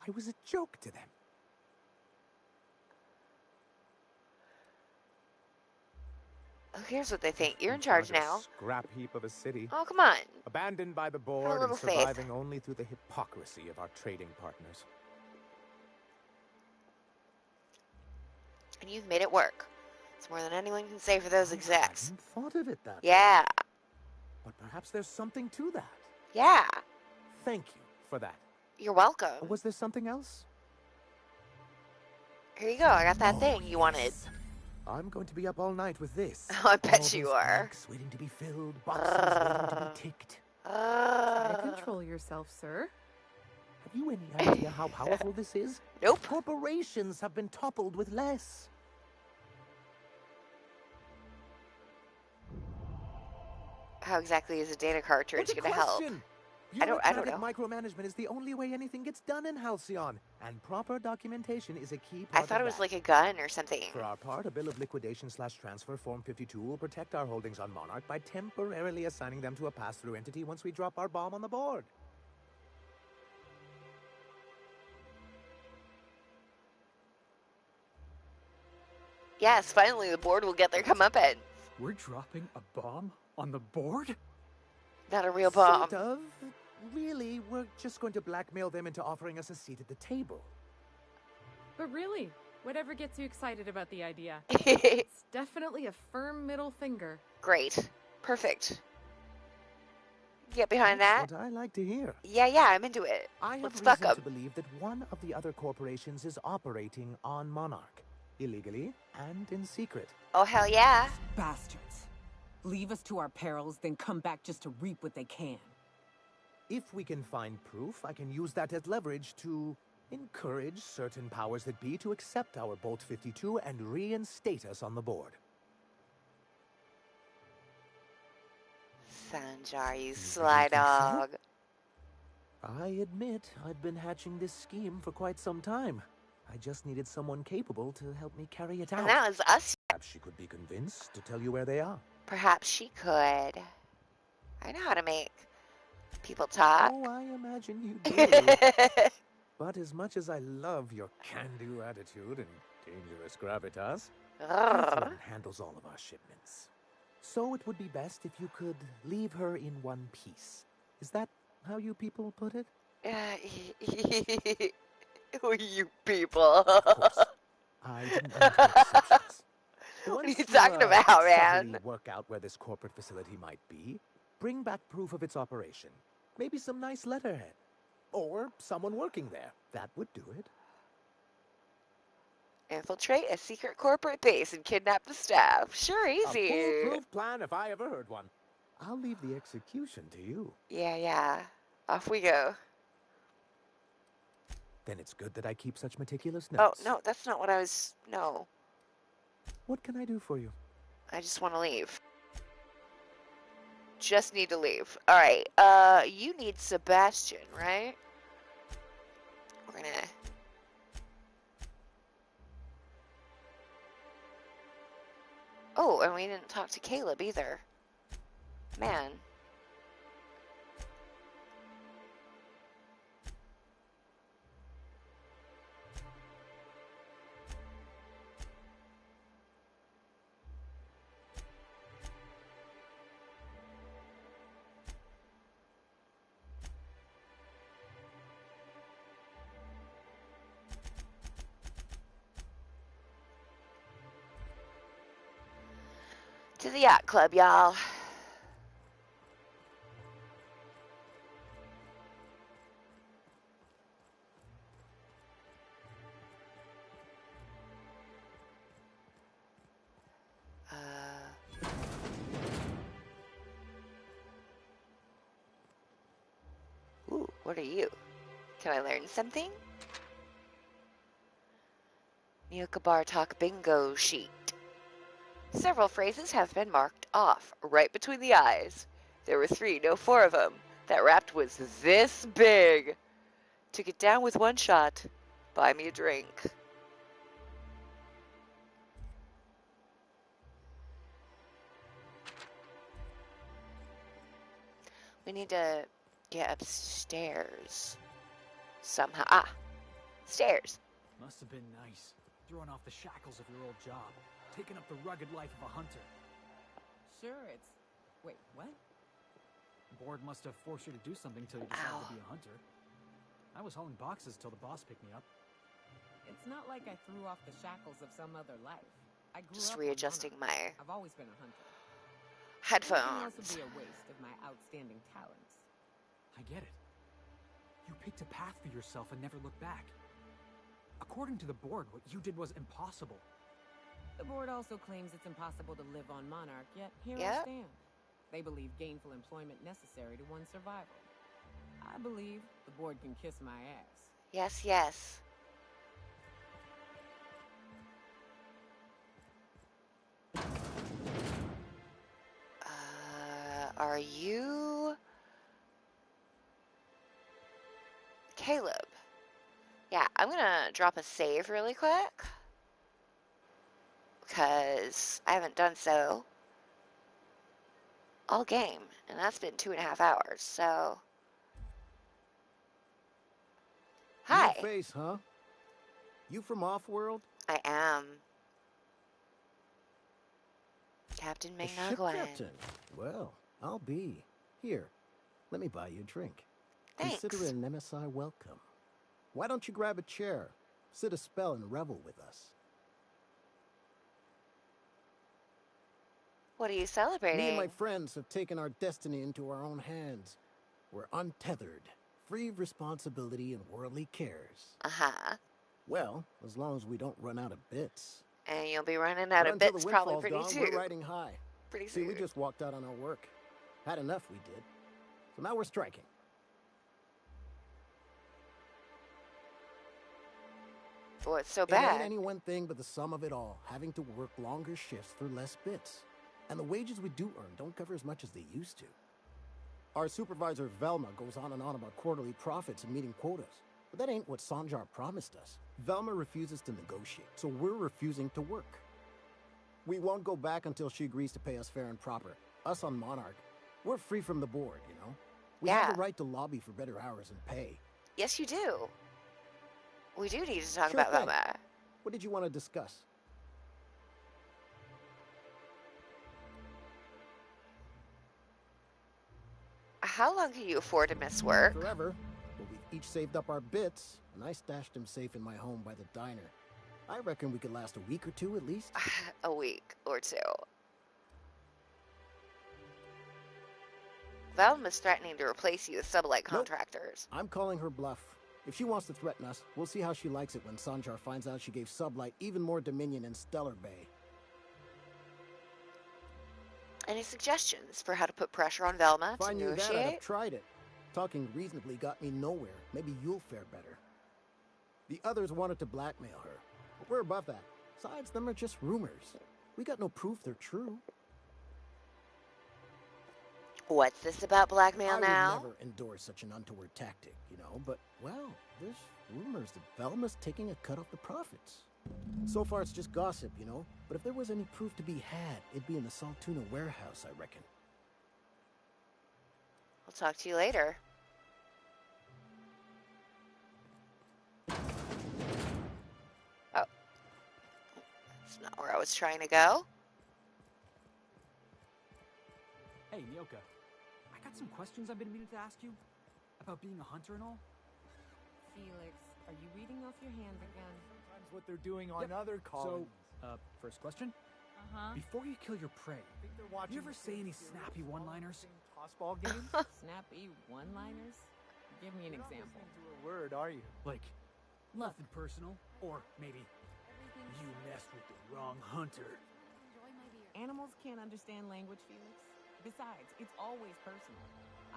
I was a joke to them. Here's what they think. You're in charge now. Scrap heap of a city. Oh, come on. Abandoned by the Have a board little and faith. surviving only through the hypocrisy of our trading partners. And you've made it work. It's more than anyone can say for those execs. I hadn't thought of it that way. Yeah. But perhaps there's something to that. Yeah. Thank you for that. You're welcome. Was there something else? Here you go. I got that thing you wanted. I'm going to be up all night with this. Oh, I bet All you those are. blanks waiting to be filled, boxes waiting to be ticked. Try to control yourself, sir. Have you any idea how powerful this is? Nope. Corporations have been toppled with less. How exactly is a data cartridge going to help? I don't know. Micromanagement is the only way anything gets done in Halcyon, and proper documentation is a key part I thought of it was that. like a gun or something. For our part, a bill of liquidation/transfer Form 52 will protect our holdings on Monarch by temporarily assigning them to a pass-through entity once we drop our bomb on the board. Yes, finally the board will get their comeuppance. We're dropping a bomb on the board? Not a real bomb. Sort of. Really, we're just going to blackmail them into offering us a seat at the table. But really, whatever gets you excited about the idea? It's definitely a firm middle finger. Great. Perfect. Get behind That's that. what I like to hear. Yeah, I'm into it. I have Let's fuck reason 'em. to believe that one of the other corporations is operating on Monarch. Illegally and in secret. Oh, hell yeah. Bastards. Leave us to our perils, then come back just to reap what they can. If we can find proof, I can use that as leverage to encourage certain powers that be to accept our Bolt 52 and reinstate us on the board. Sanjar, you You sly really think so? dog. I admit I've been hatching this scheme for quite some time. I just needed someone capable to help me carry it out. And that was us. Perhaps she could be convinced to tell you where they are. Perhaps she could. I know how to make people talk. Oh, I imagine you do. But as much as I love your can-do attitude and dangerous gravitas, Catherine handles all of our shipments. So it would be best if you could leave her in one piece. Is that how you people put it? You people. I didn't mean to make exceptions. What are you Once talking about, man? subtly work out where this corporate facility might be, bring back proof of its operation. Maybe some nice letterhead. Or someone working there. That would do it. Infiltrate a secret corporate base and kidnap the staff. Sure, A easy. foolproof plan if I ever heard one. I'll leave the execution to you. Yeah, yeah. Off we go. Then it's good that I keep such meticulous Oh, notes. no, that's not what I was... No. What can I do for you? I just want to leave. Just need to leave. Alright, you need Sebastian, right? We're gonna... Oh, and we didn't talk to Caleb either. Man. To the yacht club, y'all. Ooh, what are you? Can I learn something? Nyoka Bartok bingo sheet. Several phrases have been marked off, right between the eyes. There were 3, no 4 of them. That rapt was this big. Took it down with one shot. Buy me a drink. We need to get upstairs. Somehow. Ah! Stairs. Must have been nice. Throwing off the shackles of your old job. Taking up the rugged life of a hunter. Sure, it's... Wait, what? Board must have forced you to do something till you decided to be a hunter. I was hauling boxes till the boss picked me up. It's not like I threw off the shackles of some other life. I grew Just up readjusting on my I've always been a hunter. headphones. It can also be a waste of my outstanding talents. I get it. You picked a path for yourself and never looked back. According to the board, what you did was impossible. The board also claims it's impossible to live on Monarch, yet here I stand. They believe gainful employment necessary to one's survival. I believe the board can kiss my ass. Yes, yes. Are you... Caleb? Yeah, I'm gonna drop a save really quick. Because I haven't done so all game, and that's been 2.5 hours, so... Hi! New face, huh? You from Offworld? I am. Captain A ship Ming-Na captain. Well, I'll be. Here, let me buy you a drink. Thanks. Consider it an MSI welcome. Why don't you grab a chair, sit a spell, and revel with us? What are you celebrating? Me and my friends have taken our destiny into our own hands. We're untethered, free of responsibility and worldly cares. Uh-huh. Well, as long as we don't run out of bits. And you'll be running out of But until bits the probably windfall's pretty gone, soon. we're riding high. Pretty See, we soon. just walked out on our work. Had enough, we did. So now we're striking. What's so It bad? ain't any one thing but the sum of it all, having to work longer shifts for less bits. And the wages we do earn don't cover as much as they used to. Our supervisor Velma goes on and on about quarterly profits and meeting quotas. But that ain't what Sanjar promised us. Velma refuses to negotiate, so we're refusing to work. We won't go back until she agrees to pay us fair and proper. Us on Monarch, we're free from the board, you know? We have the right to lobby for better hours and pay. Yes, you do. We do need to talk Sure about thing. Velma. What did you want to discuss? How long can you afford to miss work? Forever. But we've each saved up our bits, and I stashed them safe in my home by the diner. I reckon we could last a week or two at least. A week or two. Velma's threatening to replace you with sublight contractors. I'm calling her bluff. If she wants to threaten us, we'll see how she likes it when Sanjar finds out she gave Sublight even more dominion in Stellar Bay. Any suggestions for how to put pressure on Velma If to I knew that, I'd have negotiate? tried it. Talking reasonably got me nowhere. Maybe you'll fare better. The others wanted to blackmail her, but we're above that. Besides, them are just rumors. We got no proof they're true. What's this about blackmail I now? would never endorse such an untoward tactic, you know, but, well, there's rumors that Velma's taking a cut off the profits. So far, it's just gossip, you know, but if there was any proof to be had, it'd be in the Saltuna warehouse, I reckon. I'll talk to you later. Oh. That's not where I was trying to go. Hey, Nyoka. I got some questions I've been meaning to ask you about being a hunter and all. Felix, are you reading off your hand again? Sometimes what they're doing on other colonies. So, first question. Uh-huh. Before you kill your prey, Think they're you watching ever say any snappy one-liners? tossball games? Snappy one-liners? Give me an example. To a word, are you? Like, nothing personal, or maybe you messed with the wrong hunter. Animals can't understand language, Felix. Besides, it's always personal.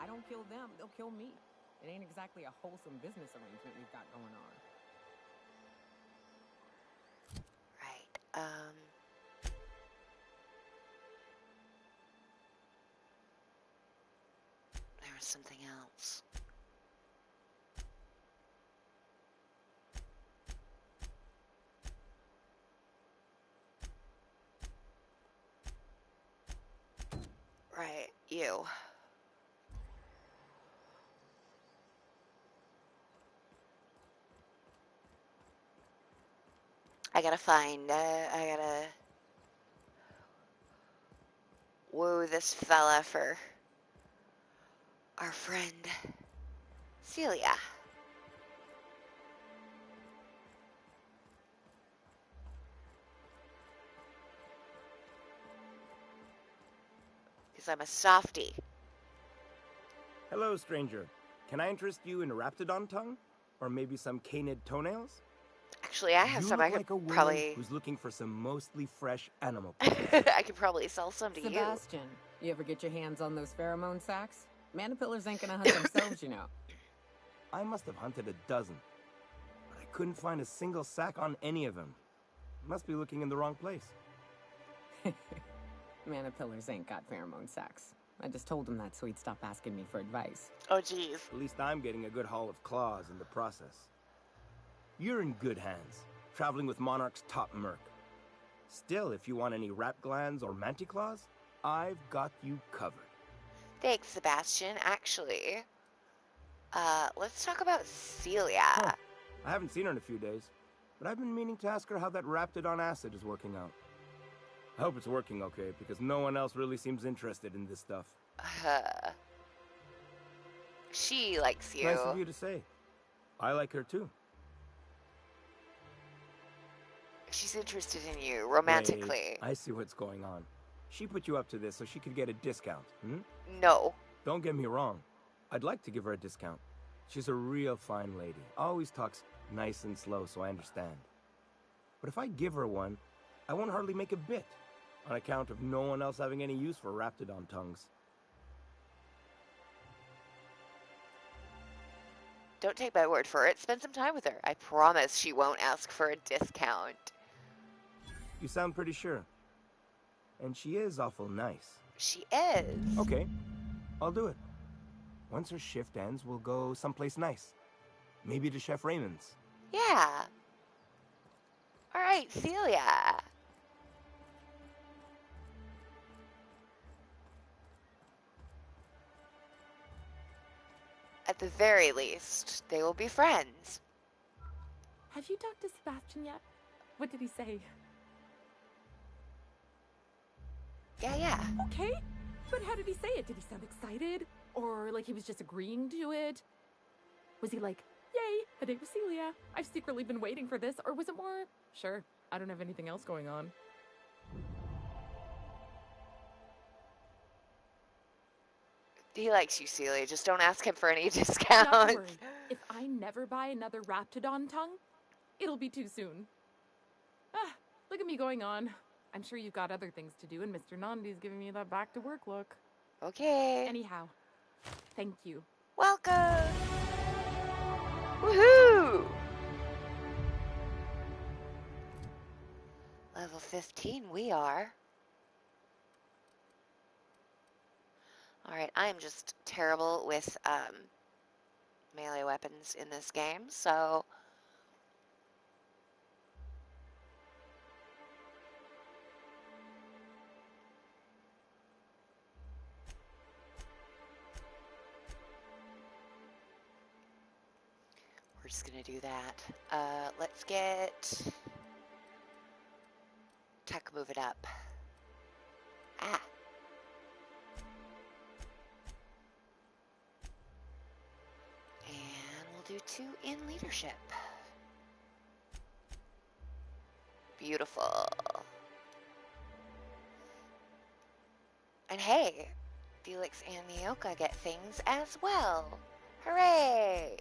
I don't kill them, they'll kill me. It ain't exactly a wholesome business arrangement we've got going on. Right. There was something else. Right, you. I gotta woo this fella for our friend Celia. Because I'm a softie. Hello, stranger. Can I interest you in Raptidon tongue? Or maybe some canid toenails? Actually, I have You some look I could like a woman probably... who's looking for some mostly fresh animal. I could probably sell some to you. Sebastian, you ever get your hands on those pheromone sacs? Manipillars ain't gonna hunt themselves, you know. I must have hunted a dozen, but I couldn't find a single sack on any of them. Must be looking in the wrong place. Manipillars ain't got pheromone sacs. I just told him that so he'd stop asking me for advice. Oh, geez. At least I'm getting a good haul of claws in the process. You're in good hands, traveling with Monarch's top merc. Still, if you want any rat glands or manticlaws, I've got you covered. Thanks, Sebastian. Actually, let's talk about Celia. Huh. I haven't seen her in a few days, but I've been meaning to ask her how that Raptidon acid is working out. I hope it's working okay, because no one else really seems interested in this stuff. She likes you. Nice of you to say. I like her too. She's interested in you, romantically. Wait, I see what's going on. She put you up to this so she could get a discount, hmm? No. Don't get me wrong. I'd like to give her a discount. She's a real fine lady. Always talks nice and slow, so I understand. But if I give her one, I won't hardly make a bit, on account of no one else having any use for Raptidon tongues. Don't take my word for it. Spend some time with her. I promise she won't ask for a discount. You sound pretty sure. And she is awful nice. She is. Okay, I'll do it. Once her shift ends, we'll go someplace nice. Maybe to Chef Raymond's. Yeah. All right, Celia. At the very least, they will be friends. Have you talked to Sebastian yet? What did he say? Yeah. Okay, but how did he say it? Did he sound excited? Or like he was just agreeing to it? Was he like, yay, a date with Celia. I've secretly been waiting for this. Or was it more, sure, I don't have anything else going on. He likes you, Celia. Just don't ask him for any Not to discount. worry. If I never buy another Raptidon tongue, it'll be too soon. Ah, look at me going on. I'm sure you've got other things to do, and Mr. Nandi's giving me that back to work look. Okay. Anyhow, thank you. Welcome! Woohoo! Level 15 we are. Alright, I am just terrible with melee weapons in this game, so... we're just gonna do that. Let's get... tech, move it up. Ah. And we'll do 2 in leadership. Beautiful. And hey, Felix and Mioka get things as well. Hooray!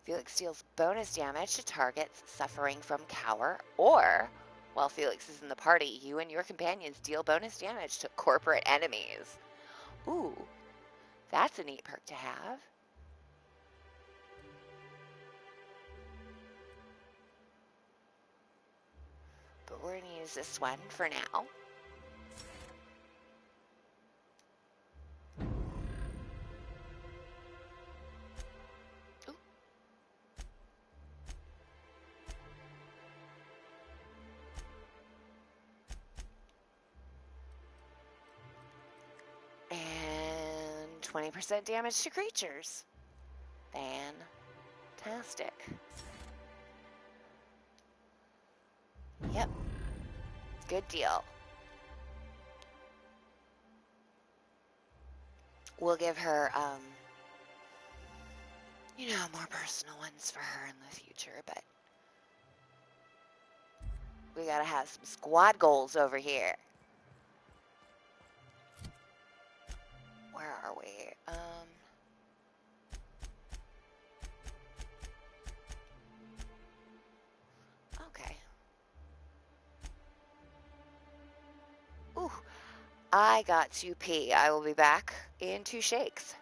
Felix deals bonus damage to targets suffering from cower, or, while Felix is in the party, you and your companions deal bonus damage to corporate enemies. Ooh, that's a neat perk to have. But we're going to use this one for now. And 20% damage to creatures. Fantastic. Yep. Good deal. We'll give her, you know, more personal ones for her in the future, but we gotta have some squad goals over here. Where are we? Okay. Ooh, I got to pee. I will be back in 2 shakes.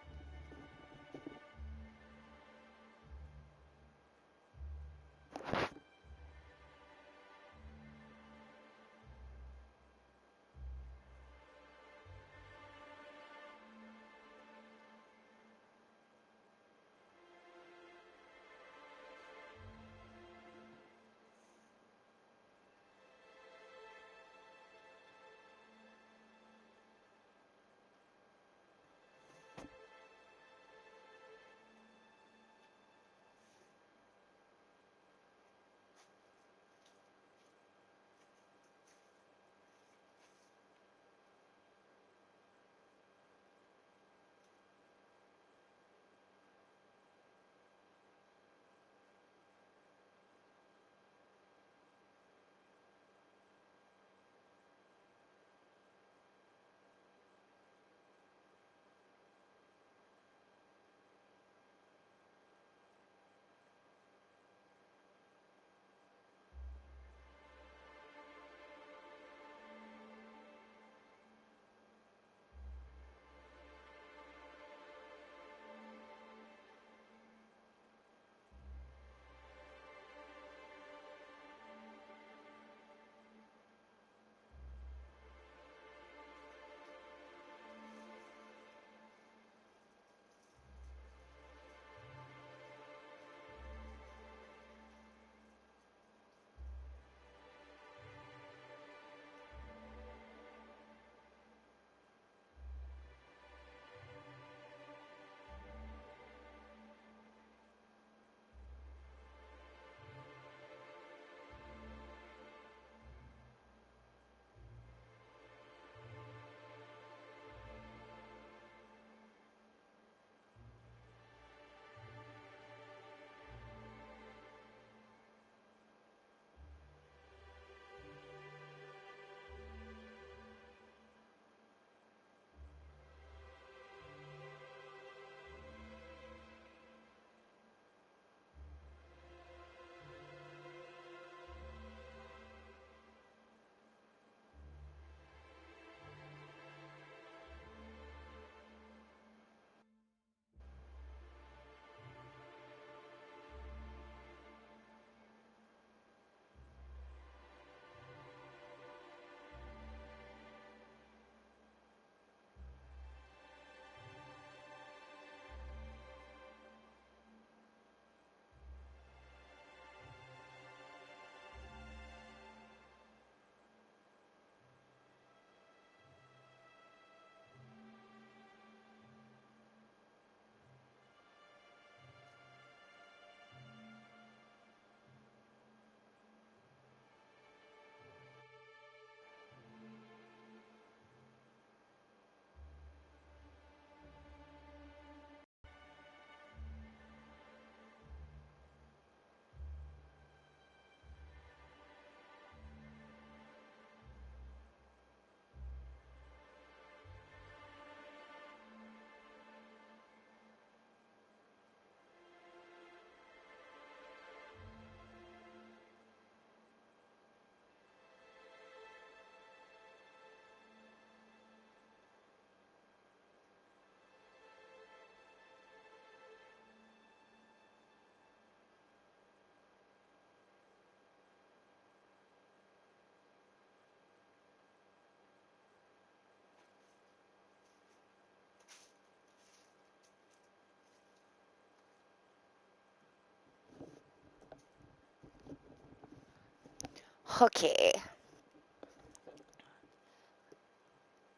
Okay.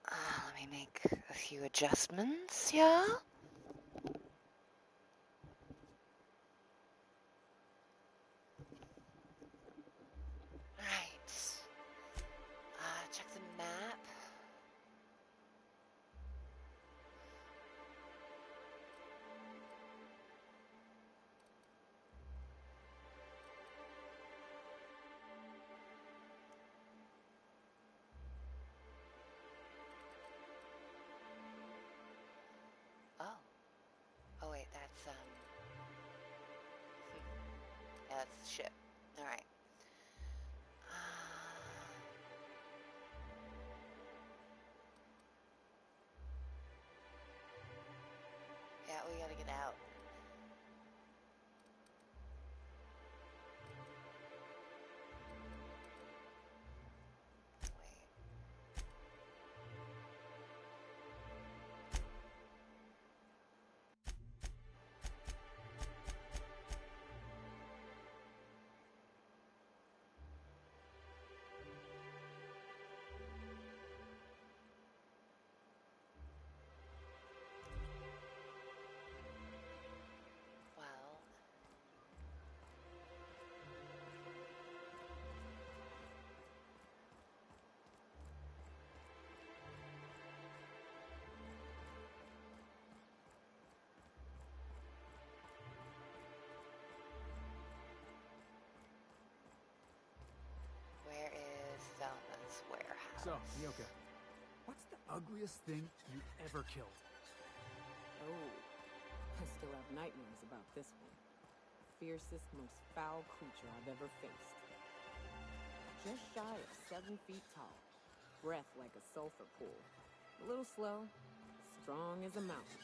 Let me make a few adjustments here. Right. Check the map. Oh. Oh wait, that's yeah, that's the ship. All right. Yeah, we gotta get out. Well, where is Velma's warehouse? So, Nyoka, what's the ugliest thing you ever killed? Oh, I still have nightmares about this one. Fiercest, most foul creature I've ever faced. Just shy of 7 feet tall. Breath like a sulfur pool. A little slow, strong as a mountain.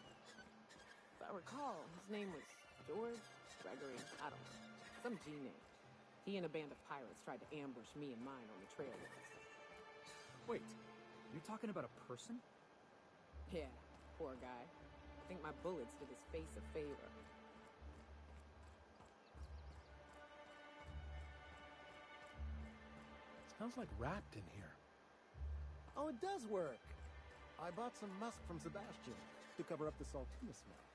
If I recall, his name was George, Gregory, I don't know. Some G name. He and a band of pirates tried to ambush me and mine on the trail once. Wait, you're talking about a person? Yeah, poor guy. I think my bullets did his face a favor. Smells like wrapped in here. Oh, it does work. I bought some musk from Sebastian to cover up the saltuna smell.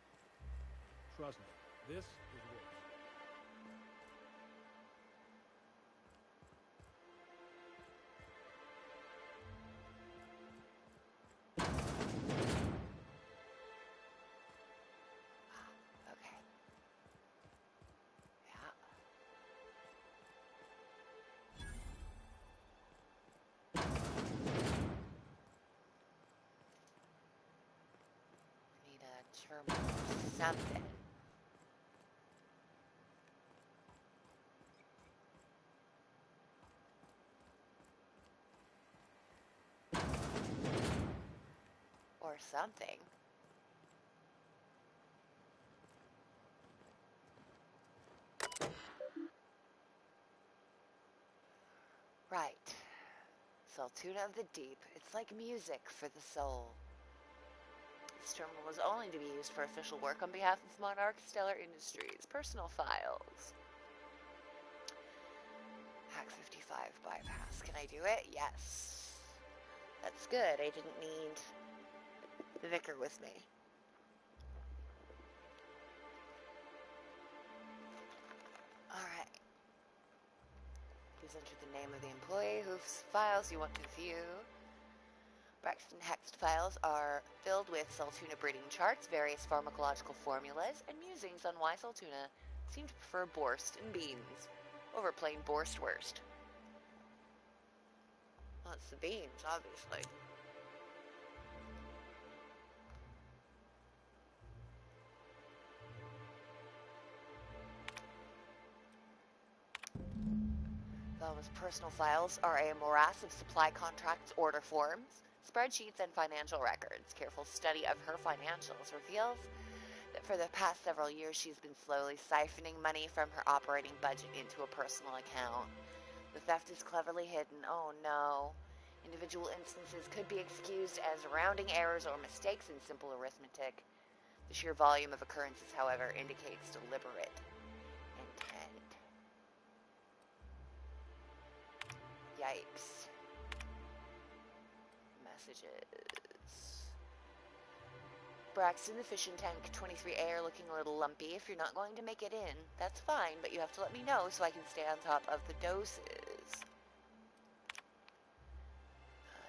Trust me, this is worse. Okay. Yeah. Need a terminal or something. Or something. Right. Saltuna of the Deep. It's like music for the soul. This terminal was only to be used for official work on behalf of Monarch Stellar Industries. Personal files. Hack 55 bypass. Can I do it? Yes. That's good. I didn't need the vicar with me. Alright. Please enter the name of the employee whose files you want to view. Braxton Hext files are filled with Saltuna breeding charts, various pharmacological formulas, and musings on why Saltuna seem to prefer Borst and beans over plain Borstwurst. Well, it's the beans, obviously. Velma's personal files are a morass of supply contracts, order forms, spreadsheets, and financial records. Careful study of her financials reveals that for the past several years she's been slowly siphoning money from her operating budget into a personal account. The theft is cleverly hidden. Oh no. Individual instances could be excused as rounding errors or mistakes in simple arithmetic. The sheer volume of occurrences, however, indicates deliberate intent. Yikes. Messages. Braxton, the fishing tank 23A are looking a little lumpy. If you're not going to make it in, that's fine, but you have to let me know so I can stay on top of the doses.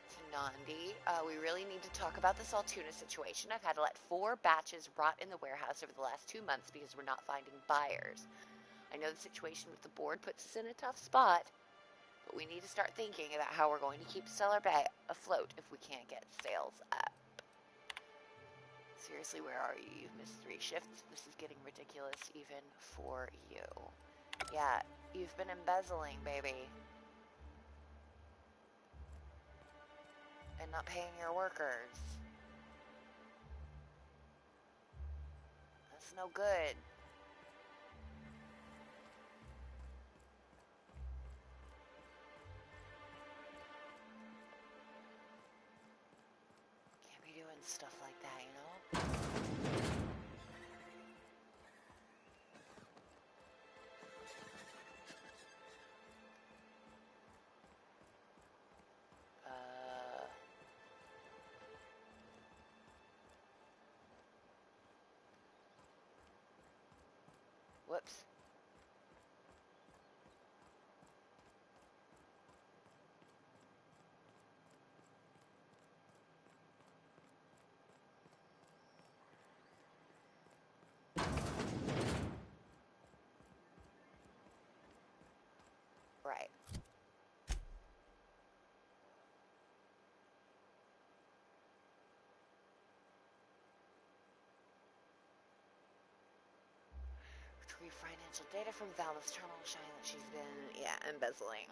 To Nandi, we really need to talk about this Altoona situation. I've had to let 4 batches rot in the warehouse over the last 2 months because we're not finding buyers. I know the situation with the board puts us in a tough spot, but we need to start thinking about how we're going to keep Stellar Bay afloat if we can't get sales up. Seriously, where are you? You've missed 3 shifts. This is getting ridiculous even for you. Yeah, you've been embezzling, baby. And not paying your workers. That's no good. Can't be doing stuff like that, you know? Whoops. Right. Retrieve financial data from Valve's terminal showing that she's been, embezzling.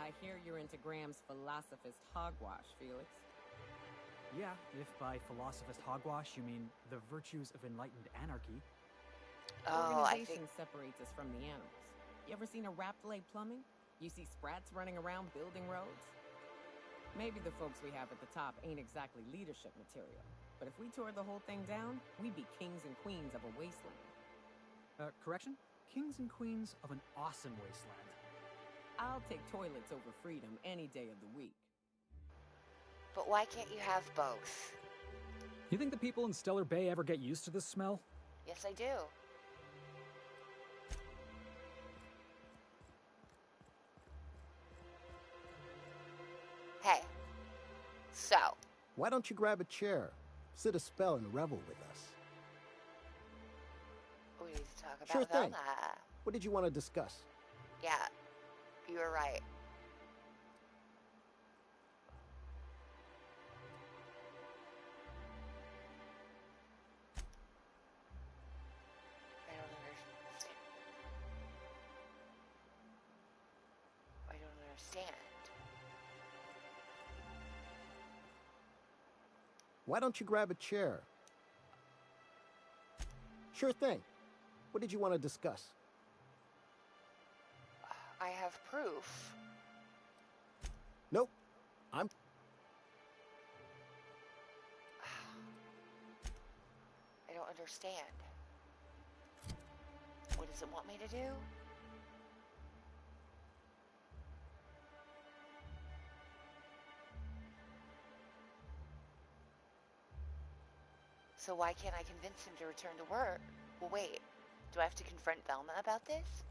I hear you're into Graham's philosophist hogwash, Felix. Yeah, if by philosophist hogwash you mean the virtues of enlightened anarchy. Oh, Organization separates us from the animals. You ever seen a Raptolay plumbing? You see sprats running around building roads? Maybe the folks we have at the top ain't exactly leadership material, but if we tore the whole thing down, we'd be kings and queens of a wasteland. Correction? Kings and queens of an awesome wasteland. I'll take toilets over freedom any day of the week. But why can't you have both? You think the people in Stellar Bay ever get used to this smell? Yes, I do. Hey. So. Why don't you grab a chair, sit a spell, and revel with us? We need to talk about Sure thing. Velma. What did you want to discuss? Yeah. You were right. I don't understand. I don't understand. Why don't you grab a chair? Sure thing. What did you want to discuss? I have proof. Nope. I don't understand. What does it want me to do? So why can't I convince him to return to work? Well, wait. Do I have to confront Velma about this?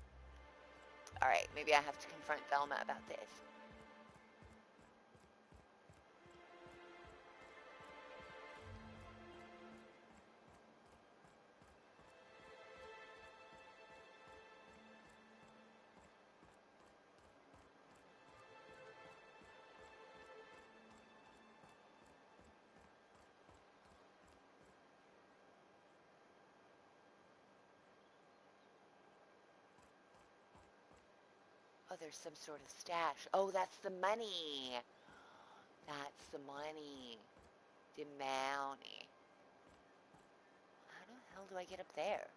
Alright, maybe I have to confront Velma about this. Oh, there's some sort of stash. Oh, that's the money. That's the money. The money. How the hell do I get up there?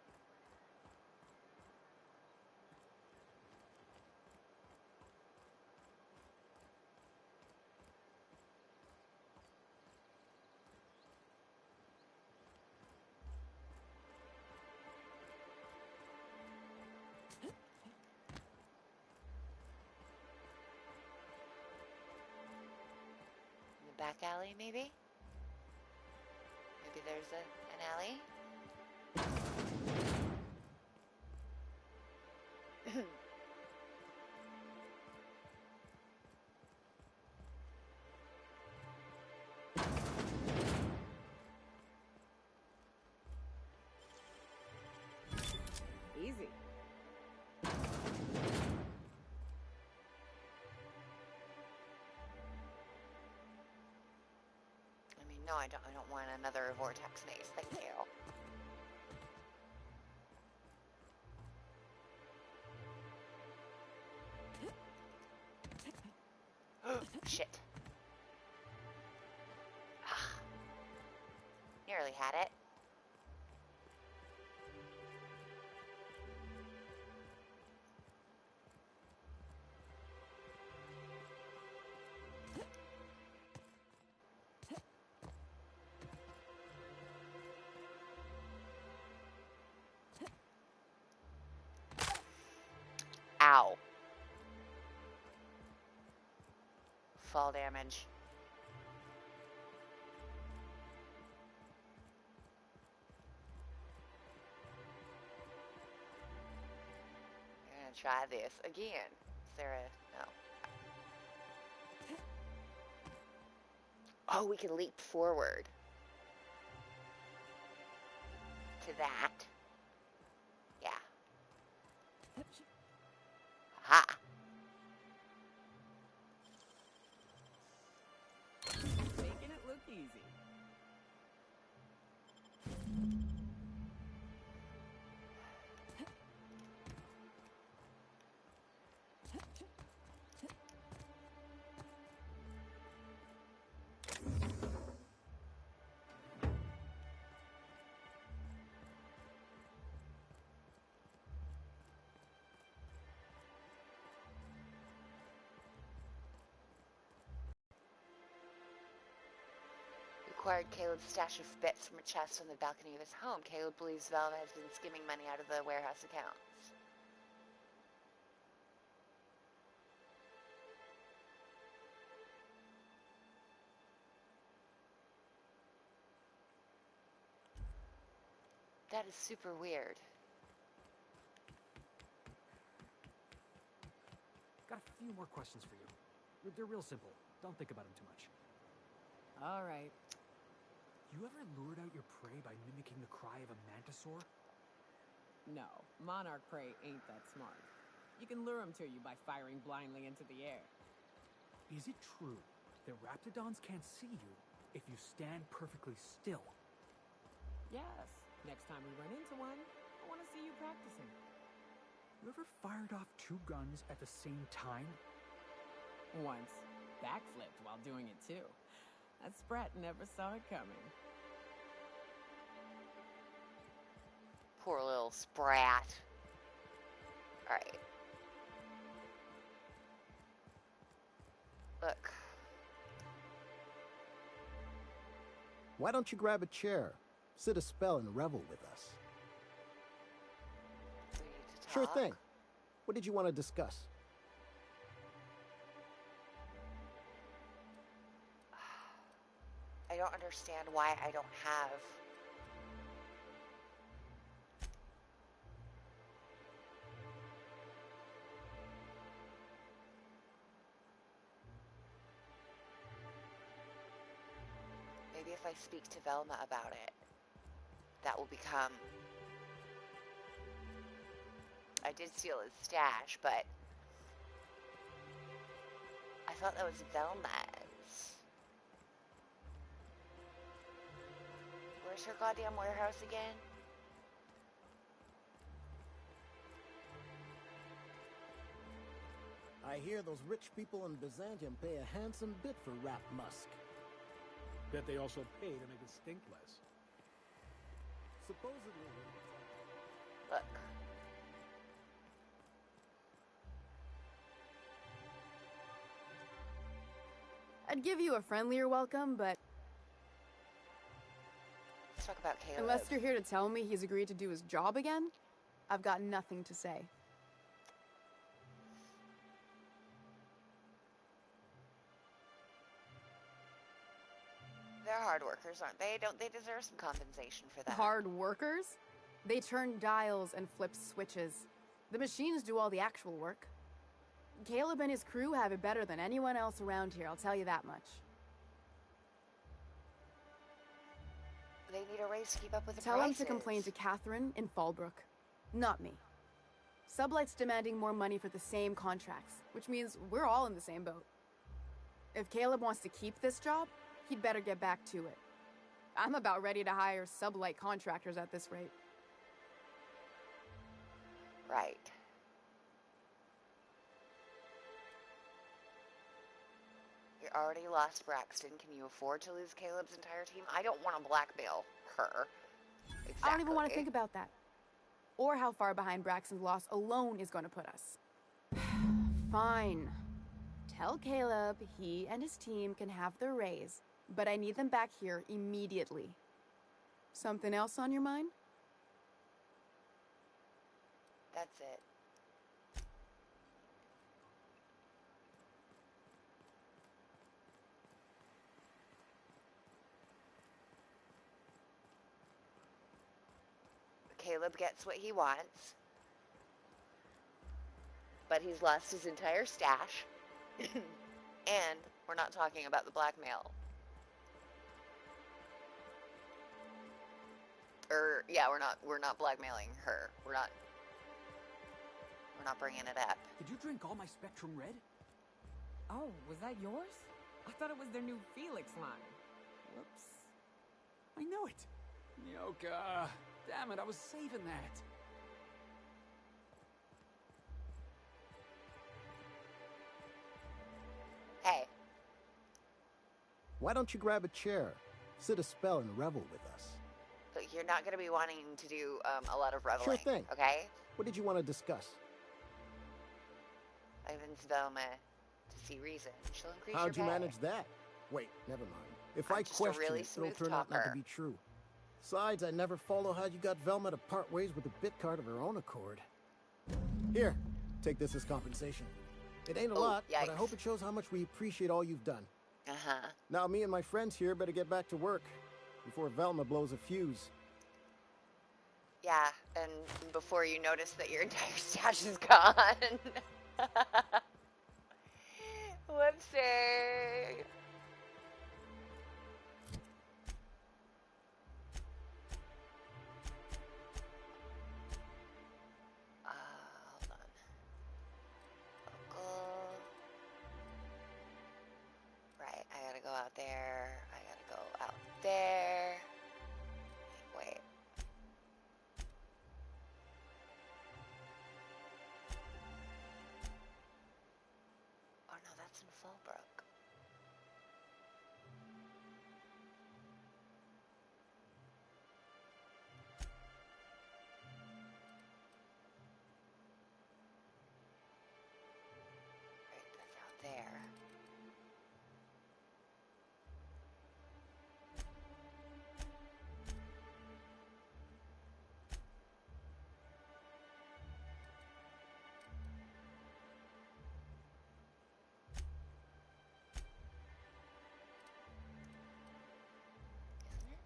Back alley, maybe? Maybe there's an alley? Easy. No, I don't want another vortex maze. Thank you. Shit. Nearly had it. Ow. Fall damage. I'm gonna try this again. Is there a... no. Oh, we can leap forward. To that. Yeah. Ha! Making it look easy. Acquired Caleb's stash of bits from a chest on the balcony of his home. Caleb believes Velma has been skimming money out of the warehouse accounts. That is super weird. Got a few more questions for you. They're real simple. Don't think about them too much. All right. You ever lured out your prey by mimicking the cry of a mantisaur? No, monarch prey ain't that smart. You can lure them to you by firing blindly into the air. Is it true that raptidons can't see you if you stand perfectly still? Yes. Next time we run into one, I want to see you practicing. You ever fired off 2 guns at the same time? Once. Backflipped while doing it too. That sprat never saw it coming. Poor little sprat. Alright. Look. Why don't you grab a chair, sit a spell, and revel with us? We need to Sure talk. thing. What did you want to discuss? I don't understand why I don't have... Maybe if I speak to Velma about it, that will become... I did steal his stash, but... I thought that was Velma's. Where's her goddamn warehouse again? I hear those rich people in Byzantium pay a handsome bit for wrapped musk. Bet they also pay to make it stink less. Supposedly. Look. I'd give you a friendlier welcome, but Let's talk about Caleb. unless you're here to tell me he's agreed to do his job again, I've got nothing to say. They're hard workers, aren't they? Don't they deserve some compensation for that? Hard workers? They turn dials and flip switches. The machines do all the actual work. Caleb and his crew have it better than anyone else around here, I'll tell you that much. They need a raise to keep up with the Tell prices. him to complain to Catherine in Fallbrook, not me. Sublight's demanding more money for the same contracts, which means we're all in the same boat. If Caleb wants to keep this job, he'd better get back to it. I'm about ready to hire Sublight contractors at this rate. Right. You already lost Braxton. Can you afford to lose Caleb's entire team? I don't want to blackmail her. Exactly. I don't even want to think about that. Or how far behind Braxton's loss alone is going to put us. Fine. Tell Caleb he and his team can have their raise, but I need them back here immediately. Something else on your mind? That's it. Caleb gets what he wants, but he's lost his entire stash, and we're not talking about the blackmail. Or yeah, we're not blackmailing her. We're not bringing it up. Did you drink all my Spectrum Red? Oh, was that yours? I thought it was their new Felix line. Whoops. I know it. Yoka. Damn it, I was saving that. Hey. Why don't you grab a chair, sit a spell, and revel with us? Look, you're not going to be wanting to do a lot of reveling. Sure thing. Okay? What did you want to discuss? Ivan's Velma to see reason. She'll increase How'd you your pay. manage that? Wait, never mind. If I'm I just a question really it, it'll smooth turn out not to talker. be true. Besides, I never follow how you got Velma to part ways with a bit card of her own accord. Here, take this as compensation. It ain't a lot, but I yikes. hope it shows how much we appreciate all you've done. Uh-huh. Now, me and my friends here better get back to work before Velma blows a fuse. Yeah, and before you notice that your entire stash is gone. Whoopsie. Hold on. Local. Right, I gotta go out there. I gotta go out there. Wait. Oh no, that's in Fallbrook. Right, that's out there. Isn't it?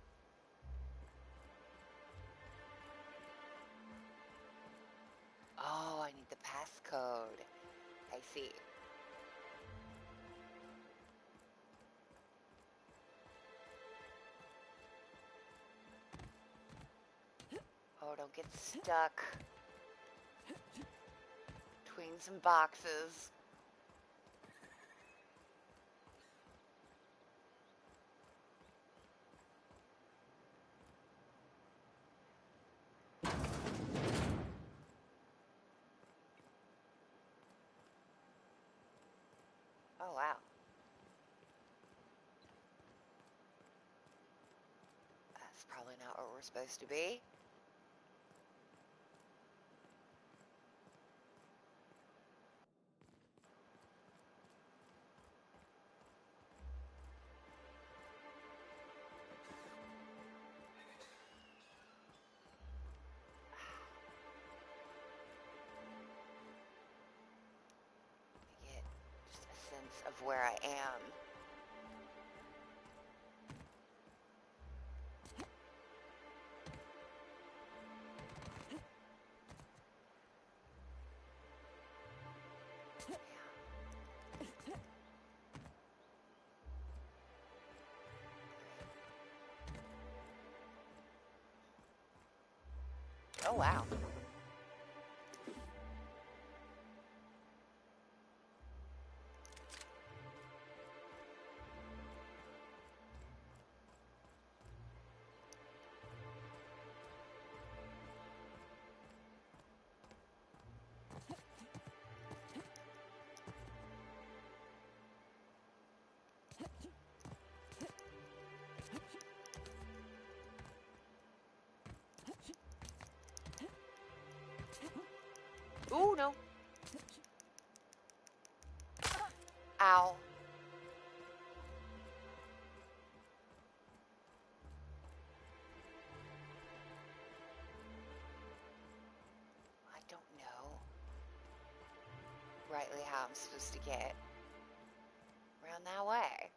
Oh, I need the passcode. I see. Oh, don't get stuck between some boxes. Oh, wow. That's probably not where we're supposed to be. Get just a sense of where I am. Oh, wow. Ooh, no. Ow. I don't know rightly how I'm supposed to get around that way.